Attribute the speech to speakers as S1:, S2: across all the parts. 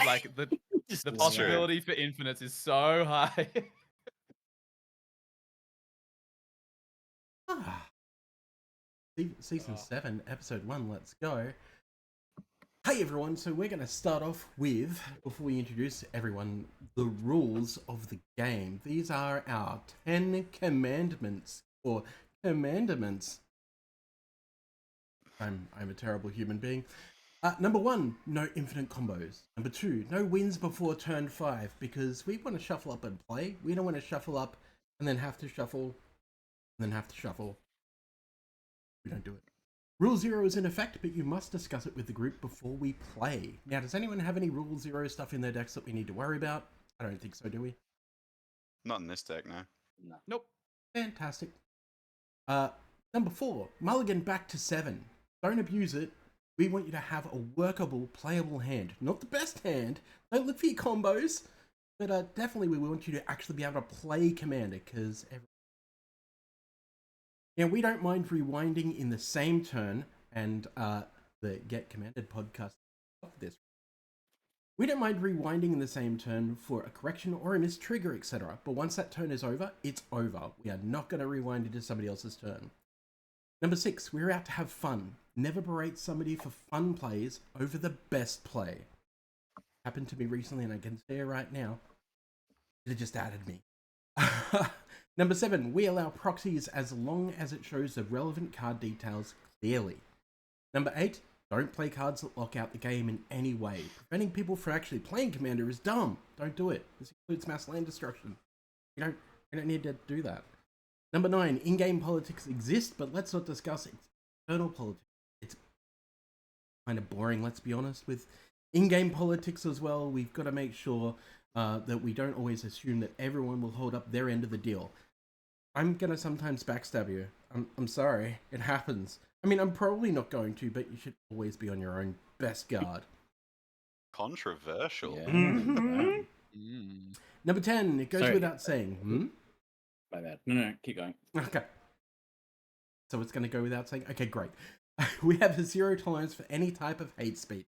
S1: Like the
S2: Just
S1: the
S2: slam.
S1: possibility for infinites is so high.
S3: Season 7, episode 1, let's go. Hey everyone, so we're going to start off with, before we introduce everyone, the rules of the game. These are our 10 commandments, or commandments. I'm a terrible human being. Number 1, no infinite combos. Number 2, no wins before turn 5, because we want to shuffle up and play. We don't want to shuffle up and then have to shuffle, and then have to shuffle. We don't do it. Rule 0 is in effect, but you must discuss it with the group before we play. Now, does anyone have any Rule 0 stuff in their decks that we need to worry about? I don't think so, do we?
S2: Not in this deck, no.
S1: No. Nope.
S3: Fantastic. Number 4, mulligan back to 7. Don't abuse it. We want you to have a workable, playable hand. Not the best hand. Don't look for your combos. But definitely we want you to actually be able to play Commander, because now, we don't mind rewinding in the same turn, and the GetCommanded podcast of this. We don't mind rewinding in the same turn for a correction or a missed trigger, etc. But once that turn is over, it's over. We are not going to rewind into somebody else's turn. Number 6, we're out to have fun. Never berate somebody for fun plays over the best play. Happened to me recently, and I can say it right now. It just added me. Number 7, we allow proxies as long as it shows the relevant card details clearly. Number 8, don't play cards that lock out the game in any way. Preventing people from actually playing Commander is dumb. Don't do it. This includes mass land destruction. You don't need to do that. Number 9, in-game politics exist, but let's not discuss external politics. It's kind of boring, let's be honest. With in-game politics as well, we've got to make sure that we don't always assume that everyone will hold up their end of the deal. I'm gonna sometimes backstab you. I'm sorry, it happens. I mean, I'm probably not going to, but you should always be on your own best guard.
S2: Controversial.
S4: Yeah.
S3: Mm-hmm. Number 10, it goes without saying.
S4: My bad. No, keep going.
S3: Okay. So it's gonna go without saying? Okay, great. We have a 0 tolerance for any type of hate speech.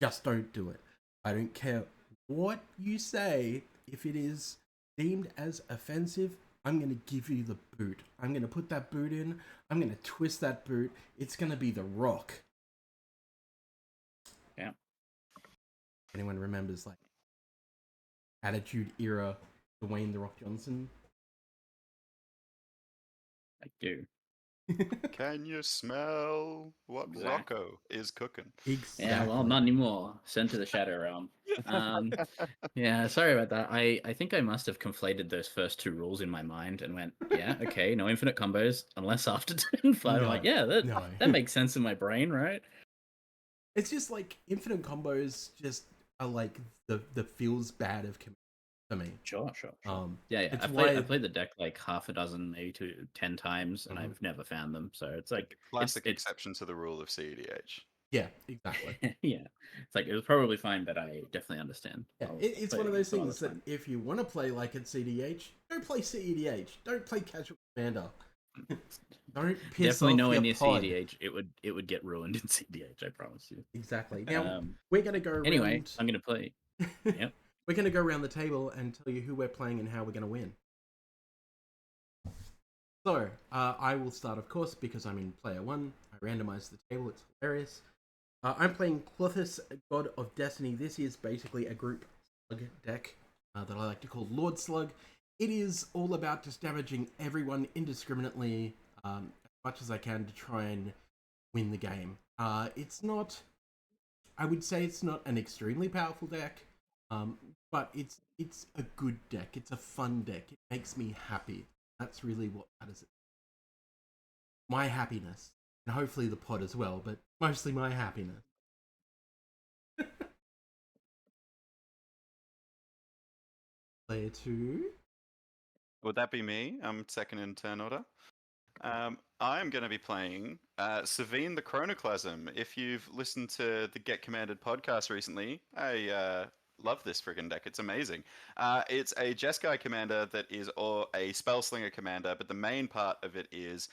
S3: Just don't do it. I don't care what you say. If it is deemed as offensive, I'm going to give you the boot. I'm going to put that boot in. I'm going to twist that boot. It's going to be the Rock.
S4: Yeah.
S3: Anyone remembers, like, Attitude Era Dwayne The Rock Johnson?
S4: I do.
S2: Can you smell what Rocco is cooking?
S3: Exactly.
S4: Yeah, well, not anymore. Sent to the Shadow Realm. Yeah, sorry about that. I think I must have conflated those first 2 rules in my mind and went, yeah, okay, no infinite combos unless after turn 5. I'm like, yeah, that makes sense in my brain, right?
S3: It's just like infinite combos just are like the feels bad of Commander for me.
S4: Sure. Yeah. I played the deck like half a dozen, maybe 10 times, and I've never found them. So it's like
S2: classic exception to the rule of CEDH.
S3: Yeah, exactly.
S4: Yeah, it's like it was probably fine, but I definitely understand.
S3: Yeah, it's one of those things that if you want to play like at CDH, don't play CEDH. Don't play Casual Commander. Don't piss
S4: definitely
S3: off
S4: nowhere
S3: your
S4: near
S3: pod.
S4: CEDH. It would get ruined in CEDH. I promise you.
S3: Exactly. Now we're gonna go.
S4: Anyway, I'm gonna play. Yep.
S3: We're gonna go around the table and tell you who we're playing and how we're gonna win. So I will start, of course, because I'm in player 1. I randomize the table. It's hilarious. I'm playing Clothis, God of Destiny. This is basically a group slug deck that I like to call Lord Slug. It is all about just damaging everyone indiscriminately as much as I can to try and win the game. It's not, I would say it's not an extremely powerful deck, but it's a good deck. It's a fun deck. It makes me happy. That's really what matters. My happiness. And hopefully the pod as well, but mostly my happiness. Player 2.
S2: Would that be me? I'm second in turn order. I'm going to be playing Savine the Chronoclasm. If you've listened to the GetCommanded podcast recently, I love this friggin' deck. It's amazing. It's a Jeskai commander that is or a Spellslinger commander, but the main part of it is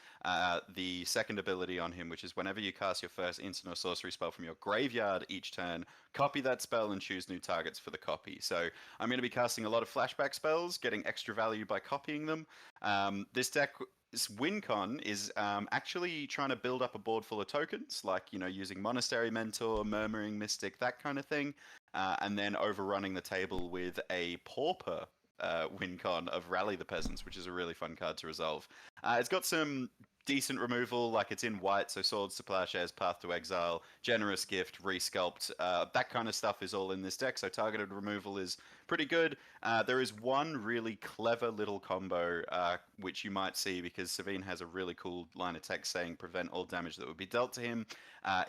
S2: the second ability on him, which is whenever you cast your first instant or sorcery spell from your graveyard each turn, copy that spell and choose new targets for the copy. So I'm going to be casting a lot of flashback spells, getting extra value by copying them. This deck. This WinCon is actually trying to build up a board full of tokens, like, using Monastery Mentor, Murmuring Mystic, that kind of thing, and then overrunning the table with a Pauper WinCon of Rally the Peasants, which is a really fun card to resolve. It's got some decent removal, like it's in white, so Swords to Plowshares, Path to Exile, Generous Gift, Resculpt, that kind of stuff is all in this deck, so targeted removal is pretty good. There is one really clever little combo, which you might see because Savine has a really cool line of text saying prevent all damage that would be dealt to him.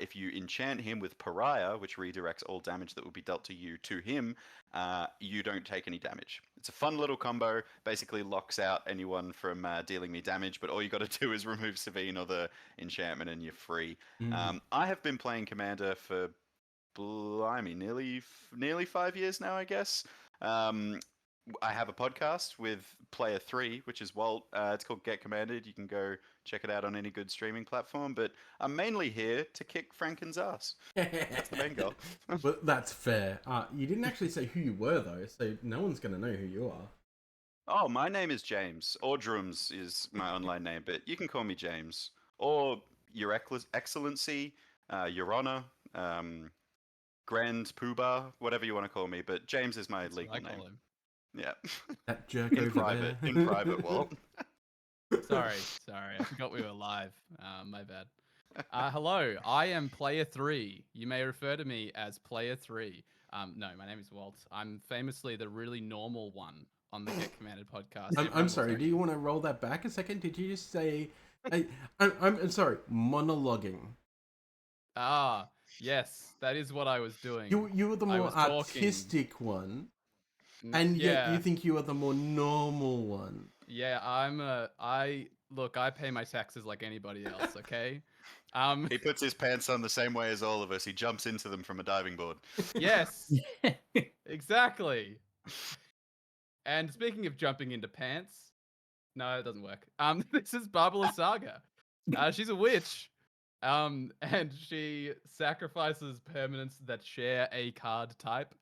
S2: If you enchant him with Pariah, which redirects all damage that would be dealt to you to him, you don't take any damage. It's a fun little combo, basically locks out anyone from dealing me damage, but all you got to do is remove Savine or the enchantment and you're free. I have been playing Commander for, blimey, nearly 5 years now, I guess. I have a podcast with Player 3, which is Walt. It's called Get Commanded. You can go check it out on any good streaming platform. But I'm mainly here to kick Franken's ass. That's the main goal.
S3: But that's fair. You didn't actually say who you were, though, so no one's going to know who you are.
S2: Oh, my name is James. Or Drums is my online name, but you can call me James. Or Your Excellency, Your Honor, Grand Poobah, whatever you want to call me. But James is my
S1: That's what
S2: legal
S1: I call
S2: name.
S1: him.
S2: Yeah.
S3: That jerk
S2: in
S3: over
S2: private,
S3: there.
S2: in private, Walt.
S1: Sorry. I forgot we were live. My bad. Hello, I am Player 3. You may refer to me as Player 3. No, my name is Walt. I'm famously the really normal one on the Get Commanded podcast.
S3: I'm sorry, do you want to roll that back a second? Did you just say... I'm sorry, monologuing.
S1: Ah, yes, that is what I was doing.
S3: You were the
S1: I
S3: more
S1: was talking.
S3: artistic one, and yet you think you are the more normal one.
S1: Yeah, look, I pay my taxes like anybody else, okay?
S2: He puts his pants on the same way as all of us. He jumps into them from a diving board.
S1: Yes, exactly. And speaking of jumping into pants, no, it doesn't work. This is Barbara Saga. She's a witch. And she sacrifices permanents that share a card type.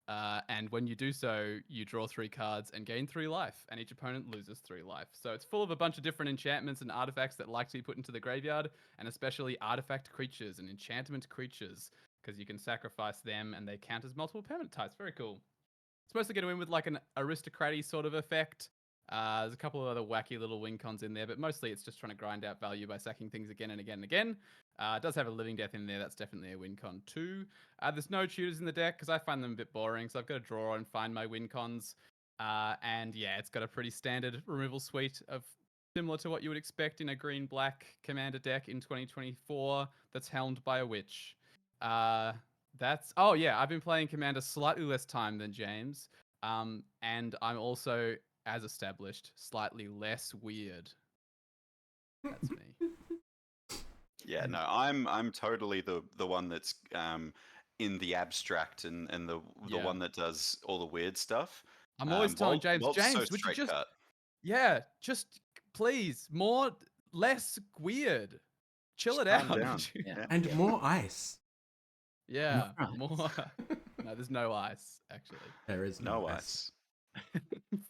S1: And when you do so, you draw 3 cards and gain 3 life, and each opponent loses 3 life. So it's full of a bunch of different enchantments and artifacts that like to be put into the graveyard, and especially artifact creatures and enchantment creatures, because you can sacrifice them and they count as multiple permanent types. Very cool. It's supposed to get in with like an aristocraty sort of effect. There's a couple of other wacky little win cons in there, but mostly it's just trying to grind out value by sacking things again and again and again. It does have a living death in there. That's definitely a win con too. There's no tutors in the deck because I find them a bit boring, so I've got to draw and find my win cons. And yeah, it's got a pretty standard removal suite of similar to what you would expect in a green-black commander deck in 2024 that's helmed by a witch. Oh yeah, I've been playing Commander slightly less time than James, and I'm also, as established, slightly less weird. That's me.
S2: Yeah, no, I'm totally the one that's in the abstract and the one that does all the weird stuff.
S1: I'm always telling
S2: Walt's
S1: James,
S2: so
S1: would you
S2: straight
S1: just,
S2: cut.
S1: yeah, just please less weird. Chill
S2: Just
S1: it
S2: calm
S1: out.
S2: down.
S4: Yeah.
S3: And more ice.
S1: Yeah,
S4: Right.
S1: more. No, there's no ice actually.
S3: There is
S2: No ice.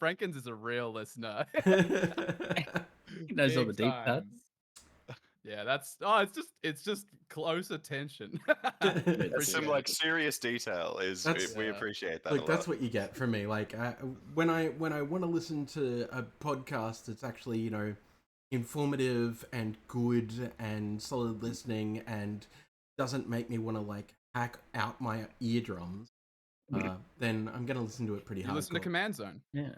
S1: Frankens is a real listener.
S4: He knows all the
S1: Big
S4: deep cuts.
S1: time. Yeah, it's just close attention.
S2: That's
S1: Appreciate
S2: some
S1: it.
S2: like serious detail. We
S1: Yeah.
S2: appreciate that.
S3: Look,
S2: a
S3: that's
S2: lot.
S3: what you get from me. Like when I want to listen to a podcast that's actually informative and good and solid listening and doesn't make me want to like hack out my eardrums, then I'm gonna listen to it pretty
S1: You
S3: hardcore.
S1: listen to Command Zone.
S4: Yeah.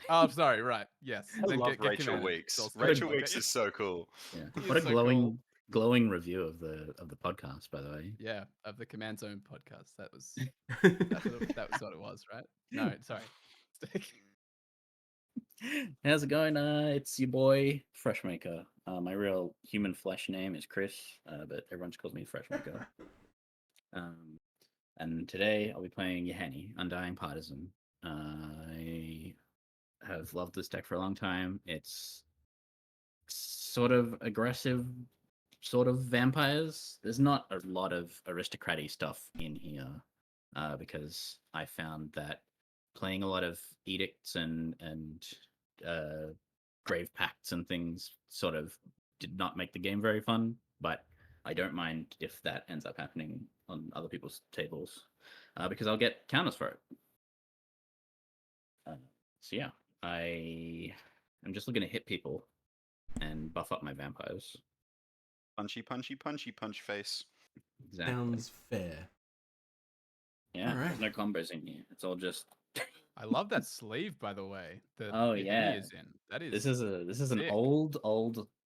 S1: Oh, sorry. Right. Yes.
S2: I
S1: Then
S2: love
S1: get
S2: Rachel
S1: Commanded.
S2: Weeks.
S1: It's also-
S2: Rachel
S1: okay.
S2: Weeks is so cool.
S4: Yeah.
S1: He
S4: What a
S1: is so cool.
S4: glowing review of the podcast, by the way.
S1: Yeah, of the Command Zone podcast. That was that was what it was, right? No, sorry.
S4: How's it going? It's your boy Freshmaker. My real human flesh name is Chris, but everyone just calls me Freshmaker. And today I'll be playing Yahani, Undying Partisan. I have loved this deck for a long time. It's sort of aggressive, sort of vampires. There's not a lot of aristocratic stuff in here, because I found that playing a lot of edicts and grave pacts and things sort of did not make the game very fun. But I don't mind if that ends up happening on other people's tables, because I'll get counters for it. So yeah, I am just looking to hit people and buff up my vampires.
S2: Punchy, punchy, punchy, punch face.
S4: Exactly.
S3: Sounds fair.
S4: Yeah,
S3: Alright.
S4: there's no combos in here. It's all just.
S1: I love that sleeve, by the way. That
S4: Oh,
S1: Yahani
S4: yeah.
S1: is in. That is.
S4: This is an
S1: sick.
S4: old.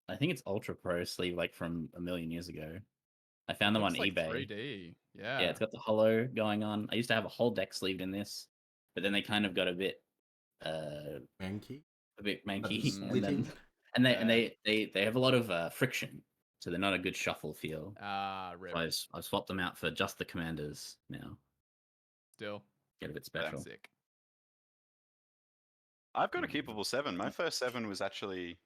S4: I think it's Ultra Pro sleeve, like from a million years ago. I found them on
S1: Looks like
S4: eBay.
S1: 3D. Yeah.
S4: Yeah, it's got the hollow going on. I used to have a whole deck sleeved in this, but then they kind of got a bit
S3: Manky.
S4: manky,
S3: Splitting.
S4: and they have a lot of friction, so they're not a good shuffle feel.
S1: Rip.
S4: So I've swapped them out for just the commanders now.
S1: Still.
S4: Get a bit special.
S1: Sick.
S2: I've got a keepable 7. My first 7 was actually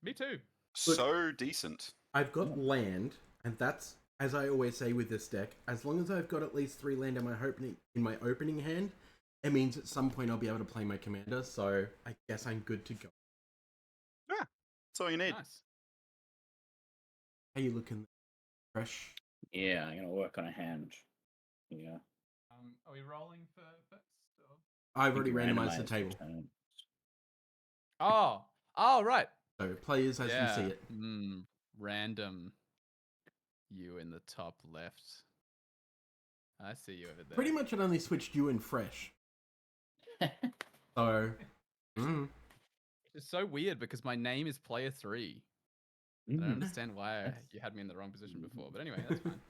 S1: Me too.
S2: so decent.
S3: I've got land, and that's, as I always say with this deck, as long as I've got at least 3 land in my opening hand, it means at some point I'll be able to play my commander, so I guess I'm good to go.
S2: Yeah, that's all you need.
S1: Nice.
S3: How you looking? Fresh?
S4: Yeah, I'm gonna work on a hand. Yeah.
S1: Are we rolling for first? Or?
S3: I've already randomized the table,
S1: Oh, right.
S3: so players as you see it.
S1: Random. You in the top left. I see you over there.
S3: Pretty much it only switched you and Fresh. So,
S1: It's so weird because my name is Player 3. I don't understand why you had me in the wrong position before, but anyway, that's fine.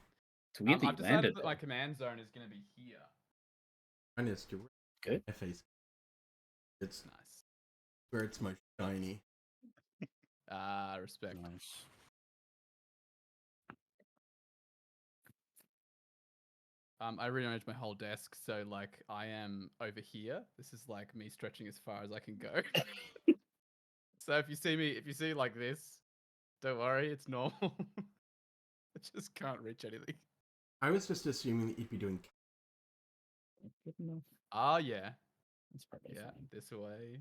S4: It's weird that
S1: I've
S4: you
S1: decided
S4: landed
S1: that my command zone is going to be here.
S3: mine is direct.
S4: Good.
S3: FA's. It's
S1: Nice.
S3: where it's most shiny.
S1: Respect.
S4: Nice.
S1: I rearranged my whole desk, so like I am over here. This is like me stretching as far as I can go. So if you see like this, don't worry, it's normal. I just can't reach anything.
S3: I was just assuming that you'd be doing.
S4: Good enough.
S1: Yeah.
S4: That's probably
S1: Yeah,
S4: fine.
S1: this way.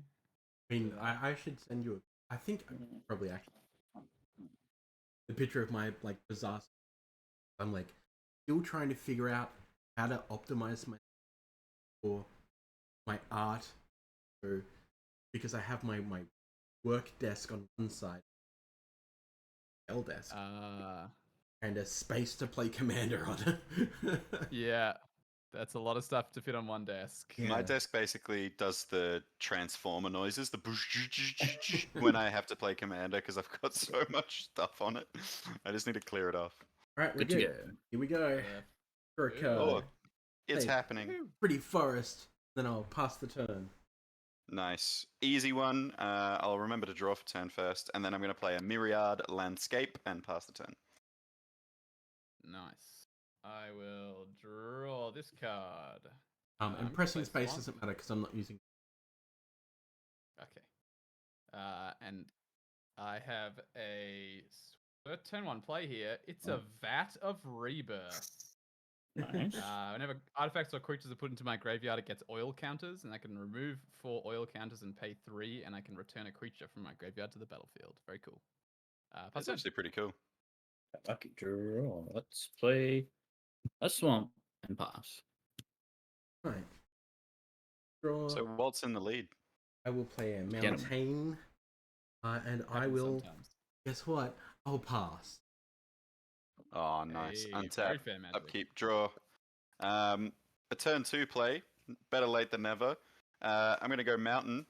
S3: I mean, I should send you a. I think probably actually the picture of my like bizarre. I'm like still trying to figure out how to optimize my for my art, so because I have my work desk on one side, L desk, and a space to play Commander on.
S1: Yeah. That's a lot of stuff to fit on one desk.
S3: Yeah.
S2: My desk basically does the transformer noises, the when I have to play Commander because I've got so much stuff on it. I just need to clear it off.
S3: All right, we're
S4: Good to
S3: good.
S4: go.
S3: Here we go.
S1: Yeah.
S3: For a
S1: Ooh.
S3: card.
S2: Oh, it's
S3: Hey.
S2: happening.
S3: Pretty forest. Then I'll pass the turn.
S2: Nice. Easy one. I'll remember to draw for turn first, and then I'm going to play a Myriad Landscape and pass the turn.
S1: Nice. I will draw this card.
S3: And pressing
S1: place
S3: space
S1: one.
S3: doesn't matter because I'm not using.
S1: Okay. And I have a turn 1 play here. It's a Vat of Rebirth.
S4: Nice.
S1: Whenever artifacts or creatures are put into my graveyard, it gets oil counters, and I can remove 4 oil counters and pay 3, and I can return a creature from my graveyard to the battlefield. Very cool.
S2: That's actually pretty cool.
S4: Lucky draw. Let's play a swamp and pass.
S3: Right. Draw.
S2: So Walt's in the lead.
S3: I will play a
S4: Get 'em.
S3: mountain. And I
S1: Happens
S3: will.
S1: sometimes.
S3: Guess what? I'll pass.
S2: Oh, nice.
S1: Hey, very
S2: Untap,
S1: fair magic.
S2: upkeep, draw. A turn 2 play. Better late than never. I'm going to go Mountain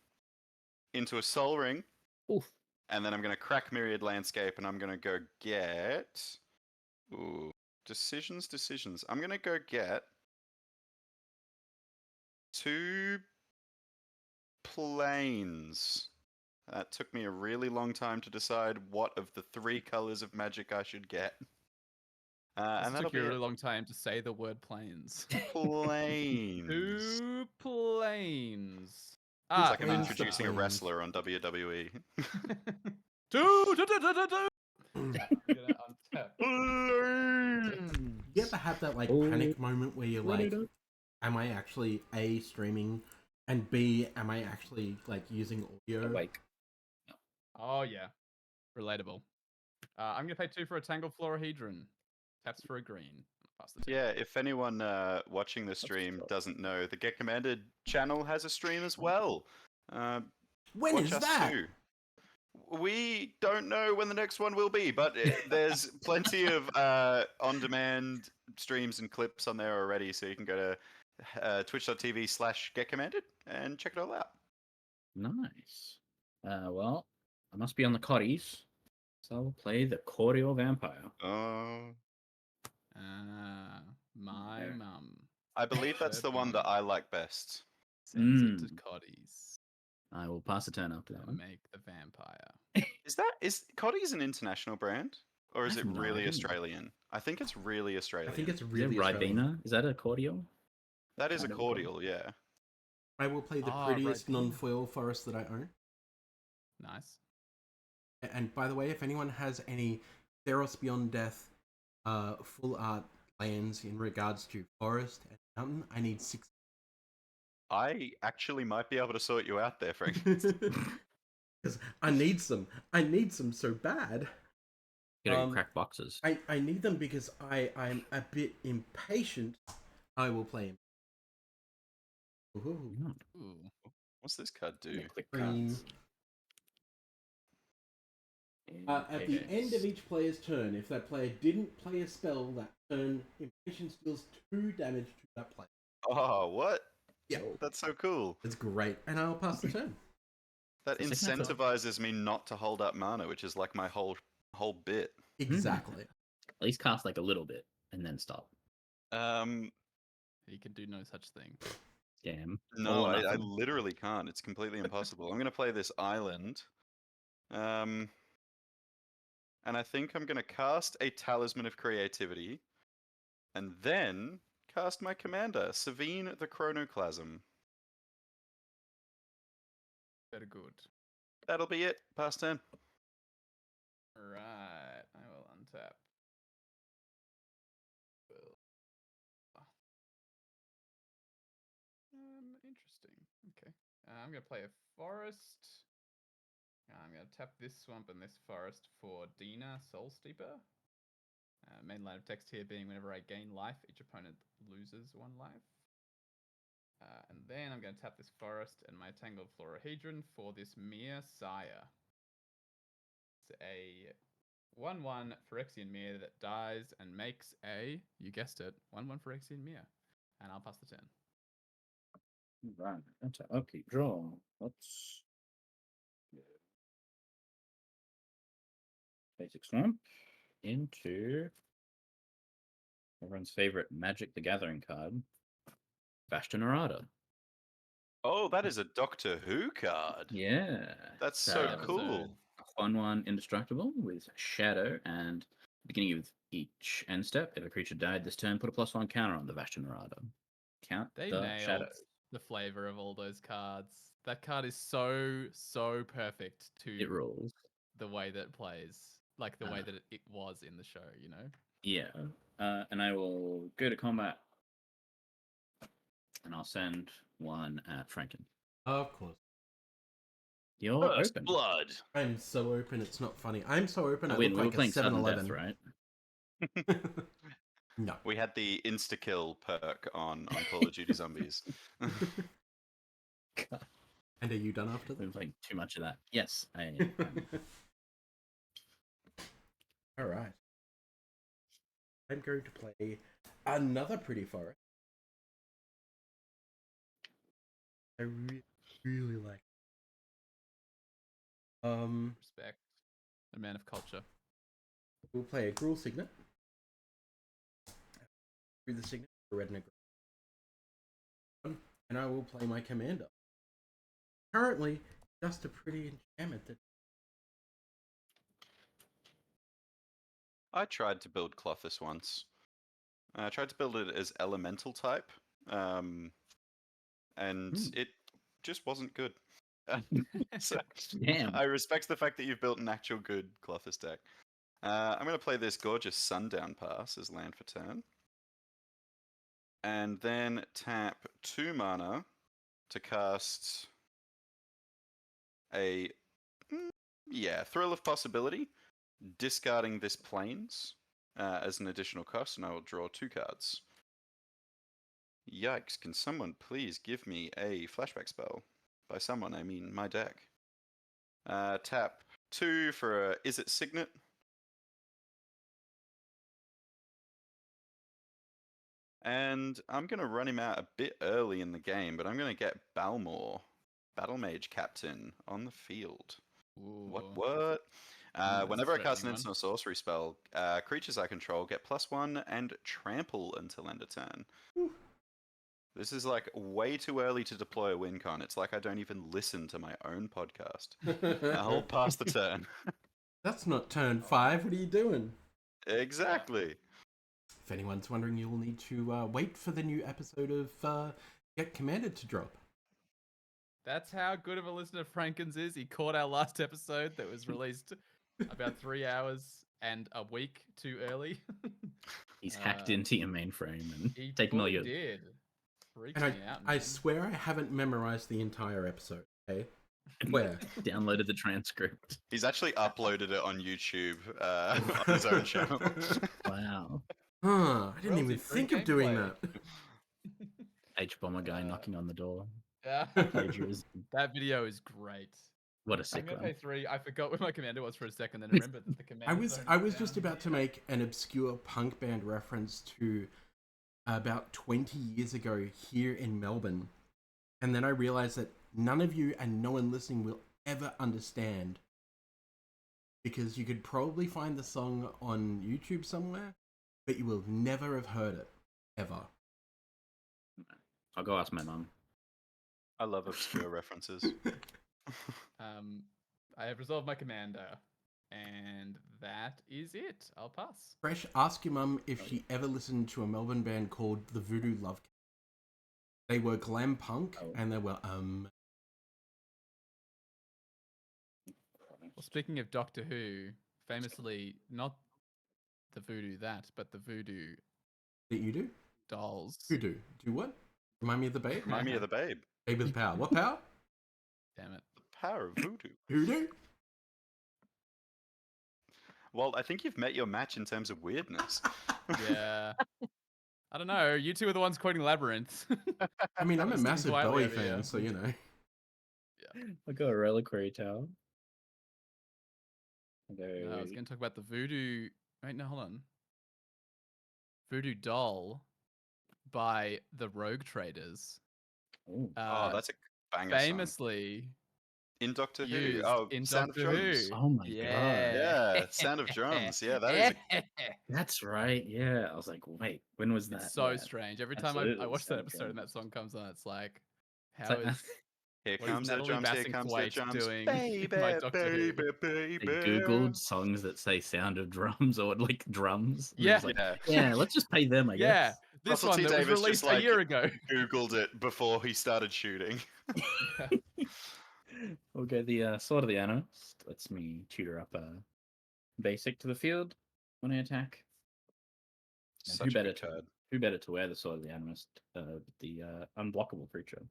S2: into a Soul Ring.
S4: Oof.
S2: And then I'm going to crack Myriad Landscape, and I'm going to go get... Ooh, decisions. I'm going to go get 2 planes. That took me a really long time to decide what of the 3 colors of magic I should get. And
S1: This
S2: that'll
S1: took you
S2: be
S1: a really
S2: it.
S1: long time to say the word planes.
S2: Planes.
S1: 2 planes.
S2: It's like I'm
S3: planes, the
S2: introducing a
S3: planes.
S2: wrestler on WWE.
S1: 2. Yeah, I'm gonna untap.
S3: You ever have that like
S4: Oh,
S3: panic moment where you're
S4: run
S3: like,
S4: it up.
S3: am I actually A, streaming, and B, am I actually like using audio?
S4: Awake.
S1: Oh yeah, relatable. I'm gonna pay 2 for a tangled florahedron. Taps for a green. Pass the 2.
S2: Yeah, if anyone watching the stream doesn't know, the Get Commanded channel has a stream as well.
S3: When
S2: Watch
S3: is
S2: us
S3: that?
S2: too. We don't know when the next one will be, but there's plenty of on-demand streams and clips on there already, so you can go to twitch.tv/getcommanded and check it all out.
S4: Nice. Well, I must be on the cotties, so I'll play the Cordial Vampire.
S2: Oh,
S1: My
S4: Yeah.
S1: mum
S2: I believe that's the one that I like best.
S1: sends it to
S4: Mm.
S1: Coddies
S4: I will pass the turn after that
S1: to
S4: one.
S1: make the vampire.
S2: Is Coddy's an international brand, or is
S4: I
S2: it
S4: have no
S2: really
S4: idea.
S2: Australian? I think it's really
S3: I
S2: Australian.
S3: think it's
S4: Is it
S3: really Australian.
S4: Ribena? Is that a cordial?
S2: That is a
S4: kind of a cordial.
S2: cordial, yeah.
S3: I will play the
S1: Ah,
S3: prettiest
S1: Ribena.
S3: non-foil forest that I own.
S1: Nice.
S3: And by the way, if anyone has any Theros Beyond Death full art lands in regards to forest and mountain, I need 6.
S2: I actually might be able to sort you out there, Frank.
S3: Because I need some. I need some so bad.
S4: You know, crack boxes.
S3: I need them because I'm a bit impatient. I will play him. Ooh.
S4: Mm.
S1: Ooh.
S2: What's this card do?
S4: Click
S3: Green.
S4: cards.
S3: At the end of each player's turn, if that player didn't play a spell that turn, impatience deals 2 damage to that player.
S2: Oh, what?
S3: Yeah,
S2: That's so cool.
S3: it's great, and I'll pass the turn.
S2: That
S4: The second
S2: incentivizes me not to hold up mana, which is like my whole bit.
S3: Exactly.
S4: At least cast like a little bit and then stop.
S1: He can do no such thing.
S4: Scam.
S2: No,
S4: All or
S2: I
S4: nothing.
S2: literally can't. It's completely impossible. I'm gonna play this island. And I think I'm gonna cast a Talisman of Creativity, and then cast my commander, Savine the Chronoclasm.
S1: Very good.
S2: That'll be it. Pass turn.
S1: Right. I will untap. Interesting. Okay. I'm gonna play a forest. I'm gonna tap this swamp and this forest for Dina Soul Steeper. Main line of text here being whenever I gain life, each opponent loses 1 life. And then I'm going to tap this forest and my Tangled Florahedron for this Mere Sire. It's a 1/1 Phyrexian Mere that dies and makes a, you guessed it, 1/1 Phyrexian Mere. And I'll pass the turn.
S4: Right. That's a upkeep draw. Let's basic swamp into everyone's favorite Magic the Gathering card, Bastion Arata.
S2: Oh, that is a Doctor Who card.
S4: Yeah.
S2: That's so
S1: Episode.
S2: cool.
S4: 1/1 indestructible with Shadow, and beginning of each end step, if a creature died this turn, put a +1 counter on the Bastion Arata. Count
S1: They
S4: the
S1: nailed
S4: shadows.
S1: the flavor of all those cards. That card is so perfect
S4: It
S1: to
S4: rules.
S1: the way that it plays. Like the way that it was in the show, you know?
S4: Yeah. And I will go to combat, and I'll send 1 at Franken.
S3: Of course.
S4: You're
S2: First
S4: open.
S2: blood.
S3: I'm so open, it's not funny. I'm so open, I
S4: Wait,
S3: look
S4: we were
S3: like a
S4: playing sudden
S3: 7-Eleven.
S4: death, right?
S3: No.
S2: We had the insta-kill perk on Call of Duty Zombies.
S4: God,
S3: And are you done after
S4: we've been
S3: that?
S4: playing too much of that. Yes, I am.
S3: All right. I'm going to play another pretty forest. I really like.
S1: Respect. A man of culture.
S3: We'll play a Gruul Signet. Through the Signet, a red and a green. And I will play my commander. Currently, just a pretty enchantment that
S2: I tried to build Clothis once. I tried to build it as elemental type, and it just wasn't good. So
S4: Damn.
S2: I respect the fact that you've built an actual good Clothis deck. I'm going to play this gorgeous Sundown Pass as land for turn. And then tap 2 mana to cast a Thrill of Possibility, discarding this Plains as an additional cost, and I will draw 2 cards. Yikes, can someone please give me a flashback spell? By someone, I mean my deck. Tap 2 for a Is It Signet? And I'm going to run him out a bit early in the game, but I'm going to get Balmor, Battle Mage Captain, on the field.
S1: Ooh.
S2: What?
S1: That's a
S2: Whenever I cast
S1: threatening
S2: an
S1: one.
S2: instant or sorcery spell, creatures I control get +1 and trample until end of turn. This is like way too early to deploy a win con. It's like I don't even listen to my own podcast. I'll pass the turn.
S3: That's not turn 5. What are you doing?
S2: Exactly.
S3: If anyone's wondering, you'll need to wait for the new episode of Get Commanded to drop.
S1: That's how good of a listener Frankens is. He caught our last episode that was released about 3 hours and a week too early.
S4: He's hacked into your mainframe and
S1: He
S4: taken all
S1: fully
S4: your.
S1: did. Freaks
S3: And
S1: me out,
S3: I
S1: man.
S3: swear I haven't memorized the entire episode, okay? Where?
S4: Downloaded the transcript.
S2: He's actually uploaded it on YouTube on his own channel.
S4: Wow.
S3: Huh, I didn't
S1: Royalty
S3: even
S1: free
S3: think of doing
S1: gameplay.
S3: that.
S4: H-bomber guy knocking on the door.
S1: Yeah.
S4: Plagiarism.
S1: That video is great.
S4: What a
S1: I'm
S4: sick
S1: gonna
S4: one.
S1: pay 3. I forgot what my commander was for a second, then remembered that the commander.
S3: I was just about to make an obscure punk band reference to about 20 years ago here in Melbourne. And then I realized that none of you and no one listening will ever understand. Because you could probably find the song on YouTube somewhere, but you will never have heard it. Ever.
S4: I'll go ask my mum.
S2: I love obscure references.
S1: I have resolved my commander, and that is it. I'll pass.
S3: Fresh, ask your mum if she ever listened to a Melbourne band called the Voodoo Love. They were glam punk, and they were
S1: Well, speaking of Doctor Who, famously not the Voodoo but the Voodoo
S3: that you do?
S1: dolls.
S3: Voodoo. Do what? Remind me of the babe?
S2: Remind me of the babe.
S3: Babe with power. What power?
S1: Damn it.
S2: The power of voodoo.
S3: Voodoo?
S2: Well, I think you've met your match in terms of weirdness.
S1: Yeah. I don't know. You two are the ones quoting Labyrinth.
S3: I mean, I'm a
S1: Listening
S3: massive
S1: quietly
S3: Bowie
S1: over
S3: fan,
S1: here.
S3: so you know.
S4: I got a reliquary tower.
S1: No, I was going to talk about the Voodoo. Wait, no, hold on. Voodoo doll by the Rogue Traders.
S2: Oh, that's a banger song.
S1: famously
S2: In Doctor Who.
S1: used
S2: Oh,
S1: in
S2: Sound
S1: Doctor
S2: of Drums.
S1: Who.
S4: Oh my god.
S2: Yeah, Sound of Drums. Yeah, that is
S4: That's right. Yeah. I was like, wait, when was that?
S1: It's so
S4: Yeah.
S1: strange. Every time I
S4: Absolutely,
S1: watch that
S4: Sound of
S1: episode and that
S4: Drums.
S1: song comes on, it's like,
S4: It's
S1: how
S4: like,
S1: is
S2: Here
S1: what is
S2: comes the
S1: Natalie
S2: drums, here comes the
S1: Bassingthwaite
S2: drums.
S1: doing
S2: Baby,
S1: my Doctor Who?
S2: baby,
S4: they
S2: baby.
S4: Googled songs that say sound of drums or like drums. and it
S1: Yeah.
S4: was like,
S2: Yeah.
S4: yeah, let's just pay them, I
S1: Yeah,
S4: guess.
S1: this
S2: Russell
S1: one
S2: T
S1: that was
S2: Davies just,
S1: released a
S2: like,
S1: year ago.
S2: Googled it before he started shooting.
S4: We'll go the Sword of the Animist. Lets me tutor up a basic to the field when I attack. And
S2: Such a good card.
S4: who better to wear the Sword of the Animist? The unblockable creature.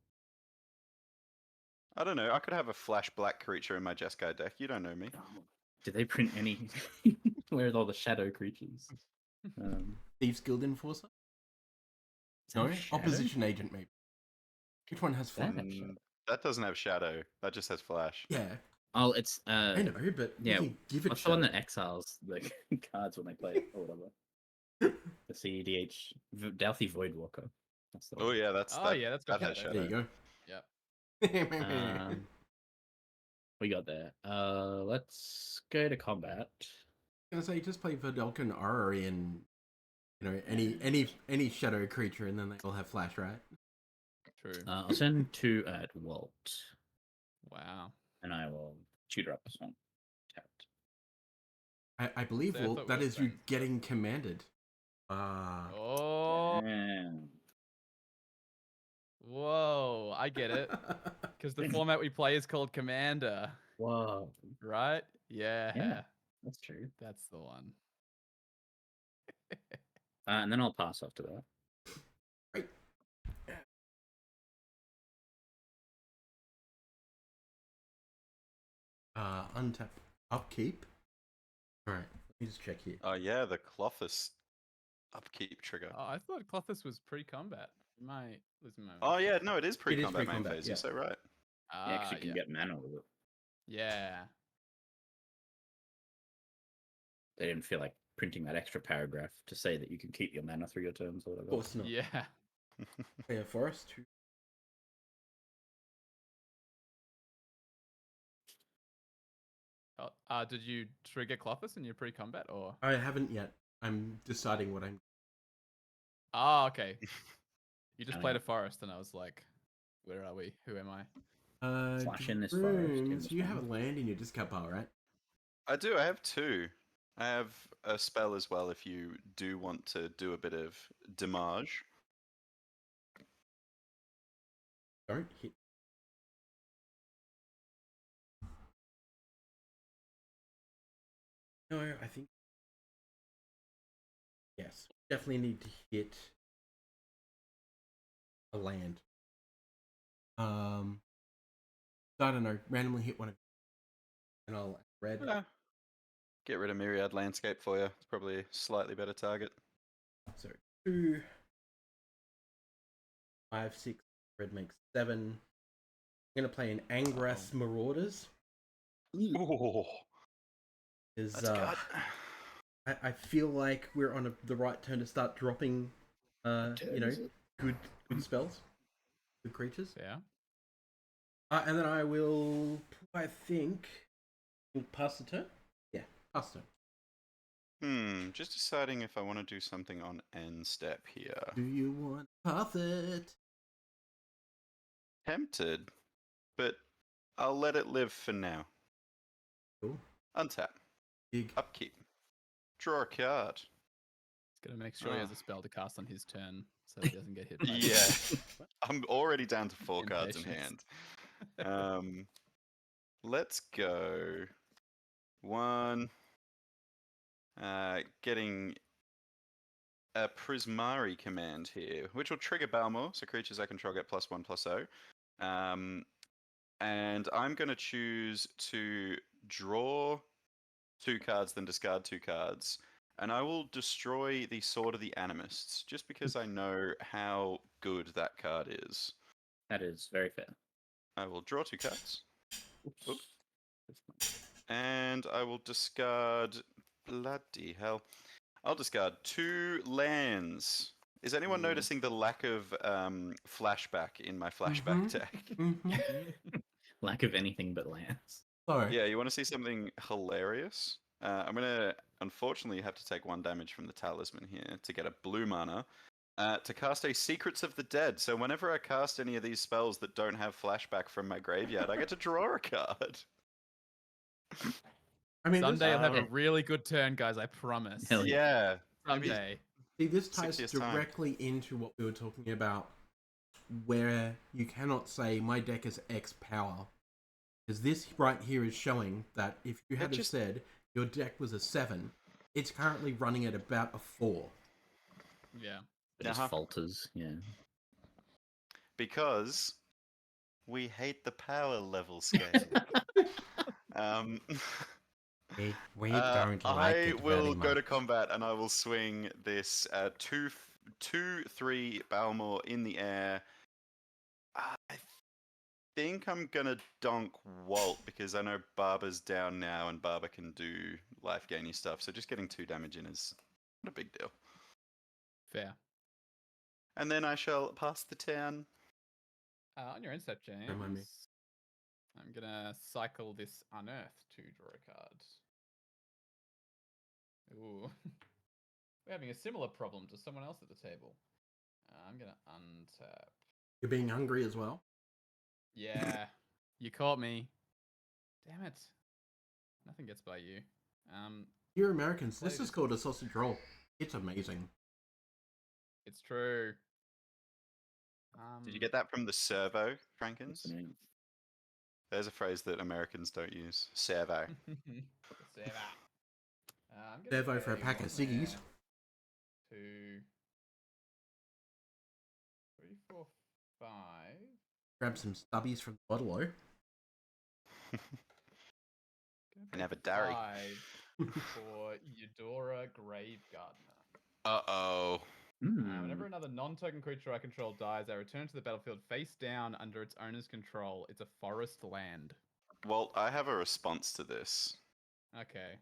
S2: I don't know. I could have a flash black creature in my Jeskai deck. You don't know me.
S4: Oh, did they print any? Where's all the shadow creatures?
S3: Thieves Guild Enforcer?
S4: Is that
S3: No?
S4: a shadow?
S3: Opposition Agent, maybe. Which one has flash?
S4: That have shadow?
S2: That doesn't have shadow. That just has flash.
S3: Yeah,
S4: Oh, it's
S3: I know, but
S4: yeah,
S3: you can give it
S4: what's the one
S3: shadow.
S4: that exiles the cards when they play it or whatever? The CEDH Dalthy Voidwalker. That's the one.
S2: Oh yeah, that's
S1: Oh, yeah, that's got
S2: that has
S1: shadow.
S3: There you
S2: shadow.
S3: go.
S4: We got there. Let's go to combat.
S3: I was gonna say, just play Vidalcan Orrery and you know any shadow creature, and then they all have flash, right?
S1: True.
S4: I'll send 2 at Walt,
S1: Wow.
S4: and I will tutor up this one. Tapped.
S3: I believe
S1: So I
S3: Walt,
S1: thought
S3: that
S1: we were
S3: is you
S1: friends.
S3: getting commanded.
S1: Oh. Whoa, I get it. Because the format we play is called Commander,
S4: Whoa.
S1: right? Yeah,
S4: Yeah, that's true.
S1: that's the one.
S4: And then I'll pass after that.
S3: Right. Untap upkeep. Alright, let me just check here.
S2: Oh yeah, the Clothis upkeep trigger.
S1: Oh, I thought Clothis was pre-combat. Am I losing my
S2: Oh
S1: mind?
S2: yeah, no, it is pre-combat main
S3: pre-combat,
S2: phase.
S3: yeah.
S2: You're so right.
S4: You actually can
S1: yeah.
S4: get mana with it.
S1: Yeah.
S4: They didn't feel like printing that extra paragraph to say that you can keep your mana through your turns or
S3: Of
S4: whatever.
S3: course not.
S1: Yeah.
S3: Yeah, Forest.
S1: Oh, did you trigger Clothis in your pre-combat or?
S3: I haven't yet. I'm deciding what I'm.
S1: Oh, okay. You just
S4: Oh,
S1: played
S4: yeah.
S1: a forest, and I was like, "Where are we? Who am I?"
S4: Flash in this forest, in
S3: Drones.
S4: this
S3: You
S4: one.
S3: have a land in your discard pile, right?
S2: I do. I have two. I have a spell as well if you do want to do a bit of damage.
S3: Don't hit. No, I think. Yes, definitely need to hit a land. I don't know. Randomly hit one of, and I'll red.
S2: Yeah. Get rid of Myriad Landscape for you. It's probably a slightly better target.
S3: So 2, 5, 6. Red makes 7. I'm gonna play an Angras Marauders.
S2: Oh,
S3: Is
S2: that's good.
S3: I feel like we're on the right turn to start dropping, good spells, good creatures.
S1: Yeah.
S3: And then I will, I think, pass the turn. Yeah, pass the turn.
S2: Just deciding if I want to do something on end step here.
S3: Do you want to pass it?
S2: Tempted, but I'll let it live for now.
S3: Cool.
S2: Untap.
S3: Big.
S2: Upkeep. Draw a card.
S1: He's gonna make sure he has
S2: Ah.
S1: a spell to cast on his turn, so he doesn't get hit. By
S2: Yeah. I'm already down to 4 cards in
S1: Impatience.
S2: hand. Let's go. 1. Getting a Prismari command here, which will trigger Balmor, so creatures I control get +1/+0. And I'm going to choose to draw 2 cards, then discard 2 cards. And I will destroy the Sword of the Animists, just because I know how good that card is.
S4: That is very fair.
S2: I will draw 2 cards.
S4: Oops.
S2: And I will discard... Bloody hell. I'll discard 2 lands. Is anyone noticing the lack of flashback in my flashback deck?
S4: Lack of anything but lands.
S3: Sorry.
S2: Yeah, you want to see something hilarious? I'm going to, unfortunately, have to take 1 damage from the talisman here to get a blue mana. To cast a Secrets of the Dead. So whenever I cast any of these spells that don't have flashback from my graveyard, I get to draw a card.
S3: I mean,
S1: Someday you'll have a
S2: Um,
S1: really good turn, guys. I promise.
S4: Hell
S2: Yeah. Maybe
S1: Someday.
S3: see, this
S2: 6
S3: ties
S2: years' time.
S3: directly into what we were talking about, where you cannot say my deck is X power, because this right here is showing that if you had
S2: just-
S3: said your deck was a 7, it's currently running at about a 4.
S1: Yeah.
S4: It just
S2: Uh-huh.
S4: falters, yeah.
S2: Because we hate the power level scale.
S3: We don't like
S2: I
S3: it
S2: will
S3: very
S2: go to
S3: much.
S2: combat and I will swing this 2/3 Balmor in the air. I think I'm gonna donk Walt because I know Barber's down now and Barber can do life gainy stuff. So just getting 2 damage in is not a big deal.
S1: Fair.
S2: And then I shall pass the turn.
S1: On your instep, James,
S3: Don't mind me.
S1: I'm gonna cycle this Unearth to draw a card. Ooh. We're having a similar problem to someone else at the table. I'm gonna untap.
S3: You're being hungry as well.
S1: Yeah. You caught me. Damn it. Nothing gets by you.
S3: You're Americans.
S1: Play
S3: This is
S1: this.
S3: called a sausage roll. It's amazing.
S1: It's true.
S2: Did you get that from the servo,
S4: What's
S2: Frankins?
S4: the name?
S2: There's a phrase that Americans don't use. Servo.
S1: Servo. I'm gonna
S3: Servo for a
S1: go
S3: pack of ciggies.
S1: 2, 3, 4, 5.
S3: Grab some stubbies from the bottle-o.
S2: And have a dairy.
S1: 5 for Eudora Grave Gardener.
S2: Uh-oh.
S1: Whenever another non-token creature I control dies, I return to the battlefield face down under its owner's control. It's a forest land.
S2: Well, I have a response to this.
S1: Okay.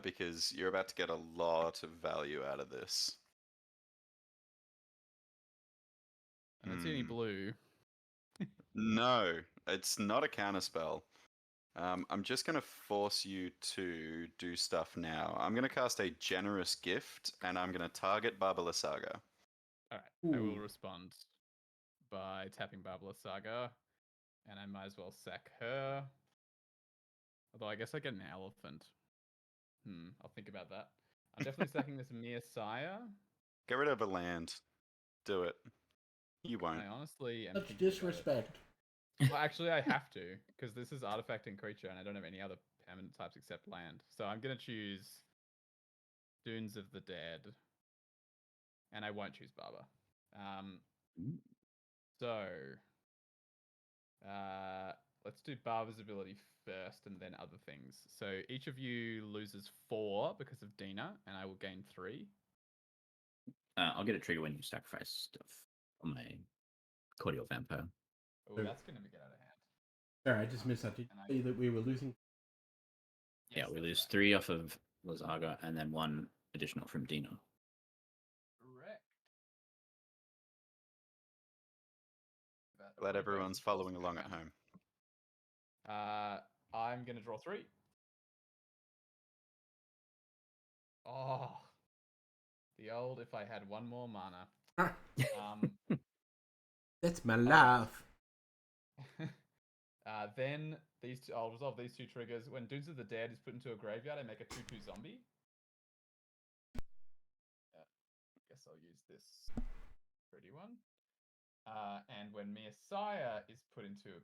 S2: Because you're about to get a lot of value out of this.
S1: I don't see any blue.
S2: No, it's not a counterspell. I'm just going to force you to do stuff now. I'm going to cast a Generous Gift, and I'm going to target Barbala Saga.
S1: Alright, I will
S3: Ooh.
S1: respond by tapping Barbala Saga, and I might as well sack her. Although I guess I get an elephant. I'll think about that. I'm definitely sacking this Messiah.
S2: Get rid of a land. Do it. You won't.
S1: I honestly am
S3: Such
S1: thinking about it.
S3: disrespect.
S1: Well, actually, I have to, because this is artifact and creature, and I don't have any other permanent types except land. So I'm going to choose Dunes of the Dead, and I won't choose Barber. So, let's do Barber's ability first, and then other things. So each of you loses 4 because of Dina, and I will gain 3.
S4: I'll get a trigger when you sacrifice stuff on my cordial vampire.
S1: Oh, that's going to get out of hand.
S3: Sorry, I just missed that. Did you say that we were losing?
S4: Yeah, we
S1: that's
S4: lose
S1: right.
S4: 3 off of Lazaga and then 1 additional from Dino.
S1: Correct.
S2: Glad everyone's following along at home.
S1: I'm going to draw 3. Oh, the old if I had 1 more mana.
S3: That's my laugh.
S1: Then I'll resolve these 2 triggers. When Dunes of the Dead is put into a graveyard, I make a 2/2 zombie. I guess I'll use this pretty one. And when Messiah is put into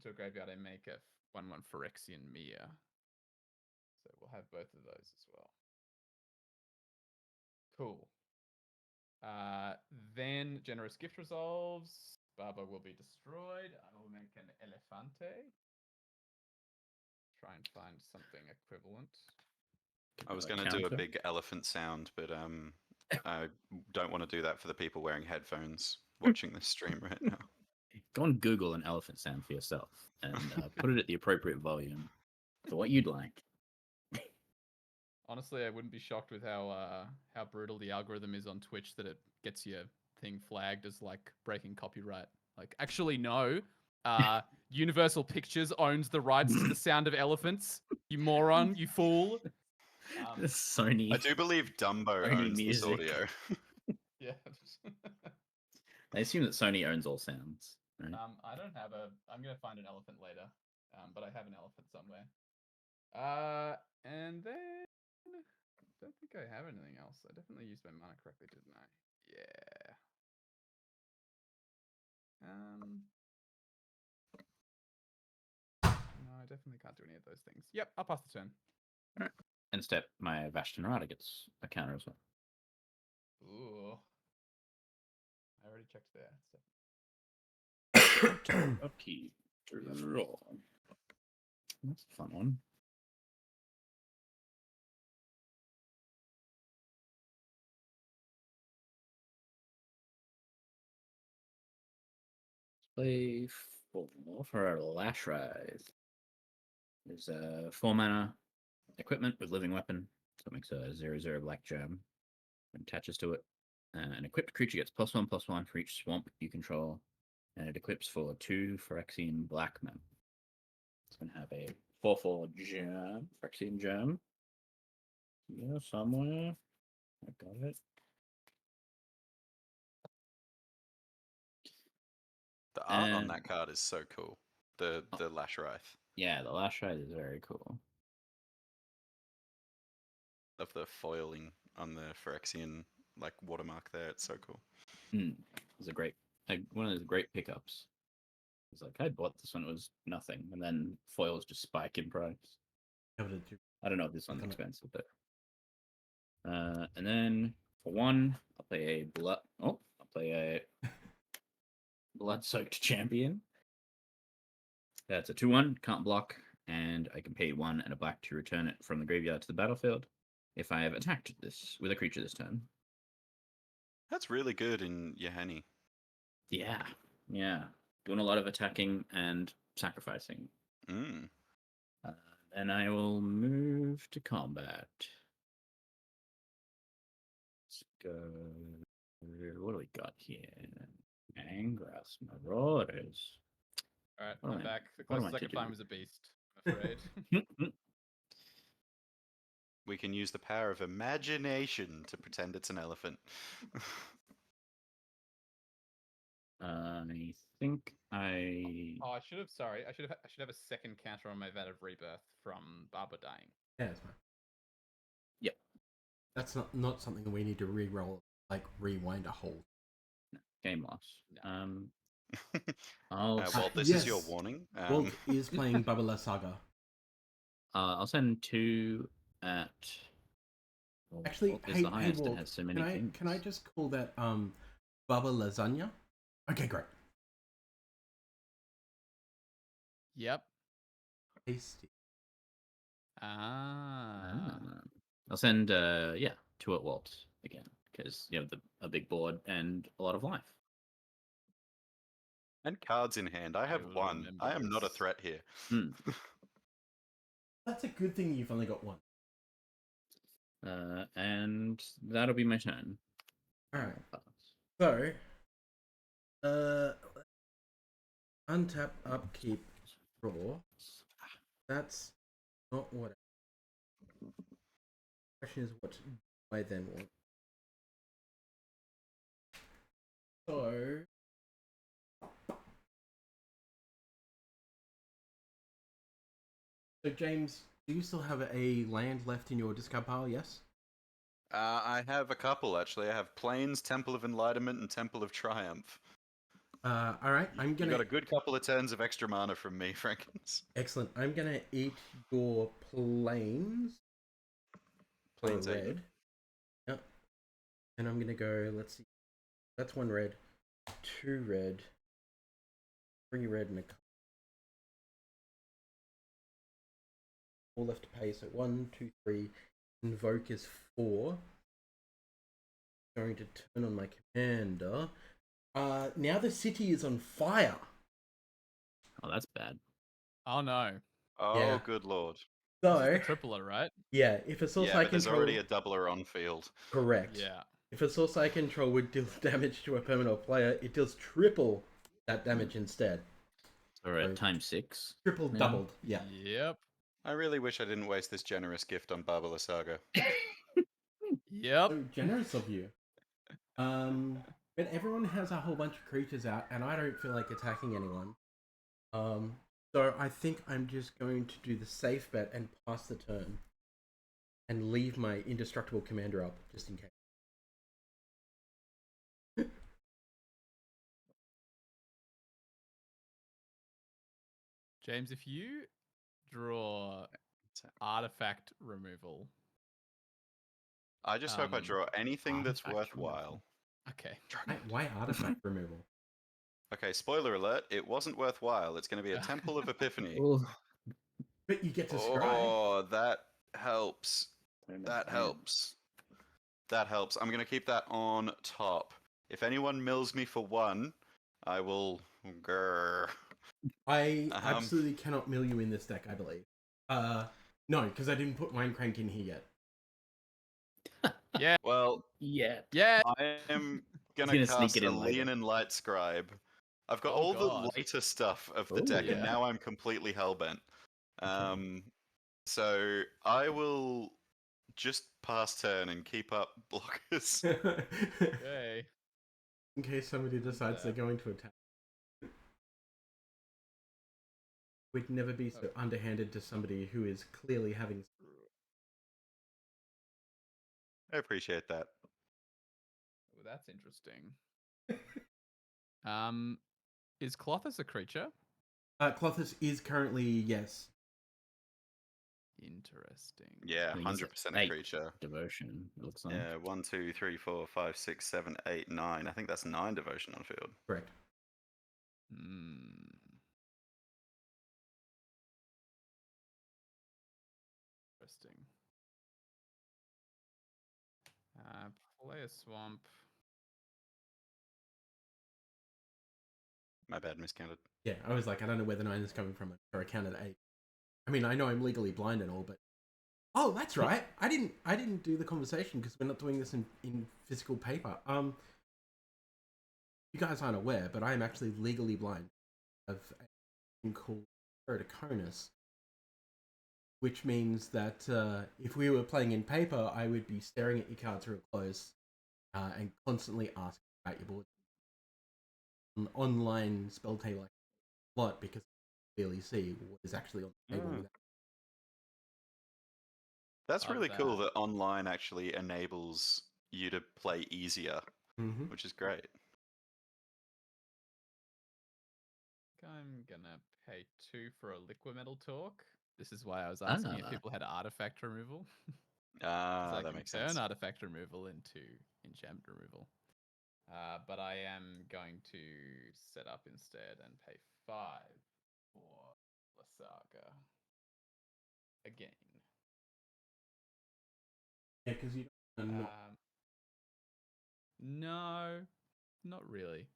S1: a graveyard, I make a 1/1 Phyrexian Mia. So we'll have both of those as well. Cool. Then Generous Gift resolves. Barber will be destroyed. I will make an Elefante. Try and find something equivalent.
S2: I was going to do a big elephant sound, but I don't want to do that for the people wearing headphones watching this stream right now.
S4: Go on Google an elephant sound for yourself and put it at the appropriate volume for what you'd like.
S1: Honestly, I wouldn't be shocked with how brutal the algorithm is on Twitch that it gets your thing flagged as like breaking copyright. Like, actually, no. Universal Pictures owns the rights to the sound of elephants. You moron! You fool!
S4: Sony.
S2: I do believe Dumbo
S4: Sony
S2: owns this
S4: Music.
S2: audio.
S1: Yeah.
S4: I assume that Sony owns all sounds. Right?
S1: I don't have I'm gonna find an elephant later. But I have an elephant somewhere. And then I don't think I have anything else. I definitely used my mana correctly, didn't I? Yeah. No, I definitely can't do any of those things. Yep, I'll pass the turn.
S4: All right. And step, my Vashton Rada gets a counter as well.
S1: Ooh. I already checked there.
S4: Okay. Draw. That's a fun one. Play 4 for our Lash Rise. There's a 4 mana equipment with living weapon, so it makes a 0/0 black gem and attaches to it. An equipped creature gets +1/+1 for each swamp you control, and it equips for 2 Phyrexian black men. It's going to have a 4/4 gem, Phyrexian gem. Yeah, somewhere. I got it.
S2: The art on that card is so cool. The Lashwraith.
S4: Yeah, the Lash Rise is very cool.
S2: Love the foiling on the Phyrexian like watermark there. It's so cool.
S4: It's a great, one of those great pickups. It's like I bought this when it was nothing, and then foils just spike in price. I don't know if this one's expensive, but and then for 1, I'll play a blood. Oh, I'll play a blood-soaked champion. That's a 2/1, can't block, and I can pay 1 and a black to return it from the graveyard to the battlefield if I have attacked this with a creature this turn.
S2: That's really good in Yohani.
S4: Yeah, doing a lot of attacking and sacrificing. Then I will move to combat. Let's go. What do we got here? Angrass Marauders.
S1: All right,
S4: What am
S1: I'm
S4: I-
S1: back. The
S4: what am
S1: closest
S4: I
S1: I
S4: to
S1: can find
S4: do?
S1: was a beast. I'm afraid.
S2: We can use the power of imagination to pretend it's an elephant.
S4: I think I.
S1: Oh, I should have. Sorry, I should have a second counter on my Vat of Rebirth from Barbara dying.
S3: Yeah, that's fine.
S4: Yep.
S3: That's not something we need to re-roll, like rewind a whole.
S4: Game loss.
S1: No.
S2: Walt, this is your
S3: yes.
S2: warning.
S3: Walt is playing Babala Saga.
S4: I'll send 2 at. Well,
S3: Actually,
S4: Walt is
S3: hey,
S4: the highest and
S3: Walt,
S4: has so many things.
S3: can I just call that Baba Lasagna? Okay, great.
S1: Yep.
S3: Tasty.
S4: I'll send 2 at Walt again because you have a big board and a lot of life.
S2: And cards in hand. I have
S1: will
S2: 1.
S1: remember
S2: I am not a
S1: this.
S2: threat here.
S3: That's a good thing you've only got 1.
S4: And that'll be my turn.
S3: All right. So, untap, upkeep, draw. That's not what. The question is, what do I then want? So James, do you still have a land left in your discard pile? Yes.
S2: I have a couple actually. I have Plains, Temple of Enlightenment, and Temple of Triumph.
S3: All right. I'm gonna.
S2: You got a good couple of turns of extra mana from me, Frankens.
S3: Excellent. I'm gonna eat your plains.
S2: Plains
S3: red.
S2: eaten.
S3: Yep. And I'm gonna go. Let's see. That's 1 red, 2 red, 3 red, and a couple. All left to pay. So 1, 2, 3. Invoke is 4. Going to turn on my commander. Now the city is on fire.
S4: Oh, that's bad.
S1: Oh no.
S2: Oh,
S3: Yeah.
S2: good lord.
S3: So
S1: This is the tripler, right?
S3: yeah, if a source
S2: Yeah,
S3: I
S2: but there's
S3: control,
S2: already a doubler on field.
S3: correct.
S1: Yeah.
S3: If a source I control would deal damage to a permanent player, it deals triple that damage instead.
S4: So we're
S3: So-
S4: at time 6.
S3: Triple
S4: Yeah.
S3: doubled. Yeah.
S1: Yep.
S2: I really wish I didn't waste this generous gift on Barbala Saga.
S1: Yep.
S3: So generous of you. But everyone has a whole bunch of creatures out, and I don't feel like attacking anyone. So I think I'm just going to do the safe bet and pass the turn, and leave my indestructible commander up just in case.
S1: James, if you draw artifact removal.
S2: I just hope I draw anything that's
S4: artifact
S2: worthwhile.
S1: Okay.
S3: Why artifact removal?
S2: Okay, spoiler alert, it wasn't worthwhile. It's going to be a Temple of Epiphany.
S3: But you get to scry.
S2: Oh, that helps. That helps. That helps. I'm going to keep that on top. If anyone mills me for 1, I will... Grrr.
S3: I absolutely cannot mill you in this deck, I believe. No, because I didn't put Mindcrank in here yet.
S1: Yeah.
S2: Well,
S4: Yeah.
S1: Yeah.
S2: I am
S4: He's
S2: going
S4: gonna
S2: to
S4: sneak
S2: cast
S4: it
S2: a
S4: in later.
S2: Leonin Light Scribe. I've got
S1: Oh,
S2: all
S1: God.
S2: the later stuff of the
S4: Oh,
S2: deck, and
S1: yeah.
S2: now I'm completely hellbent. So I will just pass turn and keep up blockers.
S1: Okay.
S3: In case somebody decides they're going to attack. We'd never be so underhanded to somebody who is clearly having...
S2: I appreciate that.
S1: that's interesting. Is Clothis a creature?
S3: Clothis is currently, yes.
S1: Interesting.
S2: Yeah,
S4: I think it's
S2: 100% a
S4: 8
S2: creature.
S4: devotion, it looks like.
S2: Yeah, 1, 2, 3, 4, 5, 6, 7, 8, 9. I think that's 9 devotion on field.
S3: Correct.
S1: Hmm. Interesting. Play a swamp.
S2: My bad, miscounted.
S3: Yeah, I was like, I don't know where the 9 is coming from. Or I counted 8. I mean, I know I'm legally blind and all, but oh, that's right. I didn't do the conversation because we're not doing this in physical paper. You guys aren't aware, but I am actually legally blind of a thing called keratoconus, which means that if we were playing in paper, I would be staring at your cards real close and constantly asking about your board. An online spell table like a lot because I clearly see what is actually on the table.
S2: Oh. That's
S1: Love
S2: really cool
S1: that.
S2: that online actually enables you to play easier,
S3: Mm-hmm.
S2: which is great.
S1: I'm gonna pay 2 for a liquimetal talk. This is why I was asking if people had artifact removal.
S2: Ah,
S1: I
S2: that
S1: can
S2: makes
S1: turn
S2: sense.
S1: artifact removal into enchantment removal. But I am going to set up instead and pay 5 for Lasaga. Again.
S3: Yeah, because you don't know.
S1: No, not really.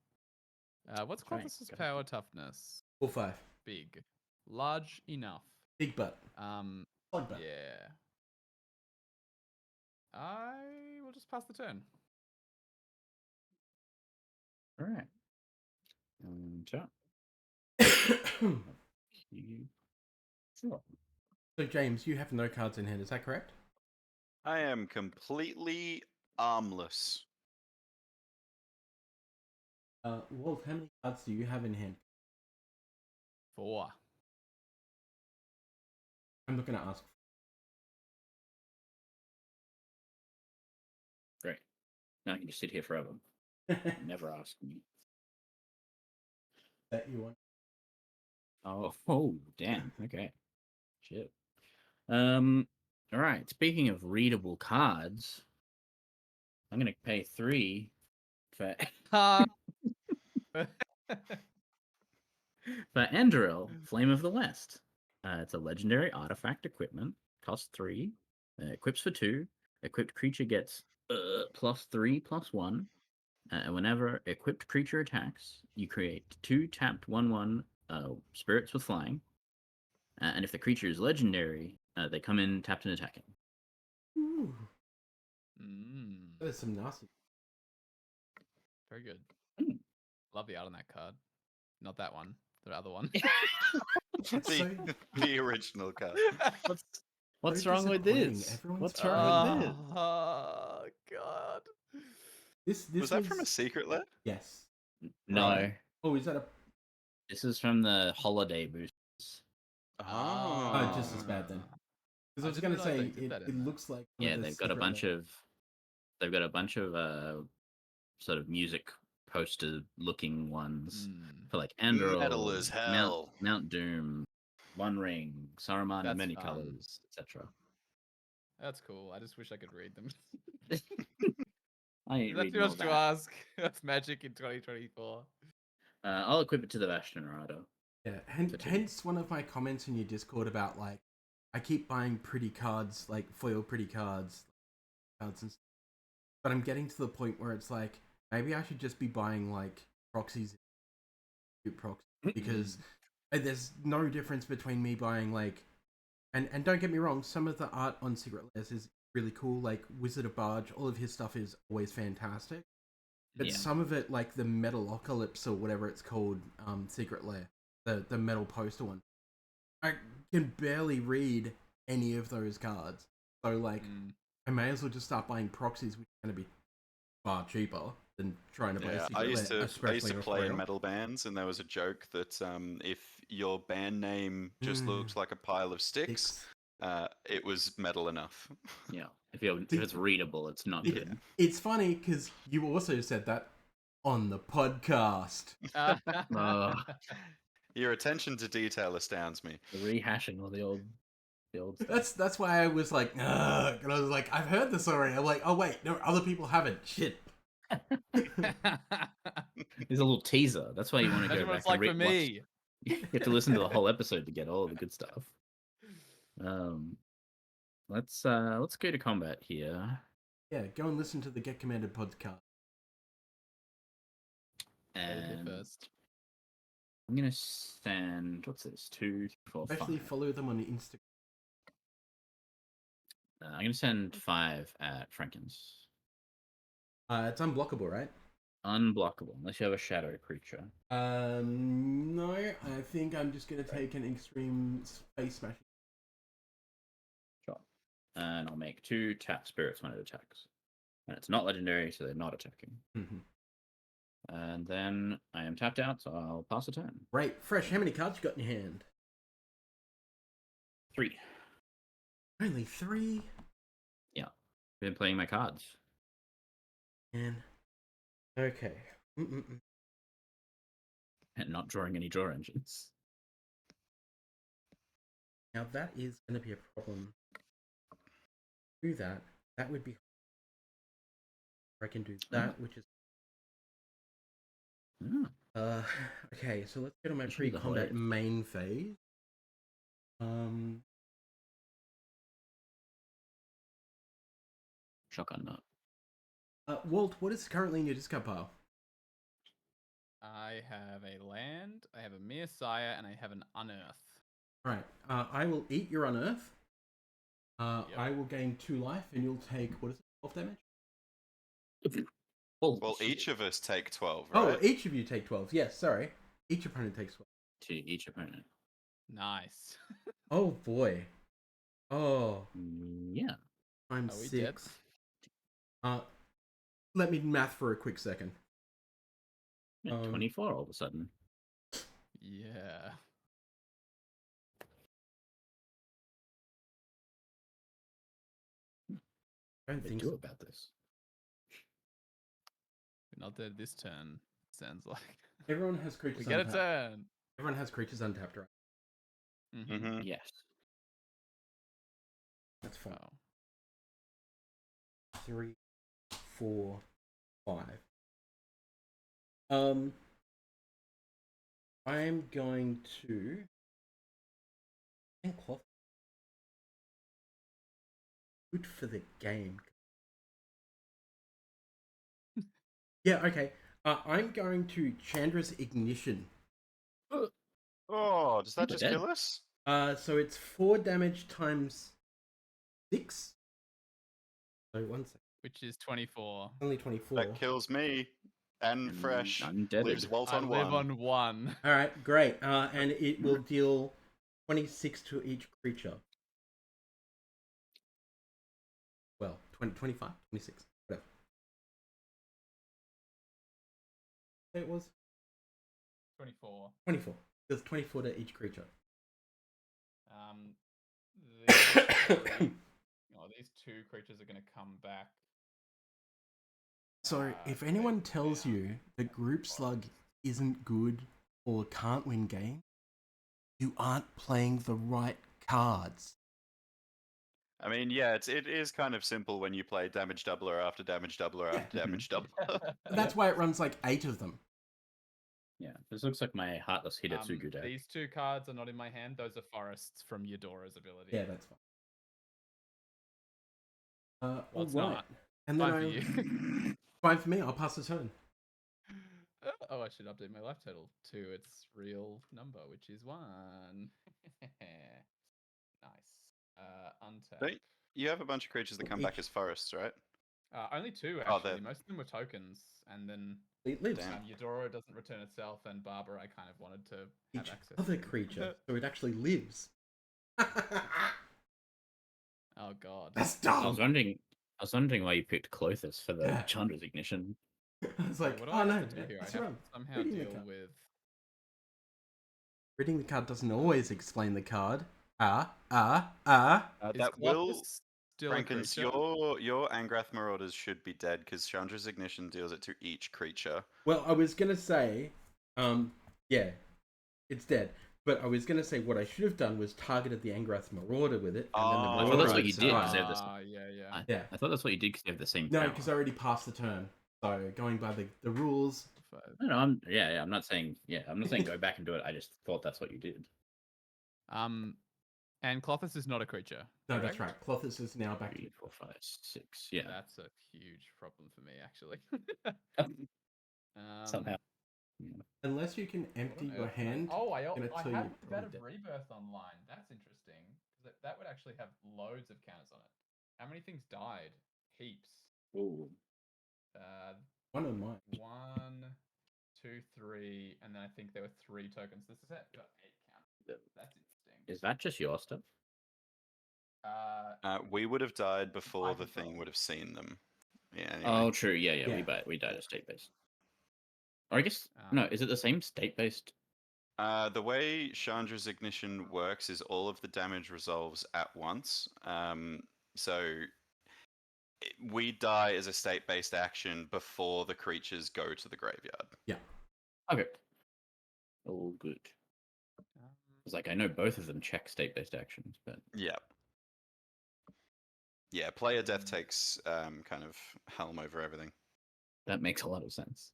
S1: What's
S4: That's right,
S1: Clothis'
S4: got it.
S1: power toughness?
S3: 4/5.
S1: Big. Large enough.
S3: Big butt.
S1: Um,
S3: Odd butt.
S1: yeah. I will just pass the turn.
S4: All right. Sure. Sure.
S3: So, James, you have no cards in hand, is that correct?
S2: I am completely armless.
S3: Walt, how many cards do you have in hand?
S1: 4.
S3: I'm not going to ask.
S4: Great. Now I can just sit here forever. Never ask me.
S3: That you want.
S4: Oh, damn. Okay. Shit. All right. Speaking of readable cards, I'm gonna pay 3 for for Andoril, Flame of the West. It's a legendary artifact equipment. Costs 3. Equips for 2. Equipped creature gets +3/+1. And whenever equipped creature attacks, you create 2 tapped 1/1 spirits with flying. And if the creature is legendary, they come in tapped and attacking.
S3: Ooh,
S1: Mm,
S3: that is some nasty.
S1: very good.
S4: Mm.
S1: Love the art on that card. Not that one. The other one.
S2: The original card.
S4: What's
S3: So
S4: wrong with
S3: disappointing.
S4: this?
S3: Everyone's
S4: What's wrong with this?
S1: Oh, God.
S3: This
S2: Was that from a secret lair?
S3: Yes.
S4: No,
S3: Right. Oh, is that a?
S4: this is from the holiday boosts.
S3: Oh, just as bad then. Because I was
S1: didn't
S3: going to
S1: realize
S3: say
S1: they did that in
S3: it
S1: there.
S3: looks like
S4: Yeah,
S3: the
S4: they've got a
S3: secret
S4: bunch
S3: lair.
S4: of sort of music poster looking ones
S1: Mm,
S4: for like
S2: Metal
S4: Andoril,
S2: as hell.
S4: Mount Doom, One Ring, Saruman in
S1: That's
S4: many
S1: fun.
S4: colors, etc.
S1: that's cool. I just wish I could read them.
S4: I ain't
S1: That's too
S4: reading all
S1: much to
S4: that.
S1: ask. That's magic in 2024.
S4: I'll equip it to the Bastionrado.
S3: Yeah,
S4: for 2.
S3: hence one of my comments in your Discord about like I keep buying pretty cards, like foil pretty cards and stuff. But I'm getting to the point where it's like maybe I should just be buying like proxies, because there's no difference between me buying like, and don't get me wrong, some of the art on Secret Lairs is really cool. Like Wizard of Barge, all of his stuff is always fantastic. But
S4: Yeah.
S3: some of it, like the Metalocalypse or whatever it's called, Secret Lair, the metal poster one, I can barely read any of those cards. So like, I may as well just start buying proxies, which are going to be far cheaper than trying to buy a
S2: Yeah,
S3: Secret
S2: I used
S3: Lair,
S2: to
S3: especially a
S2: play in
S3: foil.
S2: metal bands, and there was a joke that if your band name just looks like a pile of sticks, it was metal enough.
S4: Yeah. If it's readable, it's not good.
S3: It's funny because you also said that on the podcast.
S4: Oh,
S2: Your attention to detail astounds me.
S4: the rehashing all the old stuff.
S3: That's why I was like, ugh, and I was like, I've heard this already. I'm like, oh wait, no, other people haven't. Shit.
S4: There's a little teaser. That's why you want to
S1: Imagine
S4: go
S1: what
S4: back
S1: it's like
S4: and
S1: for me.
S4: You have to listen to the whole episode to get all the good stuff. Let's go to combat here.
S3: Yeah, go and listen to the Get Commanded podcast.
S4: And
S1: First.
S4: I'm gonna send what's this? 2, 3, 4, 5.
S3: Especially follow them on Instagram.
S4: I'm gonna send 5 at Frankens.
S3: It's unblockable, right?
S4: Unblockable unless you have a shadow creature.
S3: No, I think I'm just gonna take an extreme face smash.
S4: Sure. And I'll make 2 tap spirits when it attacks. And it's not legendary, so they're not attacking.
S3: Mm-hmm.
S4: And then I am tapped out, so I'll pass a turn.
S3: Right, Fresh, how many cards you got in your hand?
S4: 3.
S3: Only 3?
S4: Been playing my cards.
S3: Man. Okay.
S4: And not drawing any draw engines.
S3: Now that is going to be a problem. Do that. That would be. I can do that, which is. Okay, so let's go to my
S4: Actually, the
S3: pre-combat
S4: whole-
S3: main phase.
S4: Shotgun nut.
S3: Walt, what is currently in your discard pile?
S1: I have a land, I have a mere sire, and I have an unearth.
S3: Right. I will eat your unearth.
S1: Yep.
S3: I will gain 2 life, and you'll take, what is it, 12 damage?
S2: Well, each of us take 12,
S3: Oh,
S2: right?
S3: each of you take 12. Yes, sorry. Each opponent takes 12.
S4: To each opponent.
S1: Nice.
S3: Oh, boy. Oh,
S4: Yeah.
S3: I'm
S1: Are we dead?
S3: 6. Let me math for a quick second.
S4: 24 all of a sudden.
S1: Yeah.
S3: I don't
S4: They
S3: think
S4: do
S3: so.
S1: We're
S4: about this.
S1: not dead this turn, sounds like.
S3: Everyone has creatures
S1: We get a
S3: untapped.
S1: turn.
S3: Everyone has creatures untapped, right?
S1: Mm-hmm.
S4: Yes.
S3: That's fine.
S1: Oh.
S3: 3, 4, 5. I'm going to. I think cloth. Good for the game. Yeah. Okay. I'm going to Chandra's Ignition.
S2: Oh, does that
S4: People
S2: just
S4: are dead.
S2: kill us?
S3: So it's 4 damage times 6. So 1 second.
S1: Which is 24.
S3: Only 24.
S2: That kills me. And Fresh
S4: Undeaded.
S2: leaves Walt
S1: I
S2: on
S1: live
S2: 1.
S1: on 1.
S3: All right, great. And it will deal 26 to each creature. Well, 20, 25, 26, whatever. It was
S1: 24.
S3: 24. There's 24 to each creature.
S1: These 2 creatures are going to come back.
S3: So, if anyone tells you that Group Slug isn't good or can't win game, you aren't playing the right cards.
S2: I mean, yeah, it is kind of simple when you play damage doubler after damage doubler after damage doubler.
S3: That's why it runs like 8 of them.
S4: Yeah. This looks like my Heartless Hidetsugu deck.
S1: These 2 cards are not in my hand. Those are forests from Eudora's ability.
S3: Yeah, that's fine.
S1: Well, it's
S3: alright.
S1: not.
S3: And
S1: Fine
S3: then
S1: for you.
S3: fine for me. I'll pass the turn.
S1: Oh, I should update my life total to its real number, which is 1. Nice. Untap.
S2: Don't you have a bunch of creatures that come back as forests, right?
S1: Only 2,
S2: Oh,
S1: actually.
S2: they're-
S1: Most of them were tokens. And then
S3: It lives.
S2: Damn.
S1: Eudora doesn't return itself, and Barbara I kind of wanted to have
S3: Each
S1: access
S3: other
S1: to.
S3: creature, so it actually lives.
S1: Oh, God.
S3: That's
S4: I
S3: dumb.
S4: was wondering why you picked Clothis for the
S3: Yeah.
S4: Chandra's Ignition.
S3: I was like,
S1: What do
S3: oh
S1: I
S3: no,
S1: have to do here?
S3: that's
S1: I have
S3: wrong.
S1: to somehow
S3: Reading the
S1: deal
S3: card.
S1: with...
S3: Reading the card doesn't always explain the card.
S1: Is
S2: That will,
S1: Clothis still a
S2: Frankens,
S1: creature?
S2: your Angrath Marauders should be dead because Chandra's Ignition deals it to each creature.
S3: Well, I was gonna say, yeah, it's dead. But I was gonna say what I should have done was targeted the Angrath Marauder with it, and then the
S2: Oh,
S4: I
S3: Marauder
S4: thought that's
S3: would
S4: what you did because
S3: survive.
S4: they have this.
S1: Yeah.
S3: Yeah.
S4: I thought that's what you did because they have the same
S3: No,
S4: power.
S3: because I already passed the turn. So going by the rules,
S4: No, I'm not saying go back and do it. I just thought that's what you did.
S1: And Clothis is not a creature.
S3: no, that's
S1: correct?
S3: right. Clothis is now back to
S4: 3, 4, 5, 6. Yeah.
S1: That's a huge problem for me, actually.
S4: Somehow. Yeah.
S3: unless you can
S1: what
S3: empty
S1: on
S3: your
S1: earth am I-
S3: hand.
S1: Oh, I
S3: gonna
S1: I
S3: tell
S1: have
S3: you
S1: the
S3: probably
S1: Bed of
S3: dead.
S1: Rebirth online. That's interesting. Because that would actually have loads of counters on it. How many things died? Heaps.
S4: Ooh.
S3: One of mine.
S1: 1, 2, 3, and then I think there were 3 tokens. This is it. Got 8 counters. That's interesting.
S4: Is that just your stuff?
S2: We would have died before
S1: I
S2: the
S1: control.
S2: thing would have seen them. Yeah. Anyway.
S4: Oh, true. Yeah.
S3: Yeah.
S4: We died at state based. Or I guess no. Is it the same state based?
S2: The way Chandra's Ignition works is all of the damage resolves at once. So we die as a state-based action before the creatures go to the graveyard.
S3: Yeah.
S4: Okay. All good. It's like I know both of them check state based actions, but
S2: Yeah. Yeah, player death takes kind of helm over everything.
S4: that makes a lot of sense.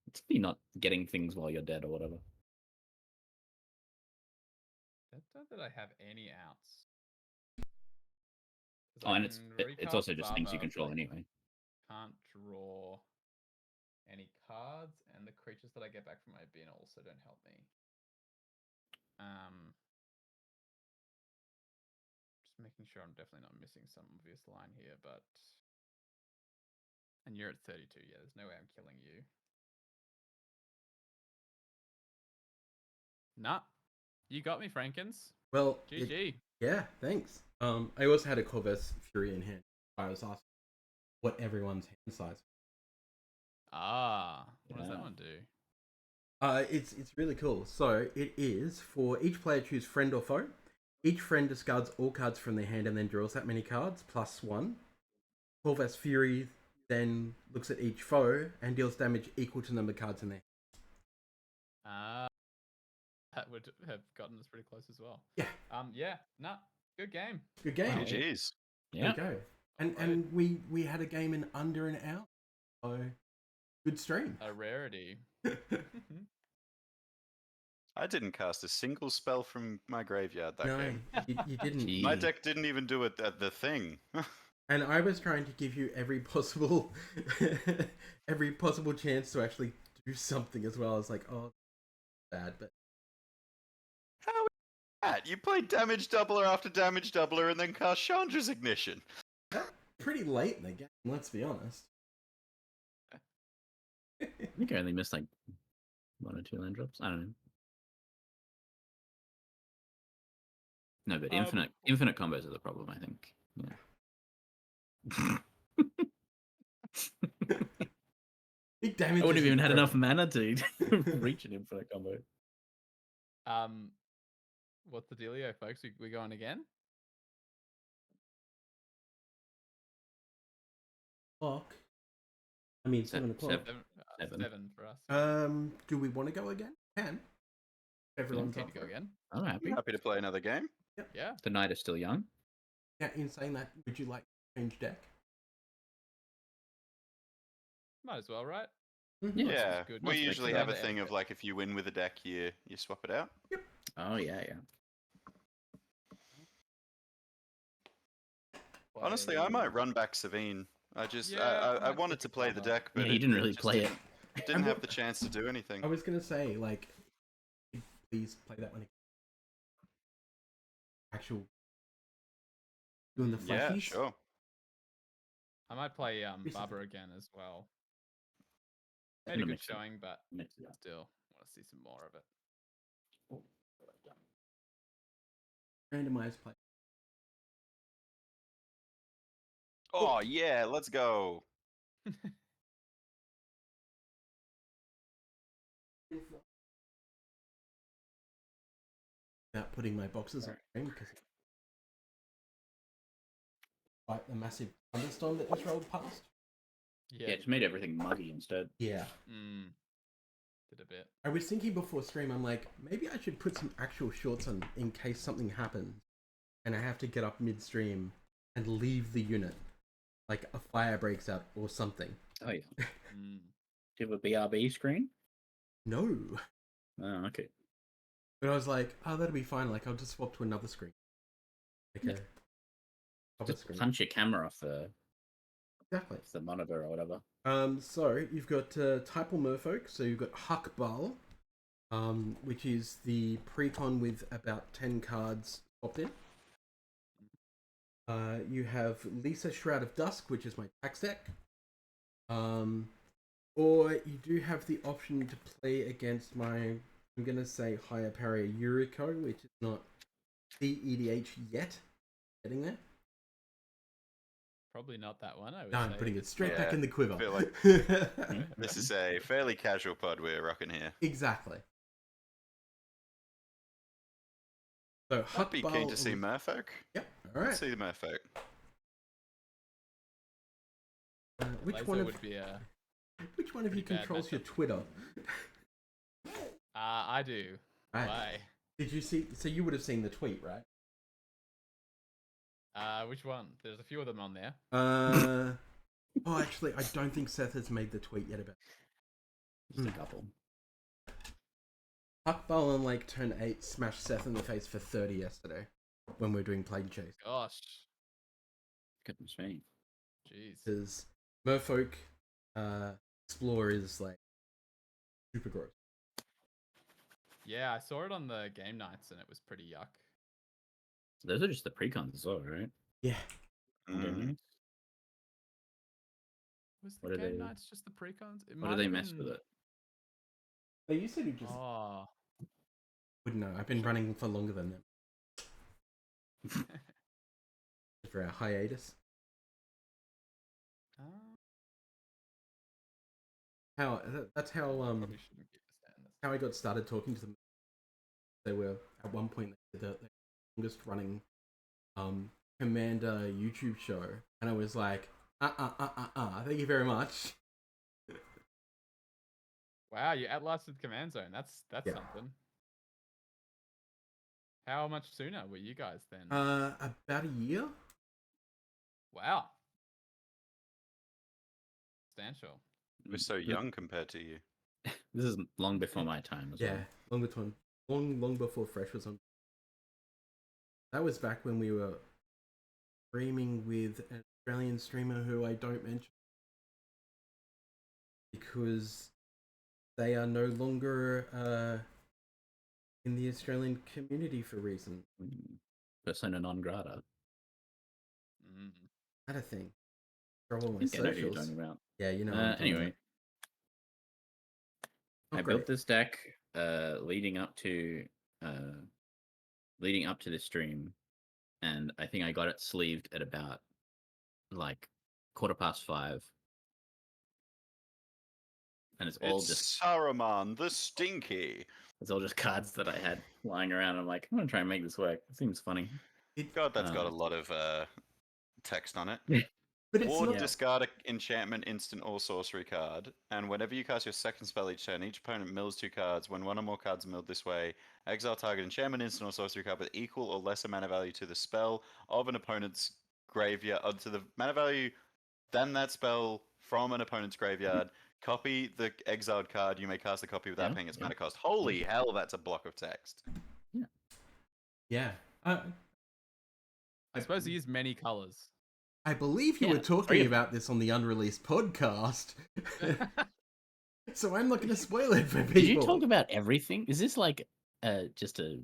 S4: It's me not getting things while you're dead or whatever.
S1: Not that I have any outs.
S4: Oh, and it's also just things you control anyway.
S1: Can't draw any cards, and the creatures that I get back from my bin also don't help me. Just making sure I'm definitely not missing some obvious line here, but... And you're at 32, yeah, there's no way I'm killing you. Nah, you got me, Frankens.
S3: Well,
S1: GG.
S3: yeah, thanks. I also had a Corvus Fury in hand. I was asking what everyone's hand size.
S1: What does that one do?
S3: It's really cool. So it is for each player choose friend or foe. Each friend discards all cards from their hand and then draws that many cards plus 1. Corvus Fury then looks at each foe and deals damage equal to the number of cards in their hand.
S1: That would have gotten us pretty close as well.
S3: Yeah.
S1: Good game.
S3: Good game.
S2: Oh, jeez.
S4: Yeah.
S3: There you go. And we had a game in under an hour. So good stream.
S1: A rarity.
S2: I didn't cast a single spell from my graveyard that
S3: No,
S2: game.
S3: you didn't.
S2: My deck didn't even do it the thing.
S3: And I was trying to give you every possible chance to actually do something as well. I was like, oh, bad, but
S2: How is that? You played damage doubler after damage doubler and then cast Chandra's Ignition.
S3: pretty late in the game, let's be honest.
S4: I think I only missed like 1 or 2 land drops. I don't know. No, but infinite combos are the problem, I think. Yeah.
S3: Big damage.
S4: I wouldn't have even had enough mana to reach an infinite combo.
S1: What's the dealio, folks? We going again?
S3: Clock. I mean, 7 o'clock.
S1: 7 for us.
S3: Do we want to go again? Can. Everyone's
S1: Keen
S3: up
S1: to go
S3: for it.
S1: again.
S4: I'm happy.
S2: Happy to play another game.
S1: Yeah.
S4: The night is still young.
S3: Yeah, in saying that, would you like to change deck?
S1: Might as well, right?
S2: Yeah,
S1: good.
S2: we
S1: Let's
S2: usually
S1: make
S2: have a
S1: another
S2: thing of
S1: edit.
S2: like if you win with a deck, you swap it out.
S4: Oh yeah.
S2: Honestly, I might run back Savine. I
S1: might
S2: wanted to
S1: stick with
S2: play the
S1: Summer.
S2: deck, but
S4: Yeah, he didn't really
S2: just
S4: play it.
S2: Didn't have the chance to do anything.
S3: I was gonna say, like, please play that one. Actual doing the
S2: Yeah,
S3: flashies.
S2: sure.
S1: I might play
S3: This is-
S1: Barber again as well.
S4: Gonna
S1: Made a good
S4: mix it up.
S1: showing, but
S4: Mix it up.
S1: still want to see some more of it.
S3: Randomized play.
S2: Oh yeah, let's go.
S3: without putting my boxes on frame because quite the massive thunderstorm that just rolled past.
S4: Yeah, it just made everything muggy instead.
S3: Yeah.
S1: Did a bit.
S3: I was thinking before stream, I'm like, maybe I should put some actual shorts on in case something happens and I have to get up midstream and leave the unit. Like a fire breaks out or something.
S4: Oh, yeah. Do you have a BRB screen?
S3: No.
S4: Oh, okay.
S3: But I was like, oh, that'll be fine. Like, I'll just swap to another screen. Okay.
S4: Just punch your camera off the monitor or whatever.
S3: So you've got Typal Merfolk. So you've got Huckbal, which is the precon with about 10 cards swapped in. You have Lisa Shroud of Dusk, which is my tax deck. Or you do have the option to play against my, I'm going to say, higher parry Yuriko, which is not CEDH yet. Getting there?
S1: Probably not that one, I would
S3: No,
S1: say.
S3: I'm putting it straight back in the quiver.
S2: I feel like this is a fairly casual pod we're rocking here.
S3: Exactly. So
S2: I'd be keen to see Merfolk.
S3: Yep, alright.
S2: Let's see the Merfolk.
S3: Which one of you
S1: pretty bad
S3: controls your
S1: matchup.
S3: Twitter?
S1: I do.
S3: Right.
S1: Why?
S3: Did you see? So you would have seen the tweet, right?
S1: Which one? There's a few of them on there.
S3: Oh, actually, I don't think Seth has made the tweet yet about.
S4: Just a couple.
S3: Huckball on like turn 8 smashed Seth in the face for 30 yesterday when we were doing Plague Chase.
S1: Gosh.
S4: Goodness me.
S1: Jeez.
S3: Because Merfolk Explorer is like super gross.
S1: Yeah, I saw it on the game nights and it was pretty yuck.
S4: Those are just the precons as well, right?
S3: Yeah.
S2: Mm.
S1: Was
S4: What
S1: the
S4: are
S1: game
S4: they-
S1: nights just the precons? It
S4: What do
S1: might
S4: they
S1: have
S4: mess
S1: been-
S4: with it?
S3: They used to just
S1: Oh.
S3: wouldn't know. I've been running for longer than them. For our hiatus. That's how
S1: Probably shouldn't keep this down.
S3: how I got started talking to them. They were at one point the longest running Commander YouTube show, and I was like, thank you very much.
S1: Wow, you outlasted Command Zone. That's
S3: Yeah.
S1: something. How much sooner were you guys then?
S3: About a year.
S1: Wow. Substantial.
S2: We're so young compared to you.
S4: This is long before my time as
S3: Yeah,
S4: well.
S3: long before Fresh was on. That was back when we were streaming with an Australian streamer who I don't mention because they are no longer in the Australian community for reasons.
S4: Persona non grata.
S3: That a thing. For all my
S4: I think I know who you're
S3: socials.
S4: talking about.
S3: Yeah, you know. what I'm talking
S4: Anyway,
S3: about. Oh,
S4: I
S3: great.
S4: built this deck leading up to this stream, and I think I got it sleeved at about like 5:15. And it's all just
S2: Saruman the Stinky.
S4: it's all just cards that I had lying around. I'm like, I'm gonna try and make this work. It seems funny.
S2: God, that's got a lot of text on it.
S3: But it's
S2: Or
S3: not.
S2: discard an enchantment, instant, or sorcery card, and whenever you cast your second spell each turn, each opponent mills 2 cards. When one or more cards are milled this way, exile target enchantment, instant, or sorcery card with equal or lesser mana value to the spell of an opponent's graveyard, to the mana value than that spell from an opponent's graveyard. Copy the exiled card. You may cast a copy without paying its mana cost. Holy hell, that's a block of text.
S3: Yeah.
S1: I suppose he used many colors.
S3: I believe you
S4: Yeah,
S3: were talking
S4: 3 of
S3: about this on the unreleased podcast. So I'm not going to spoil it for people.
S4: Did you talk about everything? Is this like just a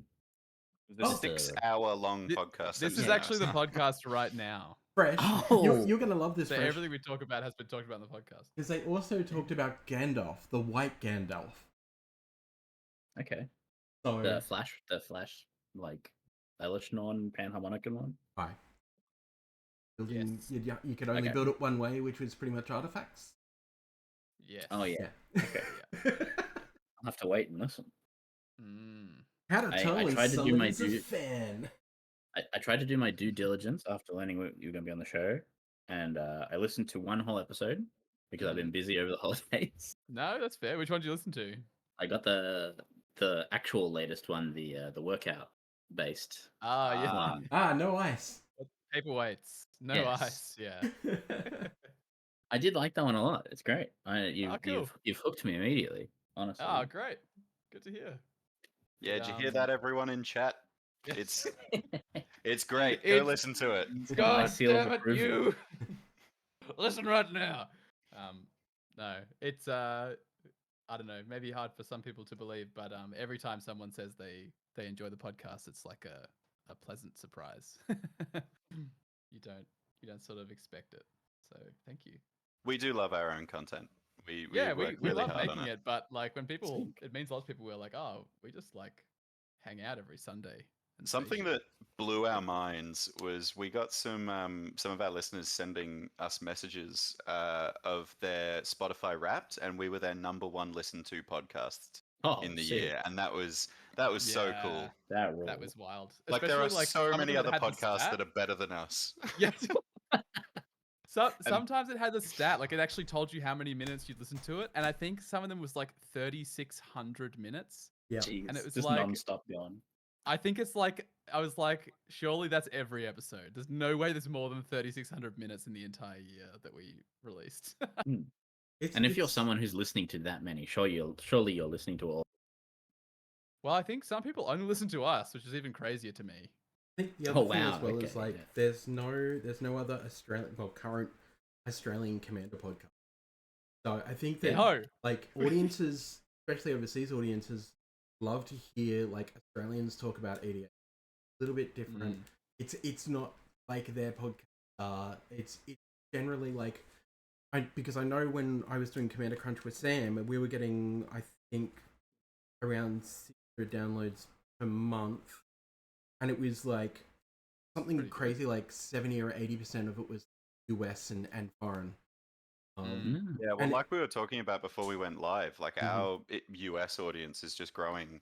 S2: The 6-hour-long podcast.
S1: This
S2: that
S1: is
S2: you
S1: actually the
S2: asked.
S1: podcast right now.
S3: Fresh.
S4: Oh.
S3: You're going to love this,
S1: So
S3: Fresh.
S1: everything we talk about has been talked about in the podcast.
S3: Because they also talked about Gandalf, the white Gandalf.
S4: okay?
S3: So,
S4: The flash, like Elishnorn Panharmonicon one.
S3: hi. Building,
S1: Yes.
S3: you could only
S4: Okay.
S3: build it one way, which was pretty much artifacts.
S1: Yes.
S4: Oh yeah.
S3: Yeah.
S4: Okay. I'll have to wait and listen.
S3: How to tell
S4: I
S3: when
S4: tried to do my
S3: somebody's a
S4: due.
S3: fan.
S4: I tried to do my due diligence after learning you were going to be on the show, and I listened to one whole episode because I've been busy over the holidays.
S1: No, that's fair. Which one did you listen to?
S4: I got the actual latest one, the workout based
S1: Ah, yeah.
S4: one.
S3: No ice.
S1: Paperweights. No
S4: Yes.
S1: ice. Yeah.
S4: I did like that one a lot. It's great.
S1: Cool.
S4: You've hooked me immediately. Honestly.
S1: Oh, great. Good to hear.
S2: Yeah,
S1: But,
S2: did you hear that, everyone in chat?
S1: Yes.
S2: It's great. Go
S1: It's-
S2: listen to it.
S4: My
S1: God
S4: seal of
S1: damn it,
S4: approval.
S1: you! Listen right now. No, it's I don't know, maybe hard for some people to believe, but every time someone says they enjoy the podcast, it's like a pleasant surprise. you don't sort of expect it. So thank you.
S2: We do love our own content. We
S1: Yeah,
S2: work
S1: we
S2: really
S1: love
S2: hard
S1: making
S2: on
S1: it, but like when people,
S4: Sick.
S1: it means lots of people were like, oh, we just like hang out every Sunday. And say
S2: Something
S1: shit."
S2: that blew our minds was we got some of our listeners sending us messages of their Spotify Wrapped, and we were their #1 listened to podcast
S4: Oh,
S2: in the
S4: sick.
S2: year, and that was so cool.
S1: Yeah,
S4: That
S1: That was wild.
S2: Like there are
S1: Especially,
S2: so
S1: some of
S2: many
S1: them
S2: other
S1: had the
S2: podcasts
S1: stat.
S2: that are better than us.
S1: Yes. Sometimes it had the stat, like it actually told you how many minutes you'd listened to it, and I think some of them was like 3,600 minutes.
S3: Yeah.
S4: Jeez,
S1: And it was
S4: just
S1: like-
S4: non-stop going.
S1: I think it's like I was like, surely that's every episode. There's no way there's more than 3,600 minutes in the entire year that we released.
S4: And if you're someone who's listening to that many, surely you're listening to all.
S1: Well, I think some people only listen to us, which is even crazier to me.
S3: I think the
S4: Oh,
S3: other thing
S4: wow,
S3: as well is
S4: okay,
S3: like
S4: yeah.
S3: there's no other current Australian Commander podcast. So I think that
S1: No.
S3: like audiences, especially overseas audiences, love to hear like Australians talk about EDA. A little bit different. It's not like their podcast. It's generally like because I know when I was doing Commander Crunch with Sam, we were getting I think around 600 downloads per month, and it was like something
S1: Pretty good.
S3: crazy like 70 or 80% of it was US and foreign.
S2: Yeah, well,
S3: And-
S2: like we were talking about before we went live, like
S3: Mhm.
S2: our US audience is just growing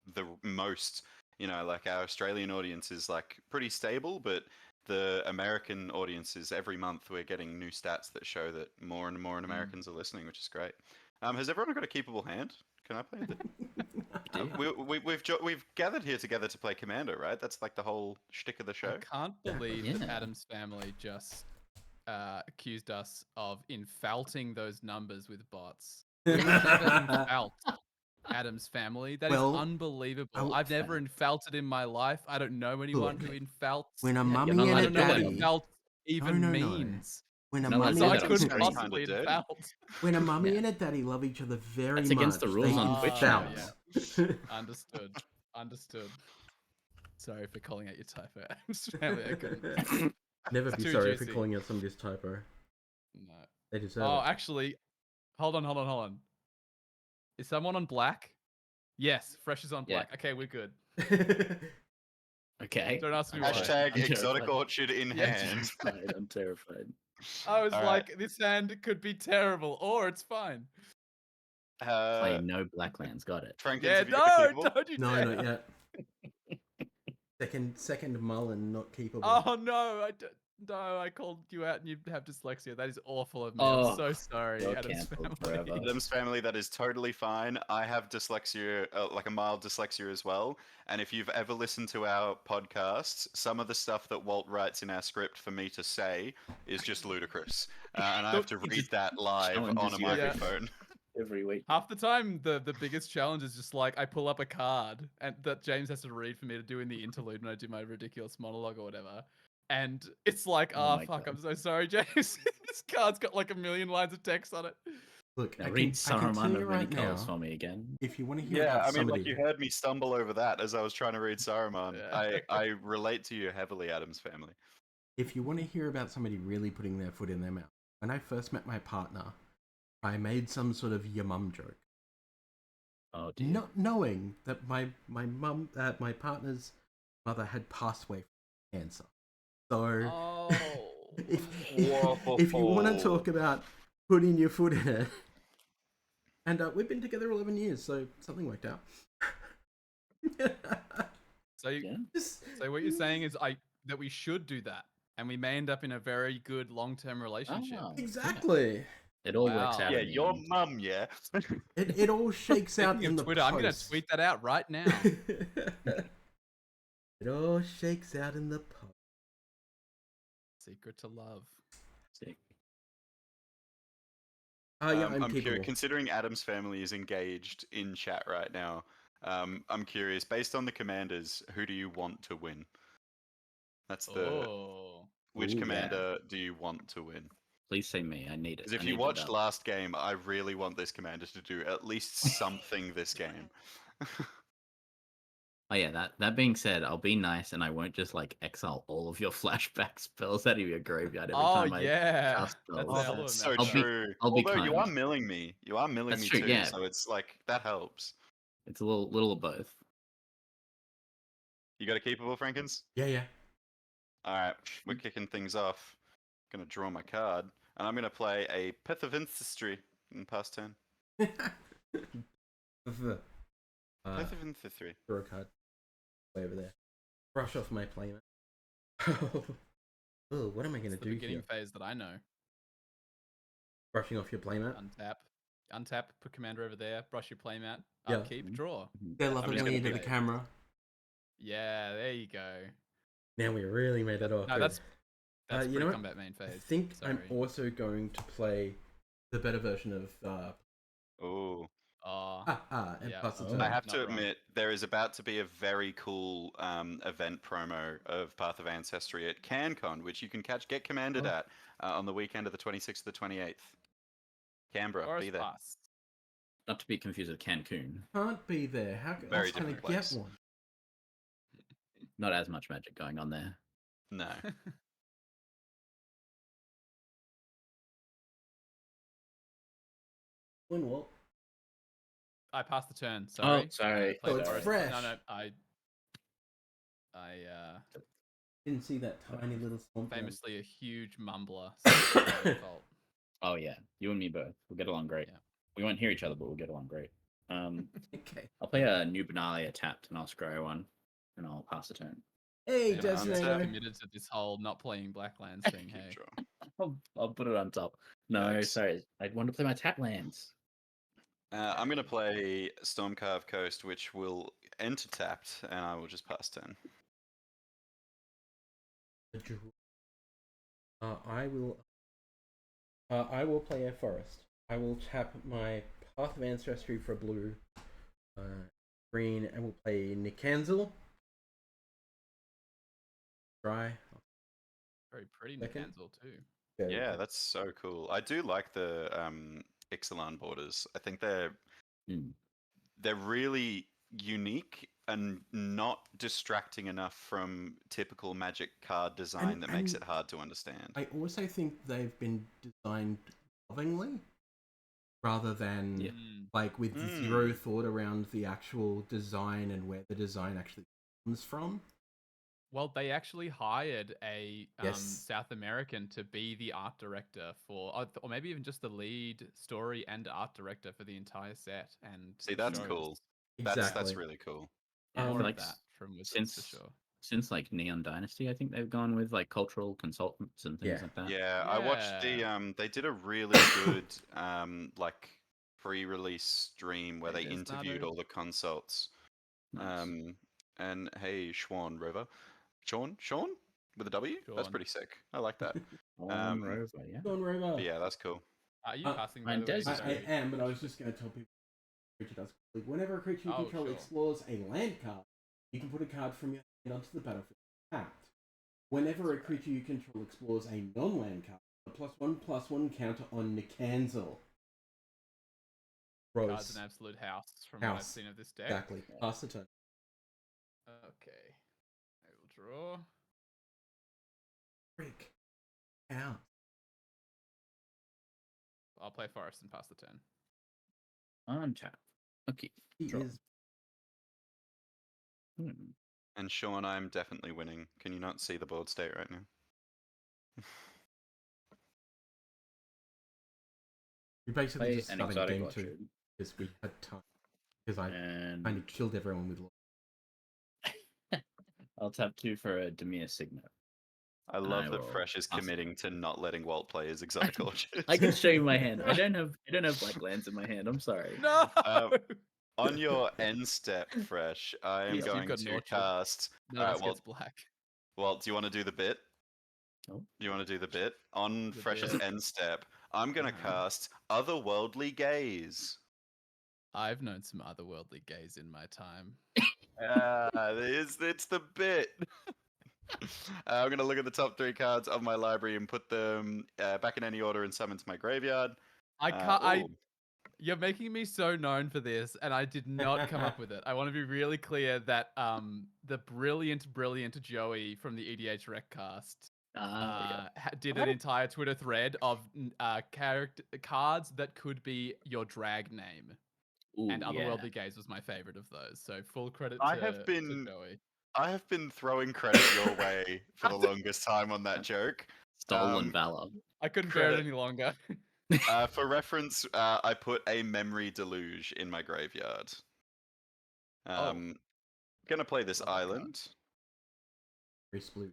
S2: the most. You know, like our Australian audience is like pretty stable, but the American audiences every month we're getting new stats that show that more and more Americans are listening, which is great. Has everyone got a keepable hand? Can I play it? We've gathered here together to play Commander, right? That's like the whole shtick of the show.
S1: I can't believe that
S4: Yeah.
S1: Adam's family just accused us of infalting those numbers with bots. Infalt Adam's family. That is
S3: Well,
S1: unbelievable. I've never infalted in my life. I don't know anyone
S3: Look,
S1: who infalts.
S3: when a
S4: you're
S3: mummy
S4: not
S3: and
S4: allowed
S3: a
S1: I
S4: to
S1: don't know what
S3: daddy,
S1: infalt even
S3: No.
S1: means.
S3: when a
S4: No,
S3: mummy
S4: that's
S1: So
S4: Yeah,
S1: I
S4: that
S1: couldn't
S2: sounds kinda
S1: possibly
S2: dirty.
S1: infalt.
S3: when a mummy
S4: Yeah.
S3: and a daddy love each other very
S4: That's
S3: much,
S4: against the rules
S3: they
S4: on Twitch
S3: infalt.
S1: now. Understood. Sorry for calling out your typo, Adam's family. I couldn't.
S3: Never
S1: It's
S3: be
S1: too
S3: sorry
S1: juicy.
S3: for calling out somebody's typo.
S1: No.
S3: They deserve
S1: Oh,
S3: it.
S1: actually, hold on. Is someone on black? Yes, Fresh is on
S4: Yeah.
S1: black. Okay, we're good.
S4: Okay.
S1: Don't ask me why.
S2: Hashtag
S4: I'm
S2: exotic
S4: terrified.
S2: orchard in
S1: Yeah.
S2: hand.
S4: I'm terrified.
S1: I was
S2: All
S1: like, this hand could be terrible, or it's fine.
S4: Play no Blacklands. Got it.
S2: Frankins,
S1: Yeah,
S2: have you got a
S1: no,
S2: keepable?
S1: don't you
S3: No,
S1: dare.
S3: not yet. Second Mullen, not keepable.
S1: Oh no, I called you out and you have dyslexia. That is awful of me.
S4: Oh,
S1: I'm so sorry,
S4: you're
S1: Adam's
S4: cancelled
S1: family.
S4: forever.
S2: Adam's family, that is totally fine. I have dyslexia, like a mild dyslexia as well. And if you've ever listened to our podcasts, some of the stuff that Walt writes in our script for me to say is just ludicrous. And I have to
S4: He
S2: read
S4: just
S2: that live on a
S4: challenges you.
S1: Yeah.
S2: microphone.
S4: Every week.
S1: Half the time, the biggest challenge is just like I pull up a card and that James has to read for me to do in the interlude when I do my ridiculous monologue or whatever. And it's like,
S4: Oh
S1: oh
S4: my
S1: fuck,
S4: God.
S1: I'm so sorry, James. This card's got like 1,000,000 lines of text on it.
S3: Look,
S4: Now
S3: I
S4: read
S3: can tell
S4: Saruman
S3: you
S4: of
S3: right
S4: many colors
S3: now,
S4: for me again.
S3: if you want to hear
S2: Yeah,
S3: about
S2: I mean,
S3: somebody,
S2: like you heard me stumble over that as I was trying to read Saruman.
S1: Yeah.
S2: I relate to you heavily, Adam's family.
S3: if you want to hear about somebody really putting their foot in their mouth, when I first met my partner, I made some sort of your mum joke,
S4: Oh dear.
S3: not knowing that my partner's mother had passed away from cancer. So
S1: Oh.
S3: if you want to talk about putting your foot in it, and we've been together 11 years, so something worked out.
S1: So,
S4: Yeah.
S1: so what you're saying is that we should do that, and we may end up in a very good long-term relationship.
S4: Ah,
S3: Exactly.
S4: It all works
S1: Wow.
S4: out.
S2: Yeah,
S4: in the
S2: your
S4: end.
S2: mum, yeah.
S3: It all shakes out
S1: Speaking
S3: in
S1: of
S3: the
S1: Twitter, I'm gonna
S3: post.
S1: tweet that out right now.
S3: It all shakes out in the post.
S1: Secret to love.
S4: Sick.
S3: Oh yeah, I'm
S2: I'm
S3: capable.
S2: curious. Considering Adam's family is engaged in chat right now, I'm curious. Based on the commanders, who do you want to win? That's the which
S4: Ooh, yeah.
S2: commander do you want to win?
S4: Please say me. I need it.
S2: Because if
S4: I
S2: you
S4: need the
S2: watched
S4: dub.
S2: last game, I really want this commander to do at least something this game.
S4: Oh yeah. That being said, I'll be nice and I won't just like exile all of your flashback spells out of your graveyard every
S1: Oh
S4: time I
S1: yeah,
S4: cast
S1: that's
S4: spells.
S1: the
S2: That's
S1: element.
S2: so
S4: I'll be-
S2: true.
S4: I'll be
S2: Although you are
S4: kind.
S2: milling me. You are milling
S4: That's
S2: me
S4: true,
S2: too,
S4: yeah.
S2: so it's like that helps.
S4: It's a little of both.
S2: You got a keepable, Frankens?
S3: Yeah.
S2: Alright, we're kicking things off. Gonna draw my card, and I'm gonna play a Peth of Ancestry in past turn. Peth of Ancestry.
S3: Draw a card. Way over there. Brush off my playmat. Oh, what am I going to
S1: It's the
S3: do
S1: beginning
S3: here?
S1: phase that I know.
S3: Brushing off your playmat?
S1: Untap, put commander over there, brush your playmat,
S3: Yeah.
S1: upkeep, draw.
S3: They're
S2: I'm just
S3: lovingly
S2: gonna
S3: into
S2: be-
S3: the camera.
S1: Yeah, there you go.
S3: Now we really made it awkward.
S1: No, that's
S3: you know what?
S1: pre-combat main
S3: I
S1: phase.
S3: think
S1: Sorry.
S3: I'm also going to play the better version of
S2: Ooh.
S3: and
S1: yeah.
S3: pass the
S4: Oh.
S3: turn.
S2: I have
S1: Not
S2: to
S1: wrong.
S2: admit, there is about to be a very cool event promo of Path of Ancestry at CanCon, which you can catch Get Commanded
S3: Oh.
S2: at on the weekend of the 26th to the 28th. Canberra,
S1: Forest
S2: be there.
S1: Pass.
S4: Not to be confused with Cancun.
S3: Can't be there. How
S2: Very
S3: else can I
S2: different
S3: get
S2: place.
S3: one?
S4: Not as much magic going on there.
S2: No.
S3: When what?
S1: I passed the turn. Sorry.
S4: sorry.
S1: Played
S3: So it's
S1: Forest.
S3: fresh.
S1: No, I
S3: Didn't see that tiny little swamp.
S1: famously a huge mumbler. So it's my own fault.
S4: Oh yeah, you and me both. We'll get along great.
S1: Yeah.
S4: We won't hear each other, but we'll get along great.
S3: Okay.
S4: I'll play a new Benalia tapped, and I'll scry one, and I'll pass the turn.
S3: Hey,
S1: Yeah, I'm so
S3: Desnato.
S1: committed to this whole not playing Blacklands thing.
S2: Keep
S1: Hey.
S2: draw.
S4: I'll put it on top. No,
S2: Yikes.
S4: sorry. I want to play my tap lands.
S2: I'm going to play Stormcarved Coast, which will enter tapped, and I will just pass turn.
S3: I will play a forest. I will tap my Path of Ancestry for blue, green, and we'll play Nikanzel. Try.
S1: Very pretty
S3: Second.
S1: Nikanzel too.
S3: Very
S2: Yeah,
S3: good.
S2: that's so cool. I do like the Ixalan borders. I think they're really unique and not distracting enough from typical Magic card design
S3: And-
S2: that makes
S3: and
S2: it hard to understand.
S3: I also think they've been designed lovingly, rather than
S4: Yeah.
S3: like with zero thought around the actual design and where the design actually comes from.
S1: Well, they actually hired a
S3: Yes.
S1: South American to be the art director for, or maybe even just the lead story and art director for the entire set. And
S2: See, that's
S1: shows.
S2: cool.
S3: Exactly.
S2: That's really cool.
S4: Yeah, I
S1: More
S4: feel
S1: of
S4: like
S1: that from Wizards for sure.
S4: since like Neon Dynasty, I think they've gone with like cultural consultants and things
S3: Yeah.
S4: like that.
S2: Yeah, I watched the
S1: Yeah.
S2: they did a really good like pre-release stream where
S1: Hey,
S2: they
S1: there's
S2: interviewed
S1: Nardo.
S2: all the consults.
S4: Nice.
S2: And hey, Schwan Rover. Sean with a W? That's
S1: Sean.
S2: pretty sick. I like that.
S4: On Rover, yeah.
S3: Go on, Rover.
S2: But yeah, that's cool.
S1: Are you
S3: Uh,
S1: passing by
S4: and
S1: the way?
S4: Des is
S3: I
S4: good.
S3: am, but I was just going to tell people creature does. Like, whenever a creature you
S1: Oh,
S3: control
S1: sure.
S3: explores a land card, you can put a card from your hand onto the battlefield tapped. Whenever a creature you control explores a non-land card, a +1/+1 counter on Nikanzel.
S1: Card's
S3: Rose.
S1: an absolute house from what I've
S3: House.
S1: seen of this deck.
S3: Exactly. Pass the turn.
S1: Okay. I will draw.
S3: Freak. Out.
S1: I'll play Forest and pass the turn.
S4: Untap. Okay.
S3: He
S4: Draw.
S3: is.
S2: And Sean, I'm definitely winning. Can you not see the board state right now?
S3: We basically
S4: Play
S3: just
S4: an
S3: started
S4: exotic
S3: game
S4: orchard.
S3: 2 because we had time. Because I
S4: And
S3: kind of killed everyone with.
S4: I'll tap 2 for a Demir Signet.
S2: I love that
S4: will
S2: Fresh is
S4: pass it.
S2: committing to not letting Walt play his exotic orchards.
S4: I can show you my hand. I don't have black lands in my hand. I'm sorry.
S1: No.
S2: On your end step, Fresh, I am
S1: Yes, you've
S2: going
S1: got an
S2: to
S1: orchard.
S2: cast.
S1: None of us
S2: Walt,
S1: gets black.
S2: Walt, do you want to do the bit?
S4: Oh.
S2: Do you want to do the bit? On
S1: The
S2: Fresh's
S1: bit.
S2: end step, I'm going to cast Otherworldly Gaze.
S1: I've known some otherworldly gays in my time.
S2: It's the bit. I'm going to look at the top 3 cards of my library and put them back in any order and summon to my graveyard.
S1: I can't.
S2: Ooh.
S1: You're making me so known for this, and I did not come up with it. I want to be really clear that the brilliant Joey from the EDH Recast did an entire Twitter thread of character cards that could be your drag name.
S4: Ooh,
S1: And
S4: yeah.
S1: Otherworldly Gaze was my favorite of those. So full credit
S2: I
S1: to
S2: have been-
S1: Joey.
S2: I have been throwing credit your way for the longest time on that joke.
S4: Stolen valor.
S1: I couldn't bear it
S2: credit.
S1: any longer.
S2: For reference, I put a Memory Deluge in my graveyard. Gonna play this
S1: Love that card.
S2: island.
S3: Chris Blue.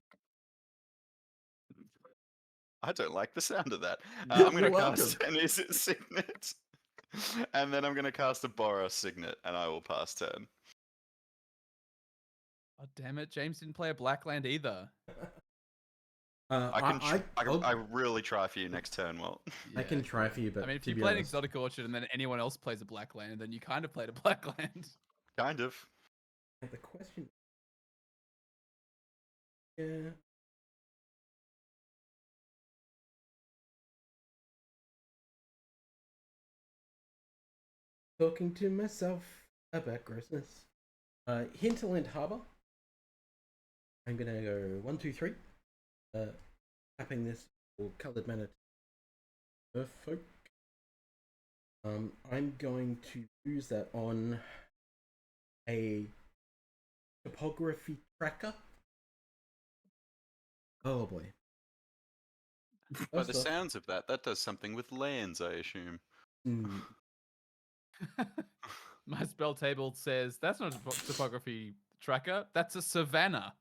S2: I don't like the sound of that.
S3: You're
S2: I'm gonna
S3: welcome.
S2: cast an Izzet Signet. And then I'm gonna cast a Boros Signet, and I will pass turn.
S1: Oh damn it! James didn't play a black land either.
S2: I really try for you next turn, Walt.
S3: I can try for you, but
S1: I mean, if
S3: to
S1: you
S3: be
S1: play an
S3: honest,
S1: exotic orchard and then anyone else plays a black land, then you kind of played a black land.
S2: Kind of.
S3: the question. Yeah. Talking to myself about grossness. Hinterland Harbor. I'm gonna go 1, 2, 3. Tapping this for colored mana. Folk. I'm going to use that on a topography tracker. Oh boy.
S2: By the
S3: First off-
S2: sounds of that does something with lands, I assume.
S3: Hmm.
S1: My spell table says that's not a topography tracker. That's a savanna.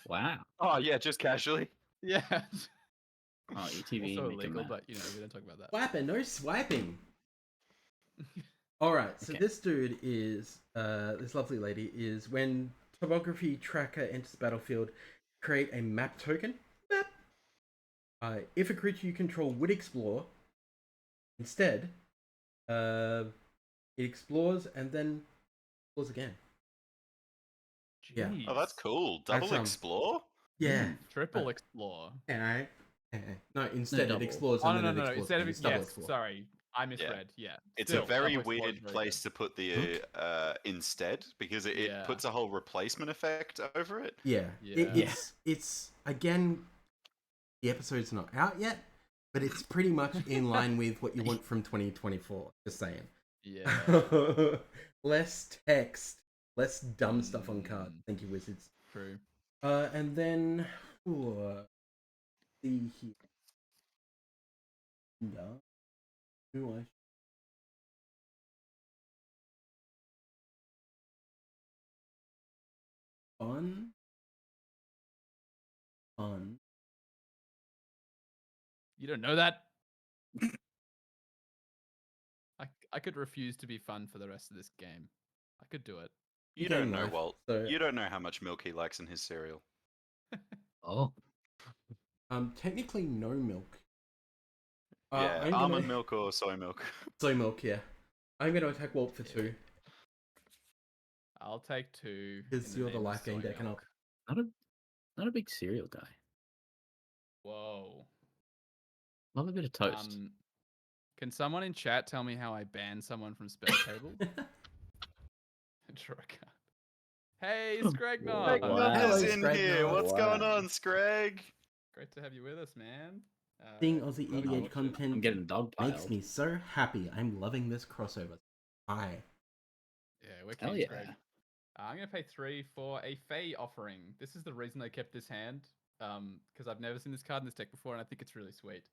S4: Wow.
S2: Oh yeah, just casually.
S1: Yeah.
S4: Oh, ETV
S1: Also
S4: make a
S1: illegal,
S4: map.
S1: but you know we don't talk about that.
S3: Swiping, no swiping. Alright, so
S4: Okay.
S3: this dude is, this lovely lady is when topography tracker enters the battlefield, create a map token. Map. If a creature you control would explore, instead, it explores and then explores again. Yeah.
S1: Jeez.
S2: Oh, that's cool. Double
S3: That's,
S2: explore?
S3: Yeah.
S1: Triple explore.
S3: No, instead
S4: double.
S3: it explores
S1: Oh
S3: and
S1: no
S3: then
S1: no
S3: it
S1: no!
S3: explores
S1: Instead
S3: again.
S1: of
S3: It's double
S1: yes,
S3: explore.
S1: sorry, I misread. Yeah.
S2: It's
S1: Still,
S2: a very
S1: double explore is
S2: weird
S1: very
S2: place to put the instead because it
S1: Yeah.
S2: puts a whole replacement effect over it.
S3: Yeah.
S1: Yeah.
S3: It's again, the episode's not out yet, but it's pretty much in line with what you want from 2024. Just saying.
S1: Yeah.
S3: Less text, less dumb stuff on cards. Thank you, wizards.
S1: True.
S3: And then see here. No. Who I fun.
S1: You don't know that. I could refuse to be fun for the rest of this game. I could do it.
S2: You
S3: Game
S2: don't know,
S3: life,
S2: Walt.
S3: so-
S2: You don't know how much milk he likes in his cereal.
S4: Oh.
S3: Technically no milk.
S2: Yeah,
S3: I'm
S2: almond
S3: gonna...
S2: milk or soy milk.
S3: Soy milk, yeah. I'm gonna attack Walt for 2
S1: I'll take 2.
S3: because
S1: in
S3: you're the
S1: name of
S3: life gain
S1: soy
S3: deck and
S1: milk.
S4: Not a big cereal guy.
S1: Whoa.
S4: Love a bit of toast.
S1: Can someone in chat tell me how I ban someone from spell table? Draw a card. Hey, Scrag
S4: Wow.
S2: Greg
S4: Wow.
S2: is
S3: Hello,
S2: in
S3: Scrag
S2: here.
S3: Nod.
S2: What's going
S4: Wow.
S2: on, Scrag?
S1: Great to have you with us, man.
S3: Seeing Aussie
S1: Love
S3: EDH
S1: Orchard.
S3: content
S4: I'm getting dog
S3: makes
S4: piled.
S3: me so happy. I'm loving this crossover. Hi.
S1: Yeah, we're
S4: Hell
S1: keen,
S4: yeah.
S1: Scrag. I'm gonna pay 3 for a Fey offering. This is the reason I kept this hand, because I've never seen this card in this deck before, and I think it's really sweet.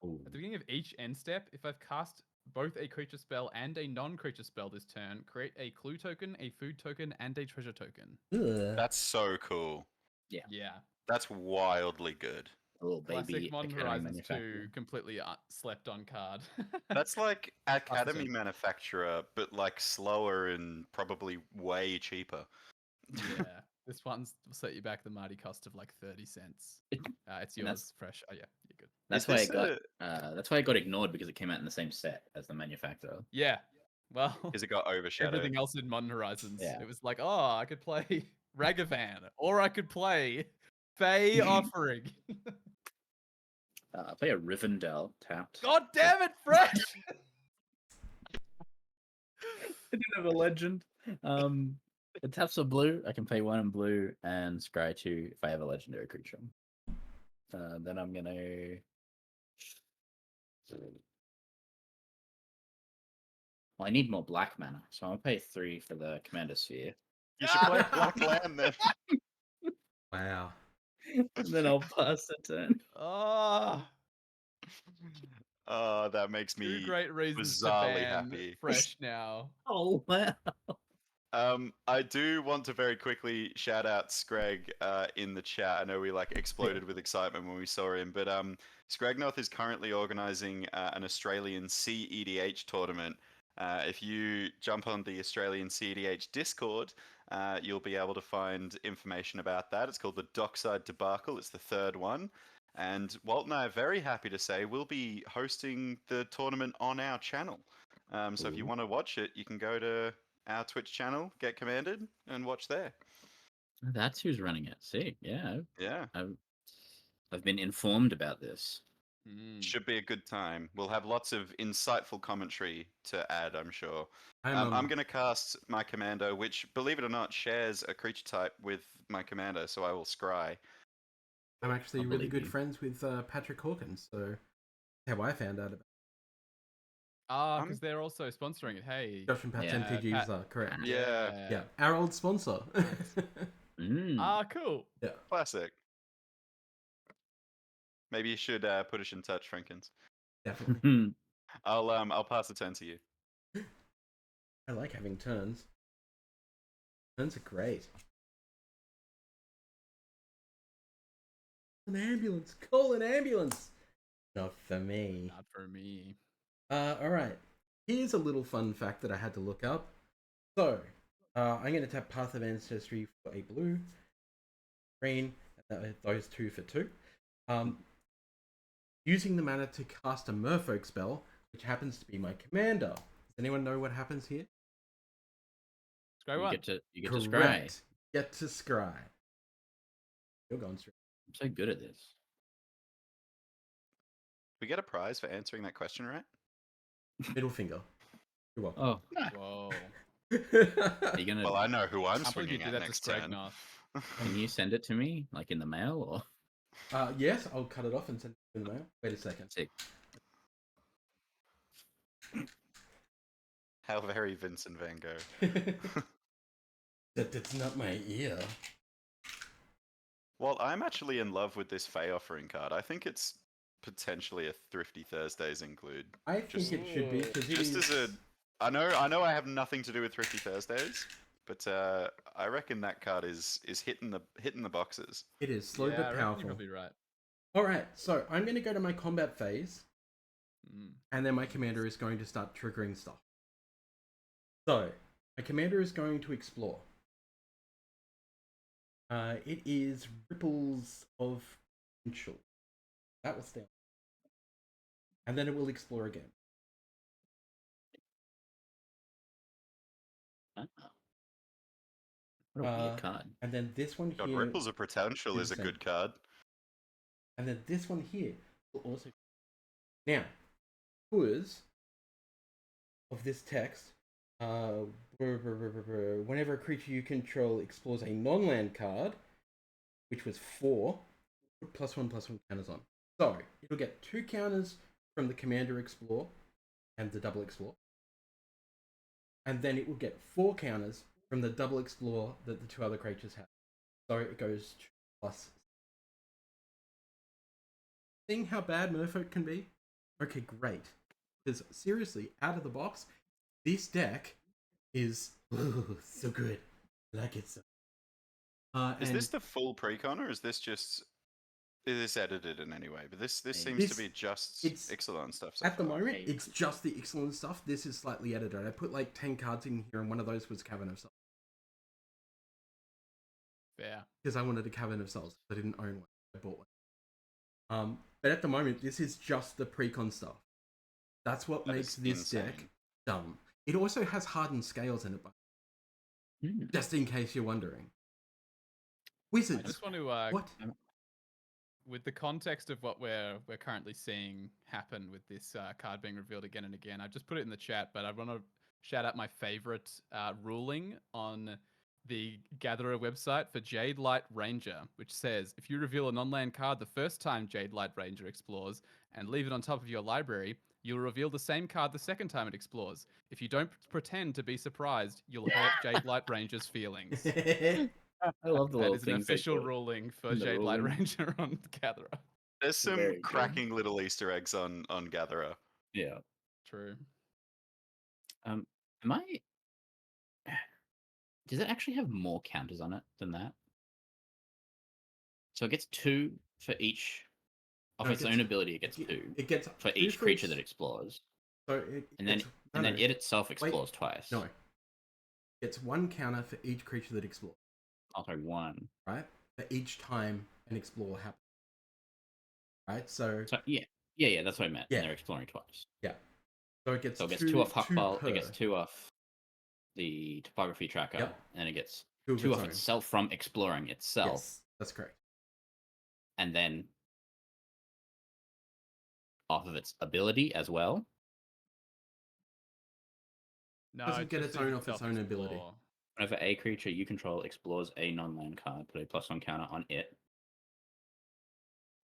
S4: Ooh.
S1: At the beginning of each end step, if I've cast both a creature spell and a non-creature spell this turn, create a clue token, a food token, and a treasure token.
S3: Ugh.
S2: That's so cool.
S1: Yeah.
S2: That's wildly good.
S4: A little
S1: Classic
S4: baby
S1: Modern
S4: Academy
S1: Horizons 2
S4: manufacturer.
S1: completely slept on card.
S2: That's like Academy
S1: same.
S2: manufacturer, but like slower and probably way cheaper.
S1: Yeah. This one's will set you back the mighty cost of like 30 cents. It's
S4: And
S1: yours fresh. Oh yeah, you're good.
S4: That's
S2: Is
S4: why
S2: this
S4: it got. That's why it got ignored because it came out in the same set as the manufacturer.
S1: Yeah. Well,
S2: Because it got overshadowed.
S1: everything else in Modern Horizons.
S4: Yeah.
S1: It was like, oh, I could play Ragavan, or I could play Fae Offering.
S4: Play a Rivendell tapped.
S1: God damn it, Fresh!
S4: I didn't have a legend. It taps a blue. I can pay 1 in blue and scry 2 if I have a legendary creature. Then I'm gonna. Well, I need more black mana, so I'll pay 3 for the Commander Sphere.
S2: You should play Black Land then.
S3: Wow.
S4: And then I'll pass the turn.
S1: Oh,
S2: Oh, that makes
S1: two
S2: me
S1: great reasons to
S2: bizarrely
S1: ban
S2: happy.
S1: Fresh now.
S4: Oh wow!
S2: I do want to very quickly shout out Screg in the chat. I know we like exploded with excitement when we saw him, but Scragnoth is currently organizing an Australian CEDH tournament. If you jump on the Australian CEDH Discord, you'll be able to find information about that. It's called the Dockside Debacle. It's the third one. And Walt and I are very happy to say we'll be hosting the tournament on our channel. So if you
S3: Ooh.
S2: want to watch it, you can go to our Twitch channel, GetCommanded, and watch there.
S4: That's who's running it. See, yeah,
S2: Yeah,
S4: I've been informed about this.
S2: should be a good time. We'll have lots of insightful commentary to add, I'm sure.
S3: I'm
S2: I'm going to cast my Commando, which, believe it or not, shares a creature type with my Commander, so I will scry.
S3: actually
S4: I
S3: really
S4: believe
S3: good
S4: you.
S3: friends with Patrick Hawkins, so that's how I found out about
S1: Ah, because they're also sponsoring it. Hey.
S3: Josh and Pat's
S4: Yeah,
S3: MTGs
S1: Pat-
S3: are correct.
S2: Yeah.
S3: Yeah, our old sponsor.
S1: Ah, cool.
S3: Yeah,
S2: Classic. Maybe you should put us in touch, Frankins.
S3: definitely.
S2: I'll pass the turn to you.
S3: I like having turns. Turns are great. An ambulance! Call an ambulance! Not for me.
S1: Not for me.
S3: Alright. Here's a little fun fact that I had to look up. So, I'm going to tap Path of Ancestry for a blue, green, those 2 for 2. Using the mana to cast a Merfolk spell, which happens to be my commander. Does anyone know what happens here?
S1: Scry
S4: You
S1: one.
S4: get to scry.
S3: Correct. Get to scry. You're going straight.
S4: I'm so good at this.
S2: We get a prize for answering that question right?
S3: Middle finger. You're welcome.
S4: Oh,
S1: Whoa.
S4: are you gonna?
S2: Well, I know who I'm
S1: Can't believe you
S2: swinging
S1: did
S2: at
S1: that to
S2: next turn.
S1: Scragnoth.
S4: Can you send it to me, like in the mail, or?
S3: Yes, I'll cut it off and send it in the mail. Wait a second.
S4: Sick.
S2: How very Vincent Van Gogh.
S3: That's not my ear.
S2: Well, I'm actually in love with this Fae offering card. I think it's potentially a Thrifty Thursdays include.
S3: I think it should be because
S2: Just as a, I know I have nothing to do with Thrifty Thursdays, but I reckon that card is hitting the boxes.
S3: It is slow
S1: Yeah, I
S3: but
S1: reckon you're
S3: powerful.
S1: probably right.
S3: All right, so I'm going to go to my combat phase,
S1: Mm.
S3: and then my commander is going to start triggering stuff. So my commander is going to explore. It is Ripples of Potential. That will stay on. And then it will explore again.
S4: Oh. What a weird card.
S3: And then this one
S2: God,
S3: here.
S2: Ripples of Potential is a
S3: insane.
S2: good card.
S3: And then this one here will also. Now, tours of this text. Whenever a creature you control explores a non-land card, which was 4, put +1/+1 counters on. So it'll get 2 counters from the Commander Explore and the Double Explore, and then it will get 4 counters from the Double Explore that the 2 other creatures have. So it goes to +. Seeing how bad Merfolk can be? Okay, great. Because seriously, out of the box, this deck is so good. I like it so.
S2: Is
S3: And
S2: this the full precon, or is this just is this edited in any way? But this seems
S3: This-
S2: to be just
S3: it's-
S2: Ixalan stuff so
S3: at the
S2: far.
S3: moment,
S4: Hey.
S3: it's just the excellent stuff. This is slightly edited. I put like 10 cards in here, and one of those was Cavern of Souls.
S1: Fair.
S3: Because I wanted a Cavern of Souls. I didn't own one. I bought one. But at the moment, this is just the precon stuff. That's what
S2: That
S3: makes
S2: is
S3: this deck
S2: insane.
S3: dumb. It also has hardened scales in it, but just in case you're wondering.
S1: I
S3: Wizards.
S1: just want to
S3: What?
S1: with the context of what we're currently seeing happen with this card being revealed again and again. I've just put it in the chat, but I want to shout out my favorite ruling on the Gatherer website for Jade Light Ranger, which says if you reveal a non-land card the first time Jade Light Ranger explores and leave it on top of your library, you'll reveal the same card the second time it explores. If you don't pretend to be surprised, you'll hurt Jade Light Ranger's feelings.
S4: I love the
S1: That
S4: little
S1: is an
S4: things they
S1: official
S4: put
S1: ruling for
S4: in the
S1: Jade Light
S4: ruling.
S1: Ranger on Gatherer.
S2: There's some
S4: Very good.
S2: cracking little Easter eggs on Gatherer.
S4: Yeah.
S1: True.
S4: Am I? Does it actually have more counters on it than that? So it gets 2 for each of
S3: No, it
S4: its
S3: gets-
S4: own ability. It gets 2
S3: It gets
S4: for
S3: 2
S4: each creature
S3: each-
S4: that explores,
S3: So it
S4: and then
S3: gets-
S4: and
S3: no,
S4: then
S3: no.
S4: it itself explores twice.
S3: No. It's 1 counter for each creature that explores,
S4: Also 1.
S3: right? For each time an explore happens. Right? So
S4: So yeah, that's what I meant.
S3: Yeah.
S4: And they're exploring twice.
S3: so it gets
S4: So it gets
S3: 2,
S4: 2 off Huckball.
S3: per.
S4: It gets 2 off the topography tracker,
S3: Yep.
S4: and it gets
S3: 2 of
S4: 2
S3: its
S4: off
S3: own.
S4: itself from exploring itself,
S3: Yes, that's correct.
S4: and then off of its ability as well.
S1: No,
S3: Doesn't
S1: it
S3: get
S1: just
S3: its
S1: says
S3: own off its own ability.
S1: self-explore.
S4: Whenever a creature you control explores a non-land card, put a +1 counter on it.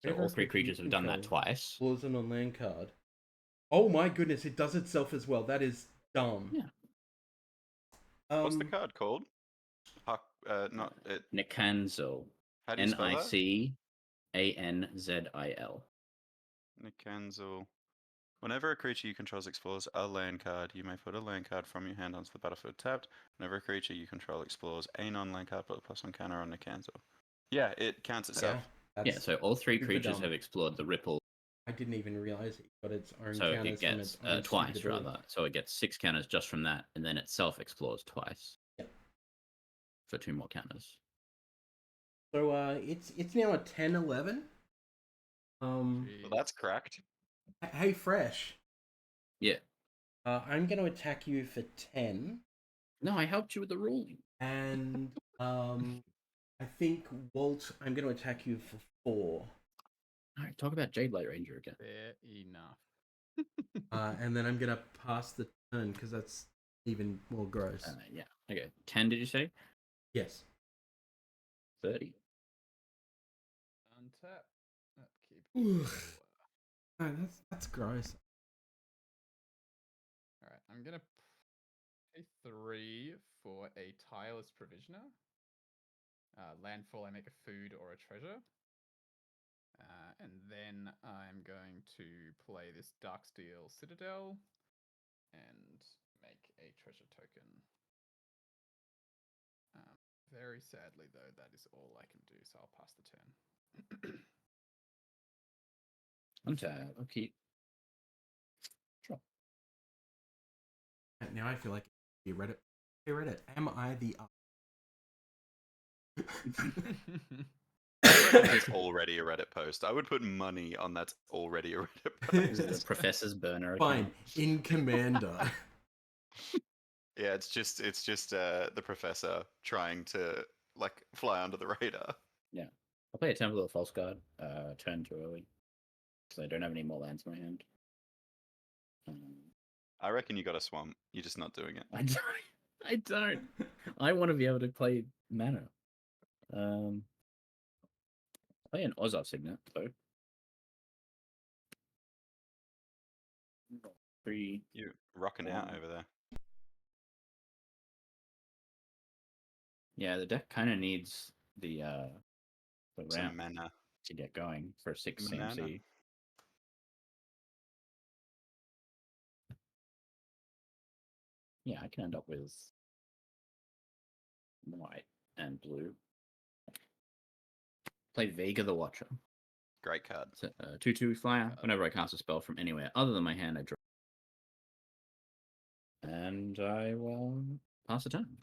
S4: So
S3: Whenever
S4: all
S3: a
S4: 3
S3: creature you
S4: creatures have done that
S3: control
S4: twice.
S3: explores a non-land card. Oh my goodness, it does itself as well. That is dumb.
S4: Yeah.
S2: What's the card called? Not it.
S4: Nikanzil.
S2: How do you spell that?
S4: Nicanzil.
S2: Nikanzil. Whenever a creature you control explores a land card, you may put a land card from your hand onto the battlefield tapped. Whenever a creature you control explores a non-land card, put a +1 counter on Nikanzil. Yeah, it counts itself.
S4: Yeah, so all 3
S3: super
S4: creatures
S3: dumb.
S4: have explored the ripple,
S3: I didn't even realize it got its own
S4: so
S3: counters
S4: it
S3: from
S4: gets
S3: its own
S4: twice
S3: stupid ability.
S4: rather. So it gets 6 counters just from that, and then itself explores twice.
S3: Yep.
S4: For 2 more counters.
S3: So it's now a 10-11.
S2: Well,
S1: Jeez.
S2: that's cracked.
S3: Hey Fresh.
S4: Yeah.
S3: I'm going to attack you for 10,
S4: No, I helped you with the ruling.
S3: and I think Walt, I'm going to attack you for 4.
S4: Alright, talk about Jade Light Ranger again.
S1: Fair enough.
S3: And then I'm going to pass the turn because that's even more gross.
S4: Yeah. Okay. 10, did you say?
S3: Yes.
S4: 30.
S1: Untap. Upkeep.
S3: Ugh. No, that's gross.
S1: All right, I'm gonna pay 3 for a tireless provisioner. Landfall, I make a food or a treasure. And then I'm going to play this Darksteel Citadel and make a treasure token. Very sadly, though, that is all I can do, so I'll pass the turn.
S4: Untap. Upkeep. Drop.
S3: Now I feel like you read it. Hey Reddit, am I the
S2: It's already a Reddit post. I would put money on that's already a Reddit
S4: This is
S2: post.
S4: the Professor's burner
S3: Fine,
S4: account.
S3: in Commander.
S2: Yeah, it's just the professor trying to like fly under the radar.
S4: I'll play a Temple of the False God. Turn too early. Because I don't have any more lands in my hand.
S2: I reckon you got a swamp. You're just not doing it.
S4: I don't. I don't. I want to be able to play mana. Play an Ozark Signet, though. 3.
S2: You're rocking out over there.
S4: Yeah, the deck kind of needs the
S2: Some
S4: ramp
S2: mana.
S4: to get going for 6
S2: Banana.
S4: CMC. Yeah, I can end up with white and blue. Play Vega the Watcher.
S2: Great card.
S4: It's a 2/2 flyer. Whenever I cast a spell from anywhere other than my hand, I draw. And I will pass the turn.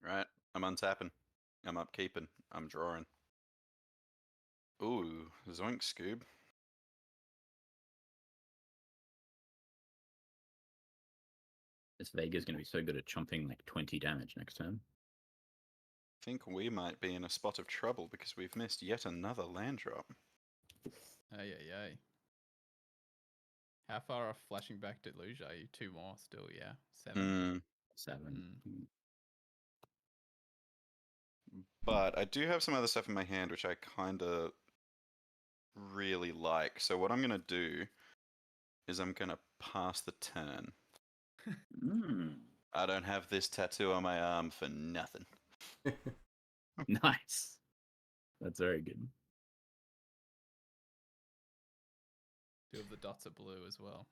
S2: Right. I'm untapping. I'm upkeeping. I'm drawing. Ooh, Zoink Scoob.
S4: This Vega's going to be so good at chomping like 20 damage next turn.
S2: Think we might be in a spot of trouble because we've missed yet another land drop.
S1: Ay. How far off flashing back Deluge are you? 2 more still, yeah. 7.
S4: 7.
S2: But I do have some other stuff in my hand which I kind of really like. So what I'm going to do is I'm going to pass the turn. I don't have this tattoo on my arm for nothing.
S4: Nice. That's very good.
S1: 2 of the dots are blue as well.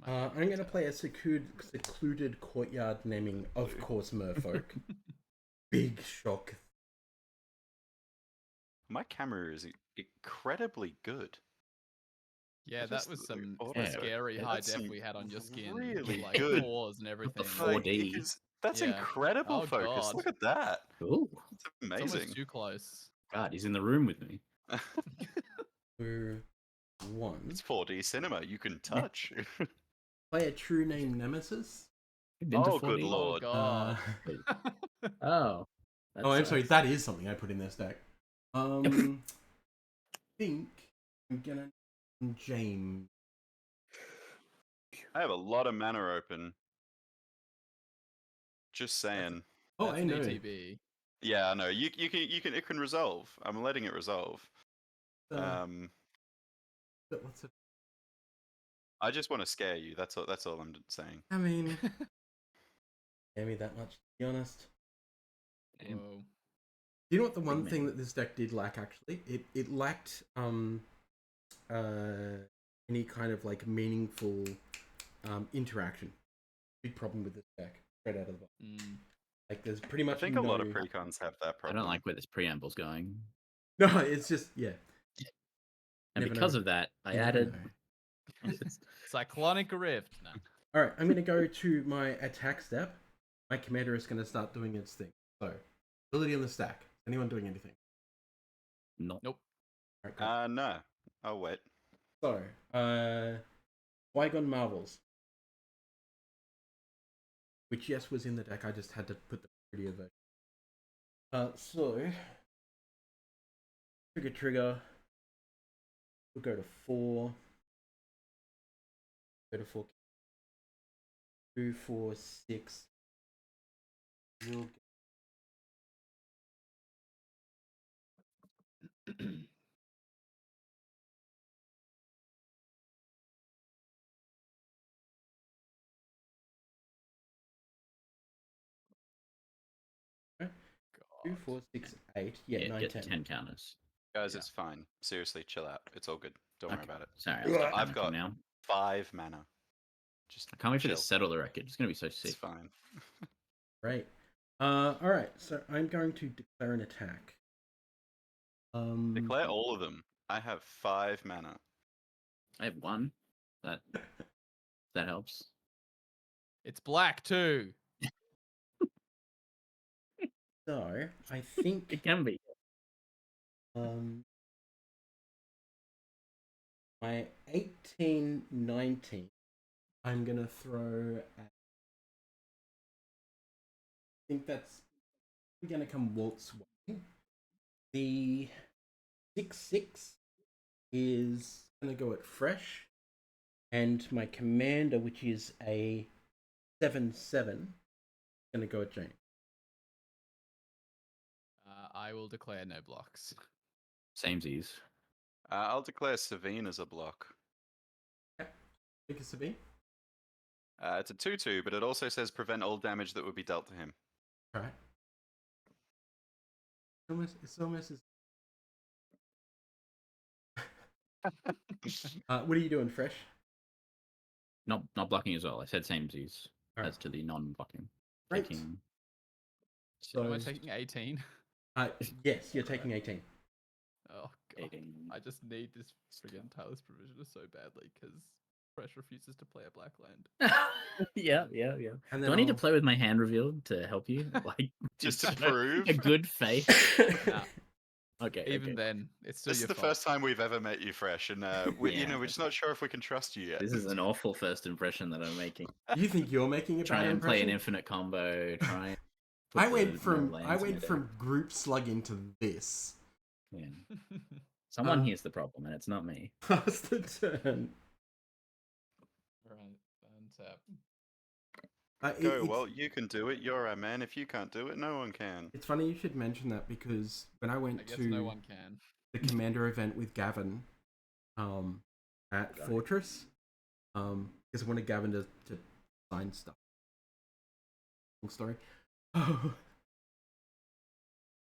S3: I'm going to play a secluded courtyard naming, of course, Merfolk. Big shock.
S2: My camera is incredibly good.
S1: Yeah, that was some
S2: auto-
S1: scary
S2: yeah,
S1: high
S2: that's
S1: def
S2: some
S1: we had on your skin.
S2: really
S1: like
S2: good-
S1: pores and everything.
S4: 4D.
S2: That's
S1: Yeah.
S2: incredible
S1: Oh,
S2: focus.
S1: God.
S2: Look at that.
S4: Ooh.
S2: It's
S1: It's
S2: amazing.
S1: almost too close.
S4: God, he's in the room with me.
S3: 2, 1.
S2: It's 4D cinema. You can touch.
S3: Play a true name Nemesis.
S4: You've been to
S2: Oh, good
S4: 4D?
S2: lord.
S1: Oh, God.
S4: Oh.
S3: Oh, I'm sorry. That is something I put in this deck. Think I'm gonna James.
S2: I have a lot of mana open. Just saying.
S3: Oh,
S1: That's
S3: I
S1: an
S3: know.
S1: ETB.
S2: Yeah, I know. You can it can resolve. I'm letting it resolve.
S3: But what's it?
S2: I just want to scare you. That's all I'm saying.
S3: I mean, scare me that much, to be honest.
S1: Whoa.
S3: You know what the one
S4: Big
S3: thing
S4: man.
S3: that this deck did lack actually? It lacked any kind of like meaningful interaction. Big problem with this deck, straight out of the box. Like there's pretty
S2: I
S3: much
S2: think a lot of precons have that
S4: I
S2: problem.
S4: don't like where this preamble's going.
S3: No, it's just yeah.
S4: And
S3: Never
S4: because
S3: know.
S4: of that, I
S3: You never
S4: added.
S3: know.
S1: Cyclonic Rift. No.
S3: All right, I'm going to go to my attack step. My commander is going to start doing its thing. So, ability on the stack. Is anyone doing anything?
S4: Nope.
S1: Nope.
S3: All right, cool.
S2: No. Oh wait.
S3: So, Wygon Marvels. Which, yes, was in the deck. I just had to put the prettier version. So, trigger. We'll go to 4. Go to 4. 2, 4, 6. We'll 2, 4, 6, 8. Yeah, 9,
S4: get
S3: 10.
S4: 10 counters.
S2: Guys,
S1: Yeah.
S2: it's fine. Seriously, chill out. It's all good. Don't worry
S4: Okay.
S2: about it.
S4: Sorry, I'll stop
S2: I've
S4: panicking
S2: got
S4: now.
S2: 5 mana. Just
S4: I can't wait for
S2: chill.
S4: this to settle the record. It's going to be so
S2: It's
S4: sick.
S2: fine.
S3: Right. Alright, so I'm going to declare an attack.
S2: Declare all of them. I have 5 mana.
S4: I have 1. That helps.
S1: It's black too.
S3: So, I think
S4: It can be.
S3: my 18, 19, I'm gonna throw at, I think that's gonna come waltz way. The 6/6 is gonna go at fresh, and my commander, which is a 7/7, gonna go at James.
S1: I will declare no blocks.
S4: Samesies.
S2: I'll declare Savine as a block.
S3: Think it's a B?
S2: It's a 2/2, but it also says prevent all damage that would be dealt to him.
S3: Alright. It's almost as. What are you doing, fresh?
S4: Not blocking as well. I said samesies
S3: Alright.
S4: as to the non-blocking.
S3: Right.
S4: Taking...
S1: Am I
S3: So,
S1: taking 18?
S3: yes, you're taking 18.
S1: Oh god. I just need this friggin' Tyler's Provisioner so badly because Fresh refuses to play a black land.
S4: Yeah.
S3: And
S4: Do
S3: then
S4: I need to play with my hand reveal to help you? Like
S2: Just to
S4: show
S2: prove?
S4: a good faith.
S1: Nah,
S4: Okay.
S1: even
S4: okay.
S1: then, it's still
S2: This is
S1: your
S2: the
S1: fault.
S2: first time we've ever met you, Fresh, and we're
S4: Yeah,
S2: just not sure if we can trust you yet.
S4: This is an awful first impression that I'm making.
S3: You think you're making a
S4: Try
S3: bad
S4: and play an
S3: impression?
S4: infinite combo. Try and
S3: I
S4: put
S3: went
S4: the no
S3: from
S4: lands in the deck.
S3: group slugging to this.
S4: Yeah. Someone
S3: Uh,
S4: here's the problem, and it's not me.
S3: Pass the turn.
S1: Right, untap.
S2: Go, well, you can do it. You're our man. If you can't do it, no one can.
S3: It's funny you should mention that because when I went
S1: I guess
S3: to
S1: no one can.
S3: the Commander event with Gavin, at Fortress, because I wanted Gavin to sign stuff. Long story.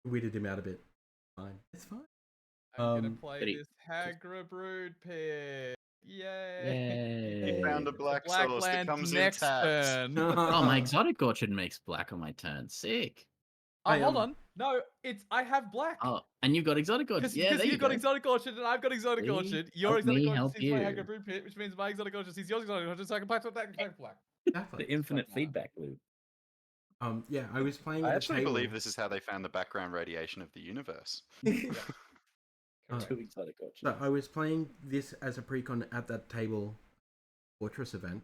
S3: Weirded him out a bit. Fine. It's fine.
S1: I'm gonna
S3: Um,
S1: play
S4: but he-
S1: this Hagra Brood pick. Yay!
S2: You
S4: Yay.
S2: found a
S1: It's
S2: black
S1: black
S2: source that
S1: land
S2: comes
S1: next
S2: in taps.
S1: turn.
S4: Oh, my exotic orchard makes black on my turn. Sick.
S1: Oh,
S3: I,
S1: hold on. No, I have black.
S4: Oh, and you've got exotic orchard.
S1: Because
S4: Yeah, there you
S1: you've got
S4: go.
S1: exotic orchard and I've got exotic
S4: See?
S1: orchard. Your
S4: Help
S1: exotic
S4: me
S1: orchard
S4: help
S1: sees my
S4: you.
S1: Hagra Brood pit, which means my exotic orchard sees your exotic orchard, so I can black.
S3: exactly.
S4: The infinite
S1: Black mana.
S4: feedback loop.
S3: Yeah, I was playing
S2: I
S3: at a
S2: actually
S3: table.
S2: believe this is how they found the background radiation of the universe.
S4: Two exotic orchards.
S3: So I was playing this as a precon at that table Fortress event,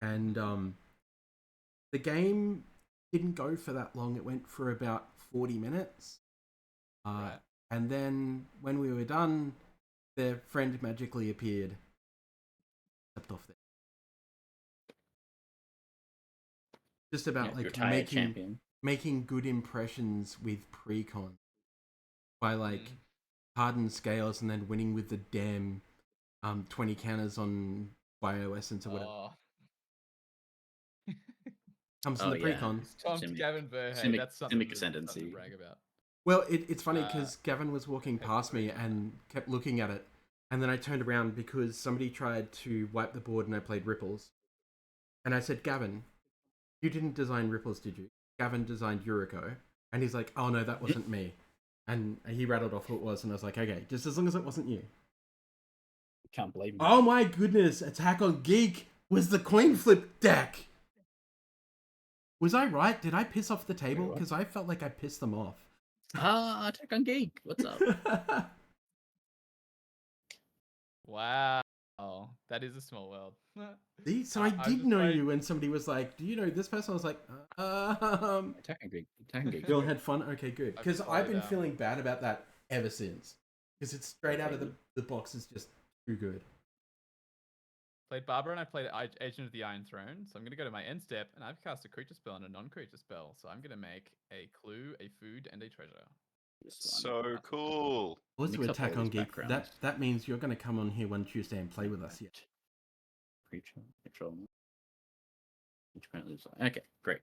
S3: and the game didn't go for that long. It went for about 40 minutes.
S1: Right.
S3: And then when we were done, their friend magically appeared. Stepped off there. Just about
S4: Yeah,
S3: like
S4: retired champion.
S3: making good impressions with precon by like hardened scales and then winning with the damn 20 counters on Bioessence or whatever.
S1: Oh,
S3: Comes from the
S4: yeah.
S3: precon.
S1: Tom
S4: Simic-
S1: Gavin Verhey.
S4: Simic-
S1: That's something
S4: Simic
S1: to
S4: ascendancy.
S1: brag about.
S3: Well, it's funny
S1: Uh,
S3: because Gavin was walking past me and kept looking at it, and then I turned around because somebody tried to wipe the board and I played Ripples. And I said, Gavin, you didn't design Ripples, did you? Gavin designed Yuriko. And he's like, oh no, that wasn't me. And he rattled off who it was, and I was like, okay, just as long as it wasn't you.
S4: Can't blame me.
S3: Oh my goodness, Attack on Geek was the coin flip deck! Was I right? Did I piss off the table?
S4: what?
S3: Because I felt like I pissed them off.
S4: Attack on Geek. What's up?
S1: Wow. That is a small world.
S3: See, so
S1: I
S3: I
S1: was
S3: did
S1: just
S3: know
S1: like-
S3: you when somebody was like, do you know this person? I was like,
S4: Attack on Geek. Attack on Geek.
S3: You all had fun? Okay, good.
S1: I've
S3: Because I've been
S1: tried,
S3: feeling bad about that ever since. Because it's straight out of the box is just too good.
S1: Played Barbara and I played Agent of the Iron Throne. So I'm going to go to my end step and I've cast a creature spell and a non-creature spell. So I'm going to make a clue, a food, and a treasure.
S2: So cool.
S3: Also,
S4: Mix up
S3: Attack
S4: all
S3: on
S4: these
S3: Geek,
S4: backgrounds.
S3: that means you're going to come on here one Tuesday and play with us. Yeah.
S4: Creature. Control. Which apparently is okay, great.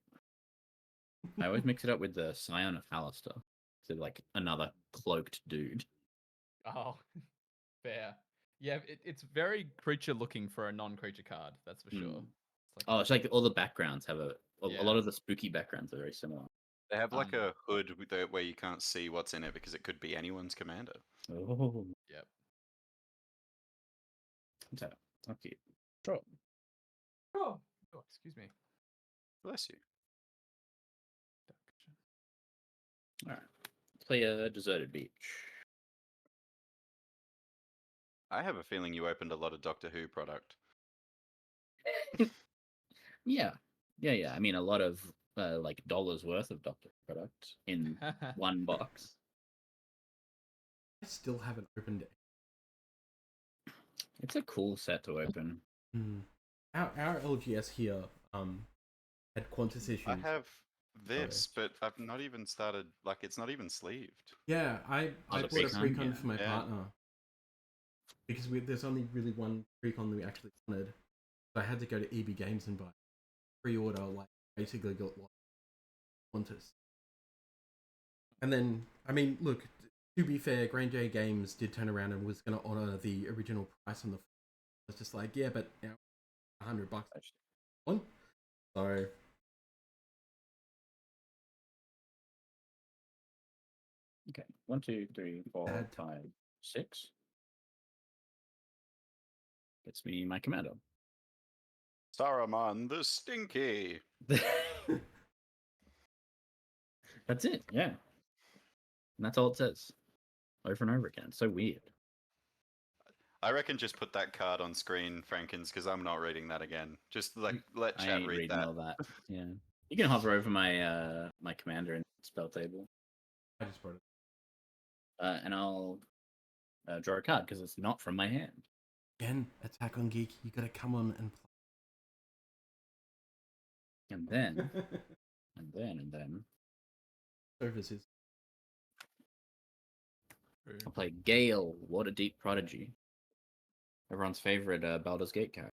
S4: I always mix it up with the Scion of Halaster. So like another cloaked dude.
S1: Oh, fair. Yeah, it's very creature looking for a non-creature card. That's for sure.
S4: Mm.
S1: It's
S4: Oh, it's like all the backgrounds have a
S1: Yeah.
S4: lot of the spooky backgrounds are very similar.
S2: They have like
S1: Um,
S2: a hood where you can't see what's in it because it could be anyone's commander.
S4: Oh,
S1: Yep.
S4: so okay. Draw.
S1: Oh, excuse me.
S2: Bless you.
S4: All right. Play a deserted beach.
S2: I have a feeling you opened a lot of Doctor Who product.
S4: Yeah. I mean, a lot of like dollars worth of Doctor Who product in one box.
S3: I still haven't opened it.
S4: It's a cool set to open.
S3: Our LGS here had Qantas issues.
S2: I have this, but I've not even started. Like, it's not even sleeved.
S3: Yeah, I
S4: the
S3: bought a
S4: precon,
S3: precon
S4: yeah.
S3: for my
S2: Yeah.
S3: partner. Because there's only really one precon that we actually wanted. So I had to go to EB Games and buy pre-order, like, basically got Qantas. And then, I mean, look, to be fair, Grand J Games did turn around and was going to honor the original price on the. I was just like, yeah, but you know, $100 one. So
S4: 1, 2, 3, 4,
S3: Bad
S4: 5, 6. Gets me my commando.
S2: Saruman the Stinky.
S4: That's it, yeah. And that's all it says. Over and over again. It's so weird.
S2: I reckon just put that card on screen, Frankins, because I'm not reading that again. Just let
S4: I
S2: chat
S4: ain't
S2: read
S4: reading
S2: that.
S4: all that. Yeah. You can hover over my my commander in spell table.
S3: I just brought it.
S4: And I'll draw a card because it's not from my hand.
S3: Again, Attack on Geek, you gotta come on and
S4: And then,
S3: play.
S4: and then
S3: Services.
S4: I'll play Gale, Waterdeep Prodigy. Everyone's favorite Baldur's Gate character.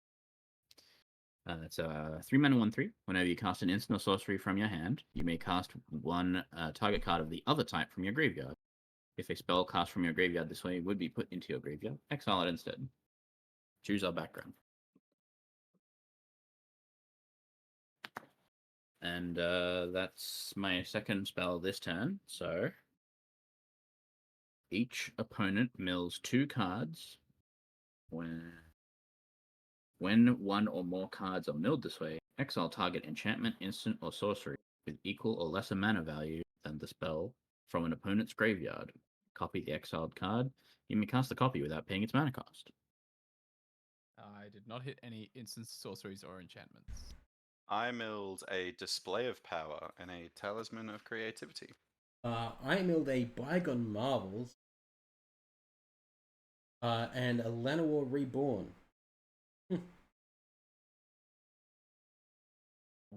S4: It's a 3-mana 1/3. Whenever you cast an instant or sorcery from your hand, you may cast one target card of the other type from your graveyard. If a spell cast from your graveyard this way would be put into your graveyard, exile it instead. Choose our background. And that's my second spell this turn. So each opponent mills 2 cards. When one or more cards are milled this way, exile target enchantment, instant, or sorcery with equal or lesser mana value than the spell from an opponent's graveyard. Copy the exiled card. You may cast the copy without paying its mana cost.
S1: I did not hit any instant sorceries or enchantments.
S2: I milled a Display of Power and a Talisman of Creativity.
S3: I milled a Bygone Marvels and a Llanowar Reborn.
S4: What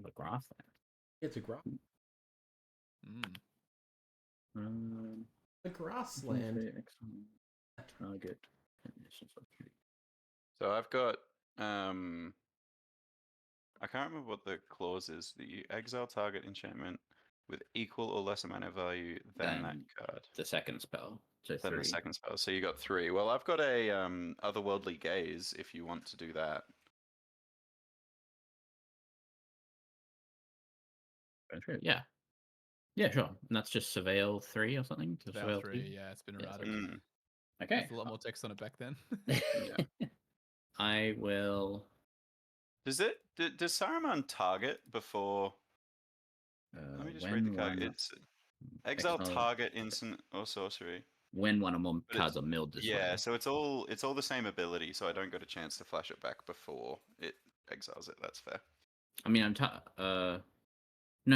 S4: a grassland.
S3: It's a grass. A grassland.
S4: Target.
S2: So I've got I can't remember what the clause is. That you exile target enchantment with equal or lesser mana value than that card.
S4: The second spell. So
S2: Then
S4: 3.
S2: the second spell. So you got 3. Well, I've got a Otherworldly Gaze if you want to do that.
S4: Yeah. Yeah, sure. And that's just Surveil 3 or something? To
S1: Surveil
S4: 2?
S1: 3, yeah, it's been
S4: Yeah,
S1: erratic.
S4: Okay.
S1: There's a lot more text on it back then.
S2: Yeah.
S4: I will.
S2: Does Saruman target before? Let me just read the card. It's exile target instant or sorcery.
S4: When one or more cards are milled this way.
S2: Yeah, so it's all the same ability, so I don't get a chance to flash it back before it exiles it. That's fair.
S4: I mean, no.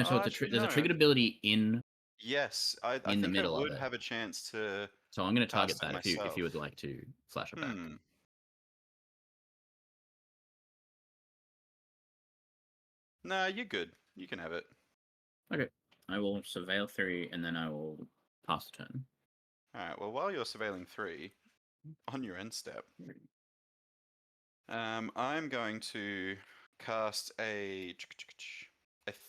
S4: So there's a triggered ability in.
S2: Yes, I
S4: in the
S2: think
S4: middle
S2: I would
S4: of it.
S2: have a chance to.
S4: So I'm going to target
S2: cast it
S4: that if
S2: myself.
S4: you would like to flash it back.
S2: Nah, you're good. You can have it.
S4: Okay. I will Surveil 3 and then I will pass the turn.
S2: Alright, well, while you're surveilling 3, on your end step, I'm going to cast a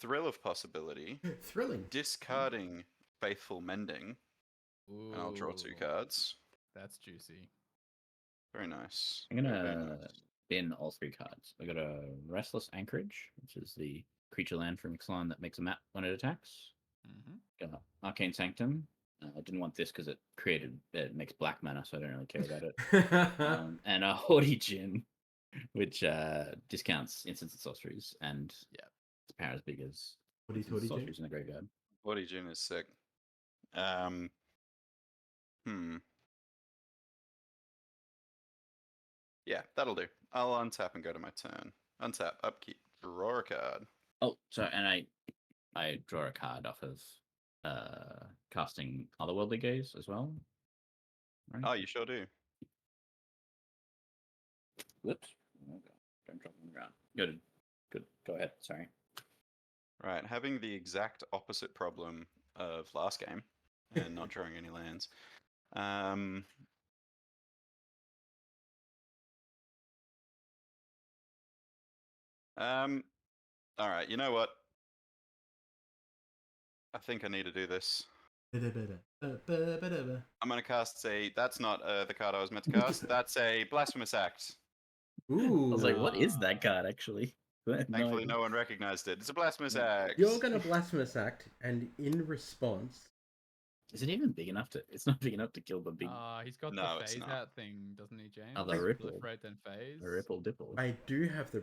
S2: Thrill of Possibility,
S3: Thrilling.
S2: discarding Faithful Mending, and I'll draw 2 cards.
S1: That's juicy.
S2: Very nice.
S4: I'm going
S2: Very
S4: to
S2: nice.
S4: bin all 3 cards. I got a Restless Anchorage, which is the creature land from Ixalan that makes a map when it attacks. Got Arcane Sanctum. I didn't want this because it makes black mana, so I don't really care about it. And a Haughty Djinn, which discounts instants and sorceries, and its power as big as sorceries in the graveyard.
S2: Haughty Djinn is sick. Yeah, that'll do. I'll untap and go to my turn. Untap, upkeep, draw a card.
S4: Oh, sorry, and I draw a card off of casting Otherworldly Gaze as well. Right?
S2: Oh, you sure do.
S4: Whoops. Oh, God. Don't drop on the ground. Good. Go ahead. Sorry.
S2: Right, having the exact opposite problem of last game and not drawing any lands. All right, you know what? I think I need to do this. I'm going to cast that's not the card I was meant to cast. That's a Blasphemous Act.
S3: Ooh.
S4: I was like, what is that card actually?
S2: Thankfully, no one recognized it. It's a Blasphemous Act.
S3: You're going to Blasphemous Act, and in response,
S4: Is it even big enough to? It's not big enough to kill the big
S1: He's got
S2: No,
S1: the
S2: it's
S1: phase
S2: not.
S1: out thing, doesn't he, James?
S4: Oh, the ripple.
S1: Proliferate then phase.
S4: the ripple dipple.
S3: I do have the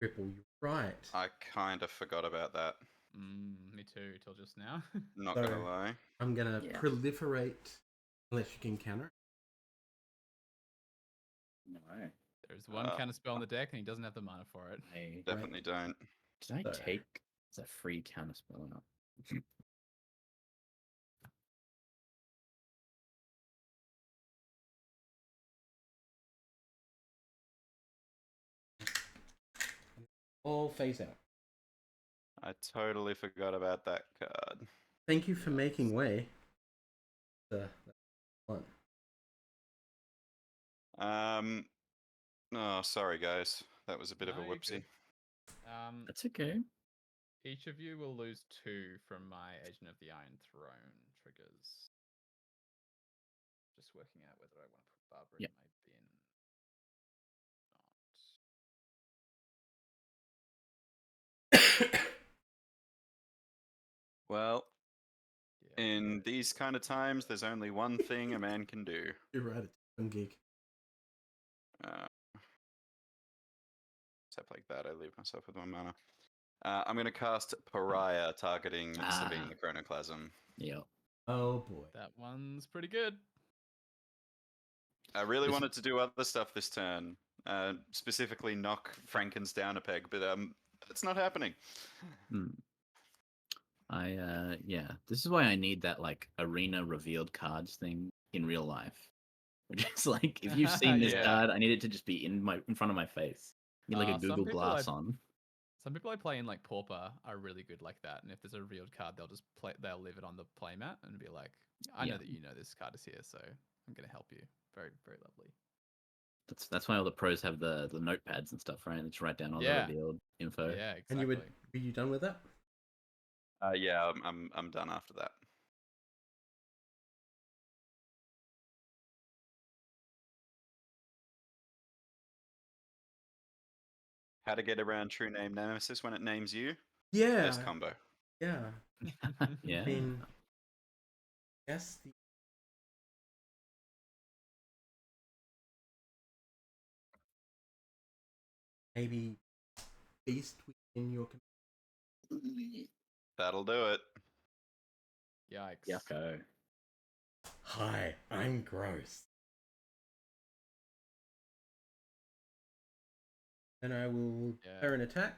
S3: ripple. You're right.
S2: I kind of forgot about that.
S1: Me too, till just now.
S2: Not
S3: So-
S2: gonna lie.
S3: I'm gonna
S4: Yeah.
S3: proliferate unless you can counter.
S4: No,
S1: There's one counter spell on the deck, and he doesn't have the mana for it.
S4: I
S2: Definitely don't.
S4: did I
S3: So-
S4: take that free counter spell out?
S3: All phase out.
S2: I totally forgot about that card.
S3: Thank you for making way. The one.
S2: Oh, sorry guys. That was a bit of a
S1: No, you're
S2: whoopsie.
S1: good.
S4: That's okay.
S1: Each of you will lose 2 from my Agent of the Iron Throne triggers. Just working out whether I want to put Barbara
S4: Yep.
S1: in my bin.
S2: Well,
S1: Yeah,
S2: in these kind of times, there's only one thing a man can do.
S3: You're right. It's one gig.
S2: Except like that, I leave myself with 1 mana. I'm going to cast Pariah, targeting Sabine the Chronoclasm.
S4: Yeah.
S3: Oh boy.
S1: that one's pretty good.
S2: I really
S4: This-
S2: wanted to do other stuff this turn, specifically knock Frankens down a peg, but it's not happening.
S4: Yeah. This is why I need that like arena revealed cards thing in real life. Which is like if you've seen this
S2: Yeah.
S4: card, I need it to just be in front of my face. Need like a
S1: Some
S4: Google
S1: people
S4: Glass on.
S1: Some people I play in like Pauper are really good like that, and if there's a revealed card, they'll leave it on the playmat and be like, I know
S4: Yeah.
S1: that you know this card is here, so I'm gonna help you. Very, very lovely.
S4: That's why all the pros have the notepads and stuff, right? Let's write down all
S1: Yeah.
S4: the revealed info.
S1: Yeah, exactly.
S3: And you were you done with that?
S2: Yeah, I'm done after that. How to get around True Name Nemesis when it names you?
S3: Yeah.
S2: Best combo.
S3: Yeah.
S4: Yeah.
S3: I mean, yes. Maybe beast within your.
S2: That'll do it.
S1: Yikes.
S4: Yucko.
S3: Hi, I'm gross. Then I will declare an attack.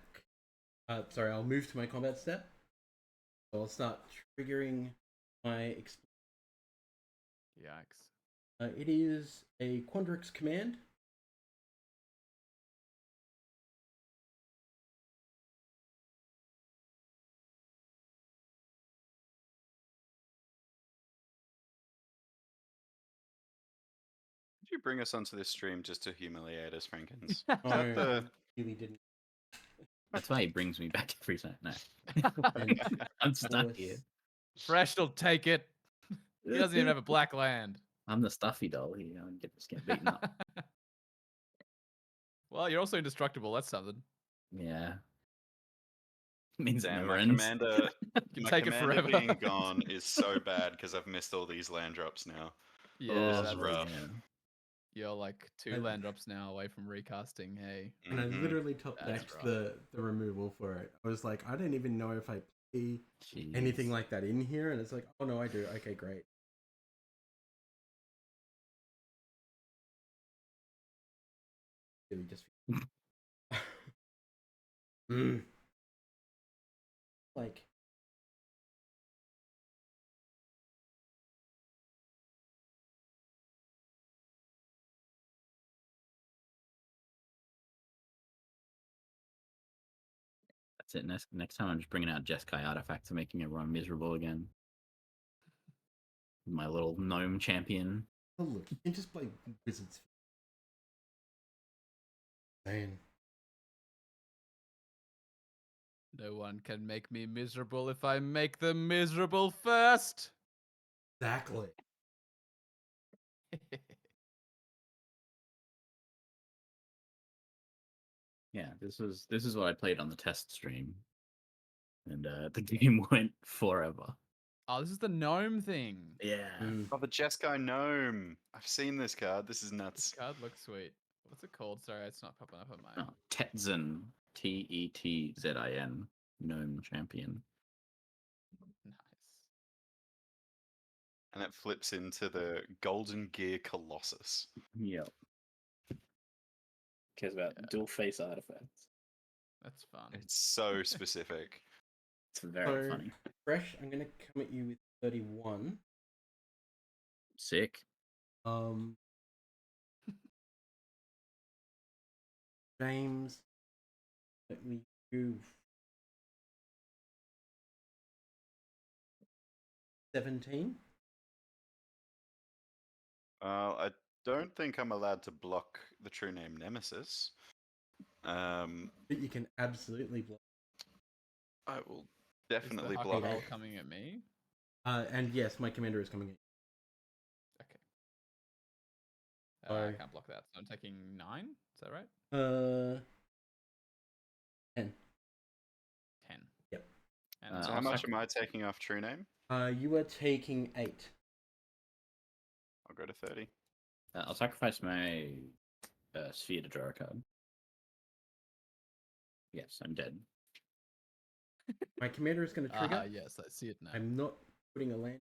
S3: Sorry, I'll move to my combat step. So I'll start triggering my.
S1: Yikes.
S3: It is a Quandrix command.
S2: Did you bring us onto this stream just to humiliate us, Frankens? Is
S3: Oh,
S2: that the...
S3: I really didn't.
S4: That's why he brings me back every time. No.
S3: And
S4: I'm stuck
S3: was-
S4: here.
S1: Fresh will take it. He doesn't even have a black land.
S4: I'm the stuffy doll here. I just get beaten up.
S1: Well, you're also indestructible. That's something.
S4: Yeah. Means it
S2: Damn,
S4: never
S2: my
S4: ends.
S2: commander,
S1: You
S2: my
S1: take it
S2: commander
S1: forever.
S2: being gone is so bad because I've missed all these land drops now.
S1: Yeah,
S2: This is
S1: that's
S2: rough.
S4: Yeah.
S1: You're like 2
S3: And-
S1: land drops now away from recasting. Hey.
S3: And I
S2: Mhm.
S3: literally top
S1: That's
S3: decked
S1: rough.
S3: the removal for it. I was like, I don't even know if I play anything
S4: Jeez.
S3: like that in here, and it's like, oh no, I do. Okay, great. Really just. Like.
S4: That's it. Next time I'm just bringing out Jeskai artifacts and making everyone miserable again. My little gnome champion.
S3: Oh look, you can just play wizards. Man,
S1: No one can make me miserable if I make them miserable first.
S3: exactly.
S4: Yeah, this is what I played on the test stream, and the game went forever.
S1: Oh, this is the gnome thing.
S4: Yeah.
S2: Oh, the Jeskai Gnome. I've seen this card. This is
S1: This
S2: nuts.
S1: card looks sweet. What's it called? Sorry, it's not popping up on mine.
S4: Oh, Tetzin. Tetzin. Gnome champion.
S1: Nice.
S2: And it flips into the Golden Gear Colossus.
S4: Yep. Cares about dual face artifacts.
S1: That's fun.
S2: It's so specific.
S4: It's very funny.
S3: Fresh, I'm gonna come at you with 31.
S4: Sick.
S3: James, let me do 17.
S2: I don't think I'm allowed to block the true name Nemesis.
S3: But you can absolutely block.
S2: I will
S1: Is the
S2: definitely
S1: Hucky
S2: block.
S1: Roll coming at me?
S3: And yes, my commander is coming in.
S1: Okay. I
S3: Sorry.
S1: can't block that. So I'm taking 9. Is that right?
S3: 10.
S1: 10.
S3: Yep.
S1: And
S2: So
S4: I'll
S2: how much
S4: sac-
S2: am I taking off true name?
S3: You are taking 8.
S2: I'll go to 30.
S4: I'll sacrifice my sphere to draw a card. Yes, I'm dead.
S3: My commander is going to trigger.
S1: Yes, I see it now.
S3: I'm not putting a land.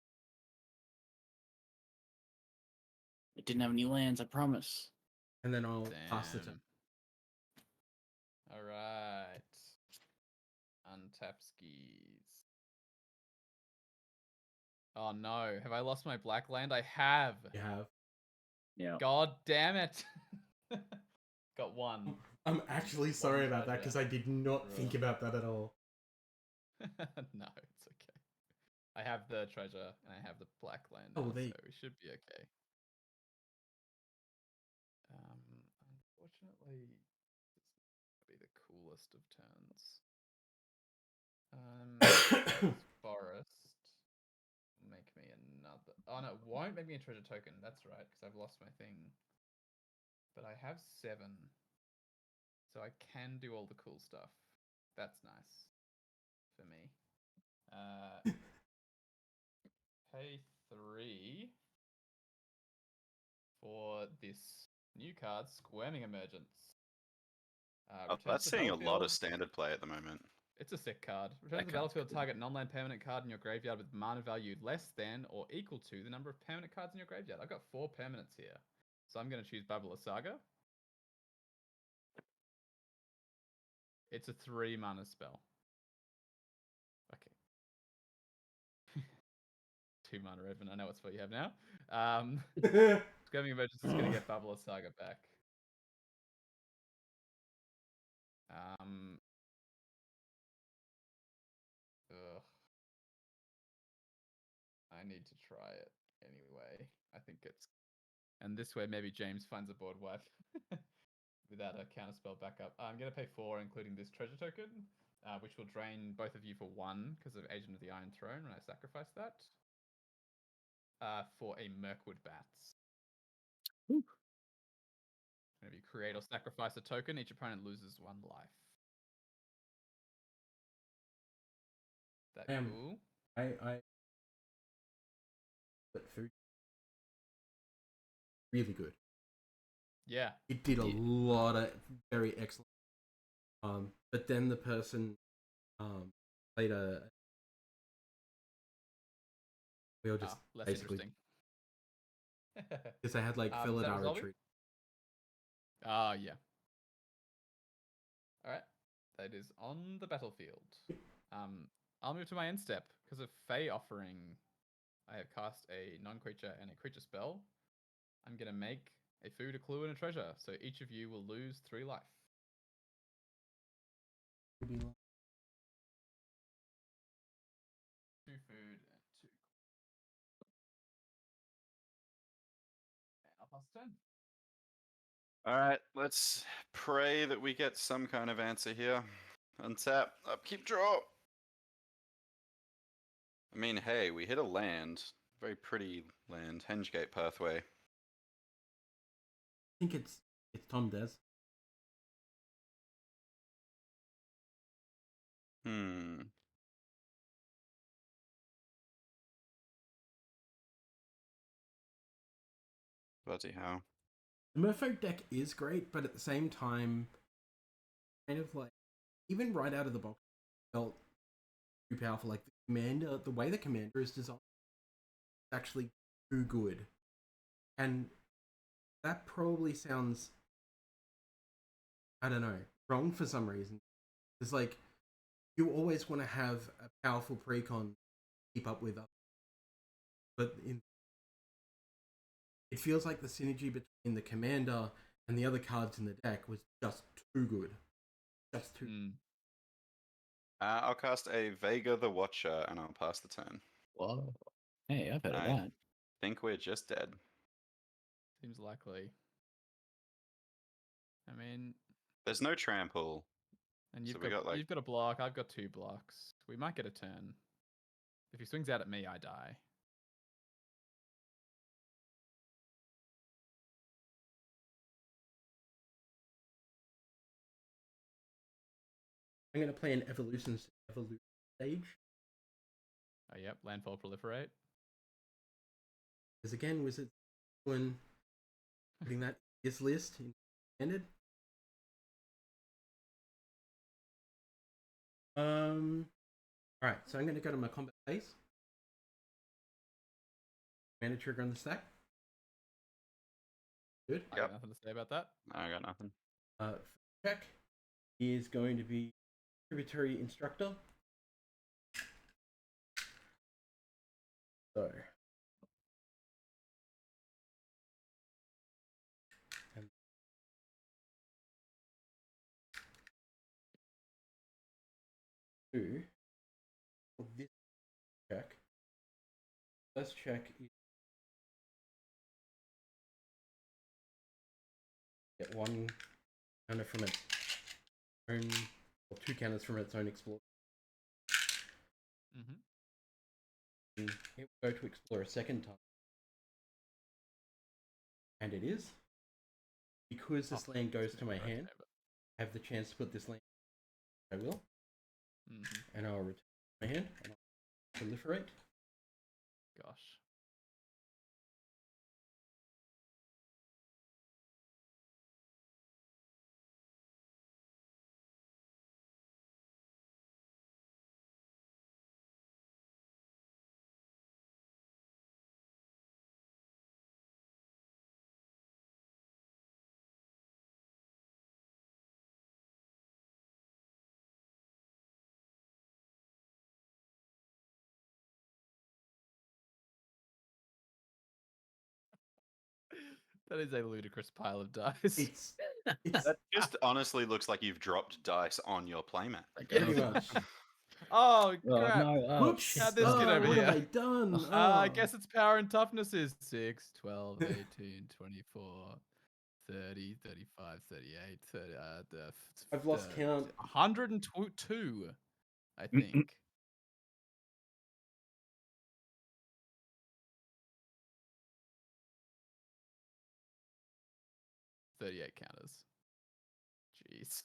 S4: It didn't have any lands, I promise.
S3: And then I'll pass the turn.
S1: All right. Untap skis. Oh no, have I lost my black land? I have.
S3: You have.
S4: Yeah.
S1: God damn it. Got 1.
S3: I'm actually sorry about that
S1: treasure.
S3: because I did not think about that at all.
S1: No, it's okay. I have the treasure and I have the black land
S3: Oh,
S1: now,
S3: there
S1: so
S3: you-
S1: we should be okay. Unfortunately, this will be the coolest of turns. Forest. Make me another. Oh no, it won't make me a treasure token. That's right, because I've lost my thing. But I have 7, so I can do all the cool stuff. That's nice for me. Pay 3 for this new card, Squirming Emergence.
S2: Oh,
S1: Returns
S2: that's
S1: to the
S2: seeing a lot
S1: battlefield.
S2: of standard play at the moment.
S1: It's a sick card. Return to the
S4: card's
S1: battlefield,
S4: cool.
S1: target non-land permanent card in your graveyard with mana value less than or equal to the number of permanent cards in your graveyard. I've got 4 permanents here. So I'm going to choose Babylon Saga. It's a 3 mana spell. Okay. 2 mana Revan. I know what spell you have now. Squirming Emergence is going to get Babylon Saga back. Ugh. I need to try it anyway. I think it's... And this way maybe James finds a board wipe without a counterspell backup. I'm going to pay 4, including this treasure token, which will drain both of you for 1 because of Agent of the Iron Throne when I sacrifice that. For a Mirkwood Bats.
S4: Ooh.
S1: Whenever you create or sacrifice a token, each opponent loses 1 life. That cool?
S3: I put food. Really good.
S1: Yeah.
S3: It did a lot of very excellent. But then the person played a. We all just
S1: Less
S3: basically
S1: interesting.
S3: because they had like
S1: Is that
S3: Felidar
S1: resolving?
S3: retreat.
S1: Yeah. Alright. That is on the battlefield. I'll move to my end step. Because of Fey Offering, I have cast a non-creature and a creature spell. I'm going to make a food, a clue, and a treasure. So each of you will lose 3 life. 2 food and 2. And I'll pass the turn.
S2: All right, let's pray that we get some kind of answer here. Untap, upkeep, draw. I mean, hey, we hit a land. Very pretty land. Hengegate Pathway.
S3: I think it's Tom Des.
S2: Bloody hell.
S3: The Merfolk deck is great, but at the same time, kind of like, even right out of the box, felt too powerful. Like the way the commander is designed, is actually too good. And that probably sounds, I don't know, wrong for some reason. It's like, you always want to have a powerful precon to keep up with others. But it feels like the synergy between the commander and the other cards in the deck was just too good. Just too.
S2: I'll cast a Vega the Watcher and I'll pass the turn.
S4: Whoa. Hey, I've heard of
S2: I
S4: that.
S2: think we're just dead.
S1: Seems likely. I mean,
S2: There's no trample.
S1: and
S2: So we got, like-
S1: you've got a block. I've got 2 blocks. We might get a turn. If he swings out at me, I die.
S3: I'm going to play an evolution stage.
S1: Oh, yep. Landfall proliferate.
S3: Because again, Wizards when putting that in his list in standard. Alright, so I'm going to go to my combat phase. Mana trigger on the stack. Good.
S1: I got nothing to say about that.
S2: I got nothing.
S3: Check is going to be Tributary Instructor. So. And two. For this check. First check is get 1 counter from its own, or 2 counters from its own explore. And it will go to explore a second time. And it is. Because this land goes to my hand, I have the chance to put this land. I will. And I'll return my hand and I'll proliferate.
S1: Gosh. That is a ludicrous pile of dice.
S3: It's
S2: That just honestly looks like you've dropped dice on your playmat.
S3: pretty much.
S1: Oh,
S4: Oh,
S1: crap.
S4: no. Oh,
S3: Whoops!
S4: shit.
S1: How'd this get over
S3: what
S1: here?
S3: have I done?
S1: I guess its power and toughness is 6, 12, 18, 24, 30, 35, 38, 30,
S3: I've lost count.
S1: 102, I think. 38 counters. Jeez.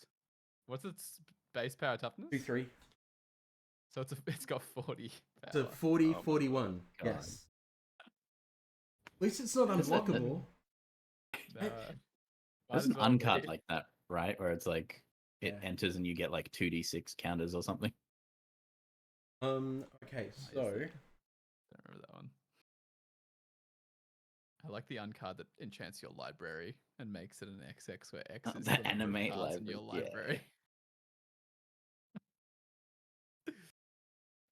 S1: What's its base power toughness?
S3: 2-3.
S1: So it's got 40 power.
S3: So 40,
S2: Oh,
S3: 41.
S4: God.
S3: Yes. At least it's not
S4: Is that-
S3: unblockable.
S1: No,
S4: There's
S1: might
S4: an
S1: as well
S4: uncard
S1: be.
S4: like that, right? Where it's like it
S3: Yeah.
S4: enters and you get like 2d6 counters or something.
S3: Okay,
S1: Is
S3: so
S1: it? Don't remember that one. I like the uncard that enchants your library and makes it an XX where X
S4: Oh,
S1: is
S4: the
S1: the number of
S4: animate
S1: cards in your
S4: library, yeah.
S1: library.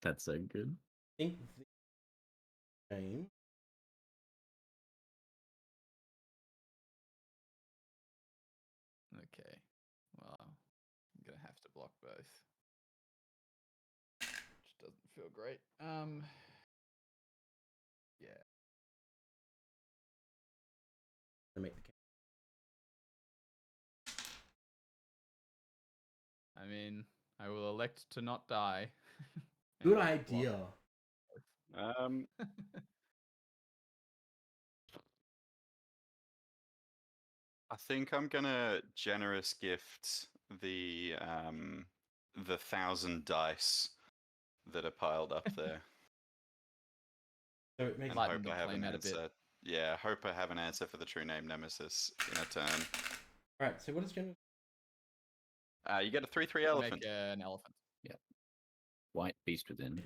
S4: That's so good.
S3: I think the game.
S1: Okay. Well, I'm gonna have to block both. Which doesn't feel great. Yeah.
S3: To make the game.
S1: I mean, I will elect to not die.
S3: Good
S1: and block.
S3: idea.
S2: I think I'm gonna generous gift the 1,000 dice that are piled up there.
S3: So it makes
S2: And
S1: Lighten
S2: hope
S1: the
S2: I have an
S1: flame out a bit.
S2: answer. yeah, hope I have an answer for the true name Nemesis in a turn.
S3: Alright, so what is general?
S2: You get a 3/3 elephant.
S1: Make an elephant.
S4: White beast within.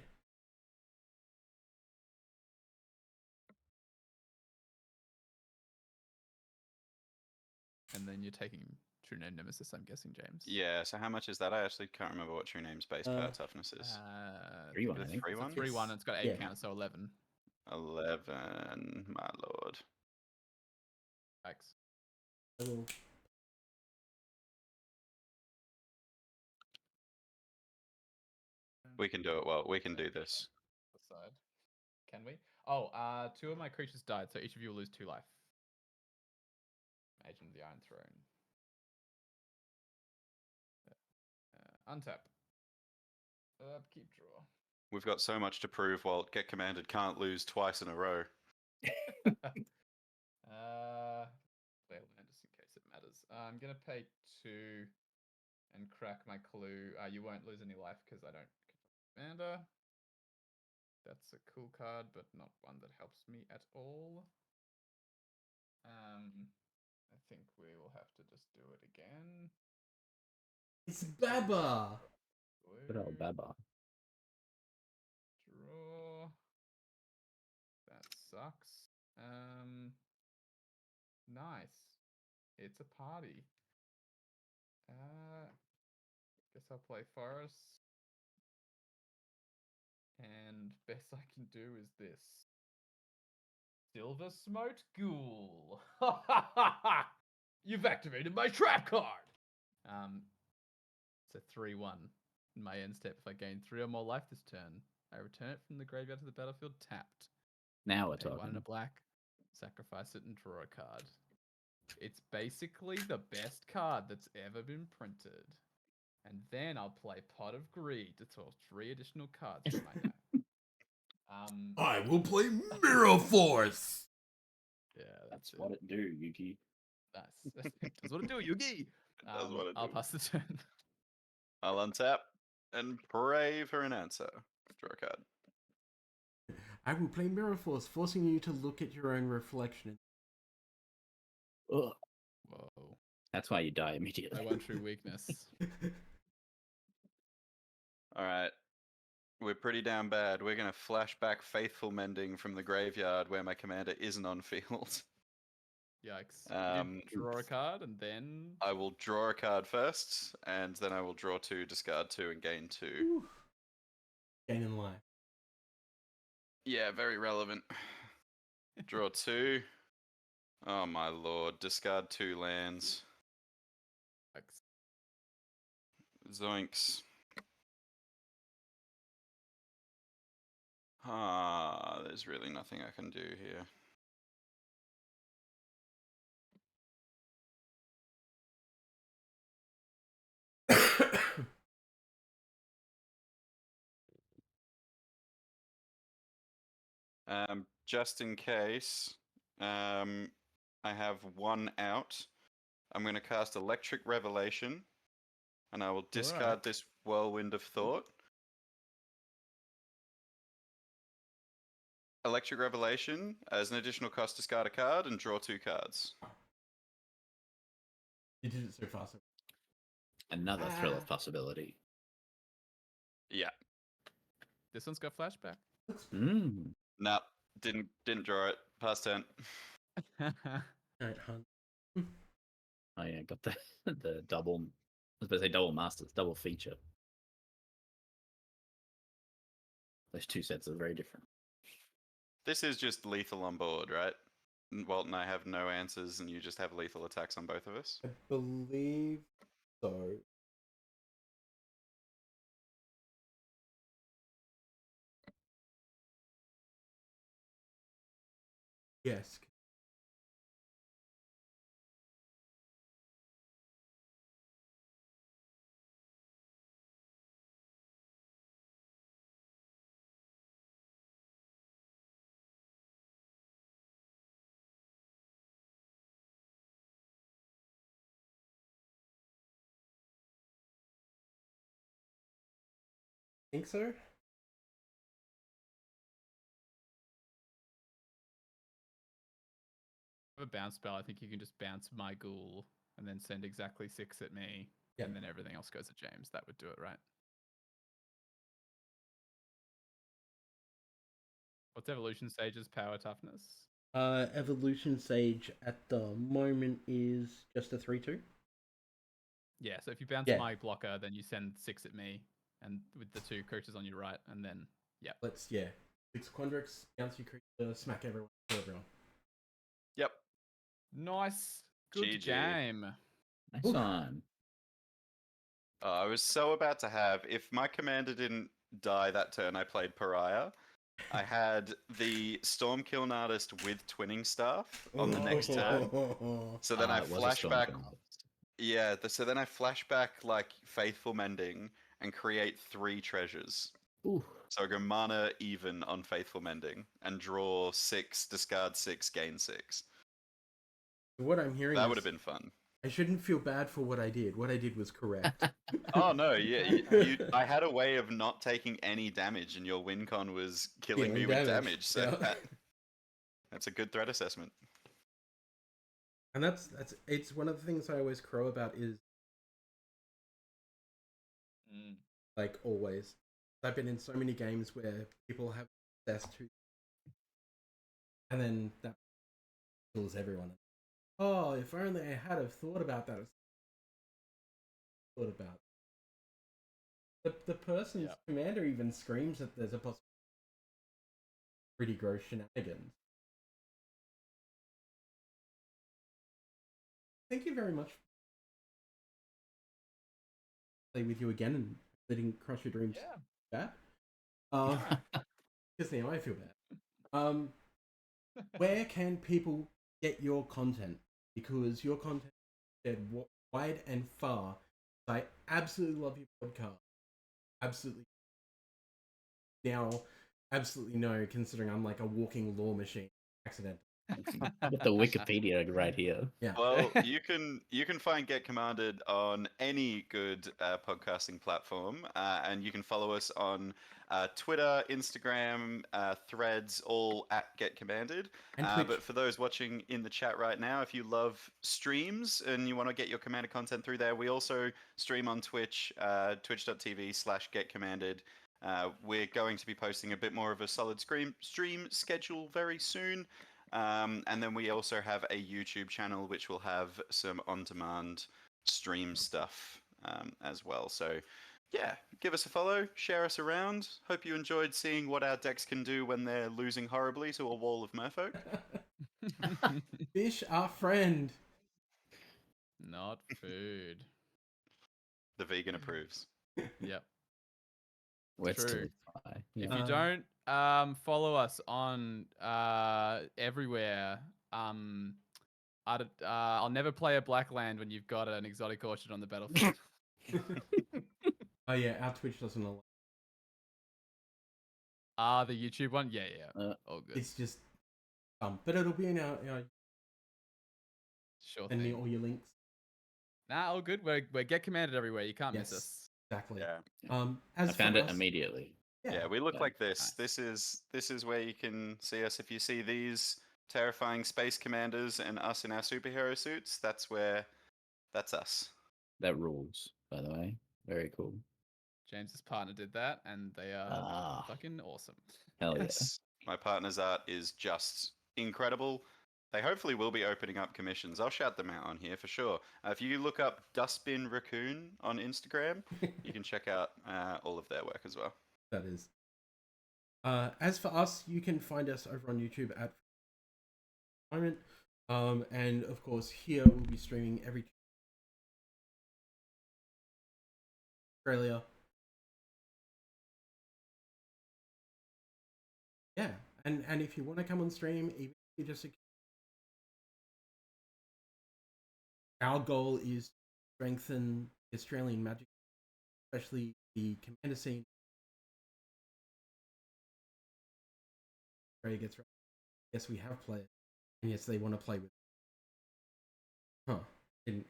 S1: And then you're taking true name Nemesis, I'm guessing, James.
S2: Yeah, so how much is that? I actually can't remember what true name's base power toughness is.
S4: 3/1, I think.
S2: 3/1?
S1: It's a 3/1 and it's got 8
S3: Yeah.
S1: counters, so 11.
S2: 11, my lord.
S1: Thanks.
S3: Level.
S2: We can do it well. We can do this.
S1: Side. Can we? Oh, 2 of my creatures died, so each of you will lose 2 life. Agent of the Iron Throne. Untap. Upkeep draw.
S2: We've got so much to prove. Walt, Get Commanded can't lose twice in a row.
S1: Play a land just in case it matters. I'm gonna pay 2 and crack my clue. You won't lose any life because I don't commander. That's a cool card, but not one that helps me at all. I think we will have to just do it again.
S3: It's Baba!
S4: Good old
S1: Blue,
S4: Baba.
S1: draw. That sucks. Nice. It's a party. Guess I'll play Forest. And best I can do is this. Silver Smote Ghoul. Ha ha ha ha! You've activated my trap card. It's a 3/1. In my end step, if I gain 3 or more life this turn, I return it from the graveyard to the battlefield tapped.
S4: Now we're
S1: Pay 1 and a
S4: talking.
S1: black, sacrifice it and draw a card. It's basically the best card that's ever been printed. And then I'll play Pot of Greed to draw 3 additional cards from my deck.
S3: I will play Mirror Force!
S1: Yeah,
S4: That's what it do, Yuki.
S1: Nice. That's what it do, Yugi.
S2: That's what it
S1: I'll
S2: do.
S1: pass the turn.
S2: I'll untap and pray for an answer. Draw a card.
S3: I will play Mirror Force, forcing you to look at your own reflection.
S4: Ugh.
S1: Whoa.
S4: That's why you die immediately.
S1: My one true weakness.
S2: All right. We're pretty damn bad. We're going to flash back Faithful Mending from the graveyard where my commander isn't on field.
S1: Yikes. You did draw a card and then...
S2: I will draw a card first, and then I will draw 2, discard 2, and gain 2.
S3: Whew. Gaining life.
S2: Yeah, very relevant. Draw 2. Oh my lord. Discard 2 lands.
S1: Yikes.
S2: Zoinks. There's really nothing I can do here. Just in case, I have 1 out. I'm going to cast Electric Revelation, and I will discard
S1: Alright.
S2: this Whirlwind of Thought. Electric Revelation, as an additional cost, discard a card and draw 2 cards.
S3: You did it so fast.
S4: Another thrill of possibility.
S2: Yeah.
S1: This one's got flashback.
S2: Nah, didn't draw it. Pass turn.
S3: Alright, hunt.
S4: Oh yeah, got the the double. I was about to say double masters, double feature. Those 2 sets are very different.
S2: This is just lethal on board, right? Walt and I have no answers, and you just have lethal attacks on both of us.
S3: I believe so. Yes. Think so?
S1: a bounce spell, I think you can just bounce my ghoul and then send exactly 6 at me,
S3: Yep.
S1: and then everything else goes at James. That would do it, right? What's Evolution Sage's power toughness?
S3: Evolution Sage at the moment is just a 3/2.
S1: Yeah, so if you bounce
S3: Yeah.
S1: my blocker, then you send 6 at me, and with the 2 creatures on your right, and then, yeah.
S3: 6 Quandrix, bounce your creature, smack everyone, kill everyone.
S2: Yep.
S1: Nice. Good
S2: GG.
S1: game.
S4: Nice
S3: Oof.
S4: one.
S2: I was so about to have, if my commander didn't die that turn I played Pariah, I had the Stormkiln Artist with Twinning Staff on the next turn. So then I
S4: it was a
S2: flash back.
S4: Stormkiln Artist.
S2: Yeah, so then I flash back like Faithful Mending and create 3 treasures.
S4: Ooh.
S2: So I go mana even on Faithful Mending and draw 6, discard 6, gain 6.
S3: What I'm hearing
S2: That
S3: is
S2: would have been fun.
S3: I shouldn't feel bad for what I did. What I did was correct.
S2: Oh no, yeah, I had a way of not taking any damage, and your win con was killing me with damage. So
S3: Yeah.
S2: that's a good threat assessment.
S3: And that's it's one of the things I always crow about is like always. I've been in so many games where people have access to, and then that kills everyone. Oh, if only I had have thought about that. Thought about the person's commander even screams that there's a possibility of pretty gross shenanigans. Thank you very much. Play with you again and letting Crush Your Dreams bad. Because now I feel bad. Where can people get your content? Because your content is shared wide and far. I absolutely love your podcast. Absolutely. Now, absolutely no, considering I'm like a walking law machine. Accident.
S4: With the Wikipedia right here.
S3: Yeah.
S2: Well, you can find Get Commanded on any good podcasting platform, and you can follow us on Twitter, Instagram, Threads, all at Get Commanded. But for those watching in the chat right now, if you love streams and you want to get your Commander content through there, we also stream on Twitch, twitch.tv/GetCommanded. We're going to be posting a bit more of a solid stream schedule very soon. And then we also have a YouTube channel which will have some on-demand stream stuff as well. So yeah, give us a follow, share us around. Hope you enjoyed seeing what our decks can do when they're losing horribly to a wall of merfolk.
S3: Fish, our friend.
S1: Not food.
S2: The vegan approves.
S1: Yep.
S4: Words to
S1: True.
S4: live by.
S1: If you don't follow us on everywhere, I'll never play a black land when you've got an exotic orchard on the battlefield.
S3: Oh yeah, our Twitch doesn't allow.
S1: The YouTube one? Yeah. All good.
S3: It's just but it'll be in our
S1: Sure
S3: send me
S1: thing.
S3: all your links.
S1: Nah, all good. We're Get Commanded everywhere. You can't miss us.
S3: Exactly.
S2: Yeah.
S3: As
S4: I found
S3: for
S4: it
S3: us-
S4: immediately.
S2: Yeah, we look
S4: Yeah.
S2: like this. This is where you can see us. If you see these terrifying space commanders and us in our superhero suits, that's us.
S4: That rules, by the way. Very cool.
S1: James's partner did that, and they are fucking awesome.
S4: Hell
S2: Yes. My partner's art is just incredible. They hopefully will be opening up commissions. I'll shout them out on here for sure. If you look up Dustbin Raccoon on Instagram, you can check out all of their work as well.
S3: That is. As for us, you can find us over on YouTube at moment. And of course here we'll be streaming every Australia. Yeah, and if you want to come on stream, even if you just our goal is to strengthen the Australian Magic, especially the commander scene. Australia gets right. Yes, we have players, and yes, they want to play with. Didn't.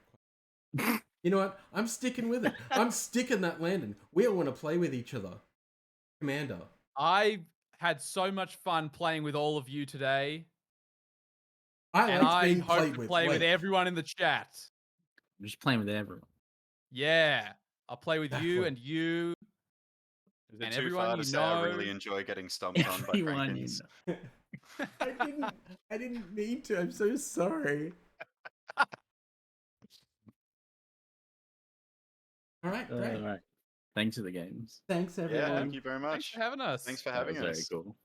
S3: You know what? I'm sticking with it. I'm sticking that landing. We all want to play with each other. Commander.
S1: I had so much fun playing with all of you today.
S3: I
S1: and
S3: like
S1: I
S3: being
S1: hope
S3: played
S1: to
S3: with.
S1: play with
S3: Wait.
S1: everyone in the chat.
S4: I'm just playing with everyone.
S1: Yeah, I'll play with you
S3: Exactly.
S1: and you.
S2: Is it
S1: And
S2: too
S1: everyone
S2: far
S1: you
S2: to say I
S1: know.
S2: really enjoy getting stomped on by
S4: Everyone you
S2: Frankins?
S4: know.
S3: I didn't mean to. I'm so sorry. All right, great.
S4: All right. Thanks for the games.
S3: Thanks,
S2: Yeah,
S3: everyone.
S2: thank you very
S1: Thanks
S2: much.
S1: for having us.
S2: Thanks for
S4: That
S2: having
S4: was very
S2: us.
S4: cool.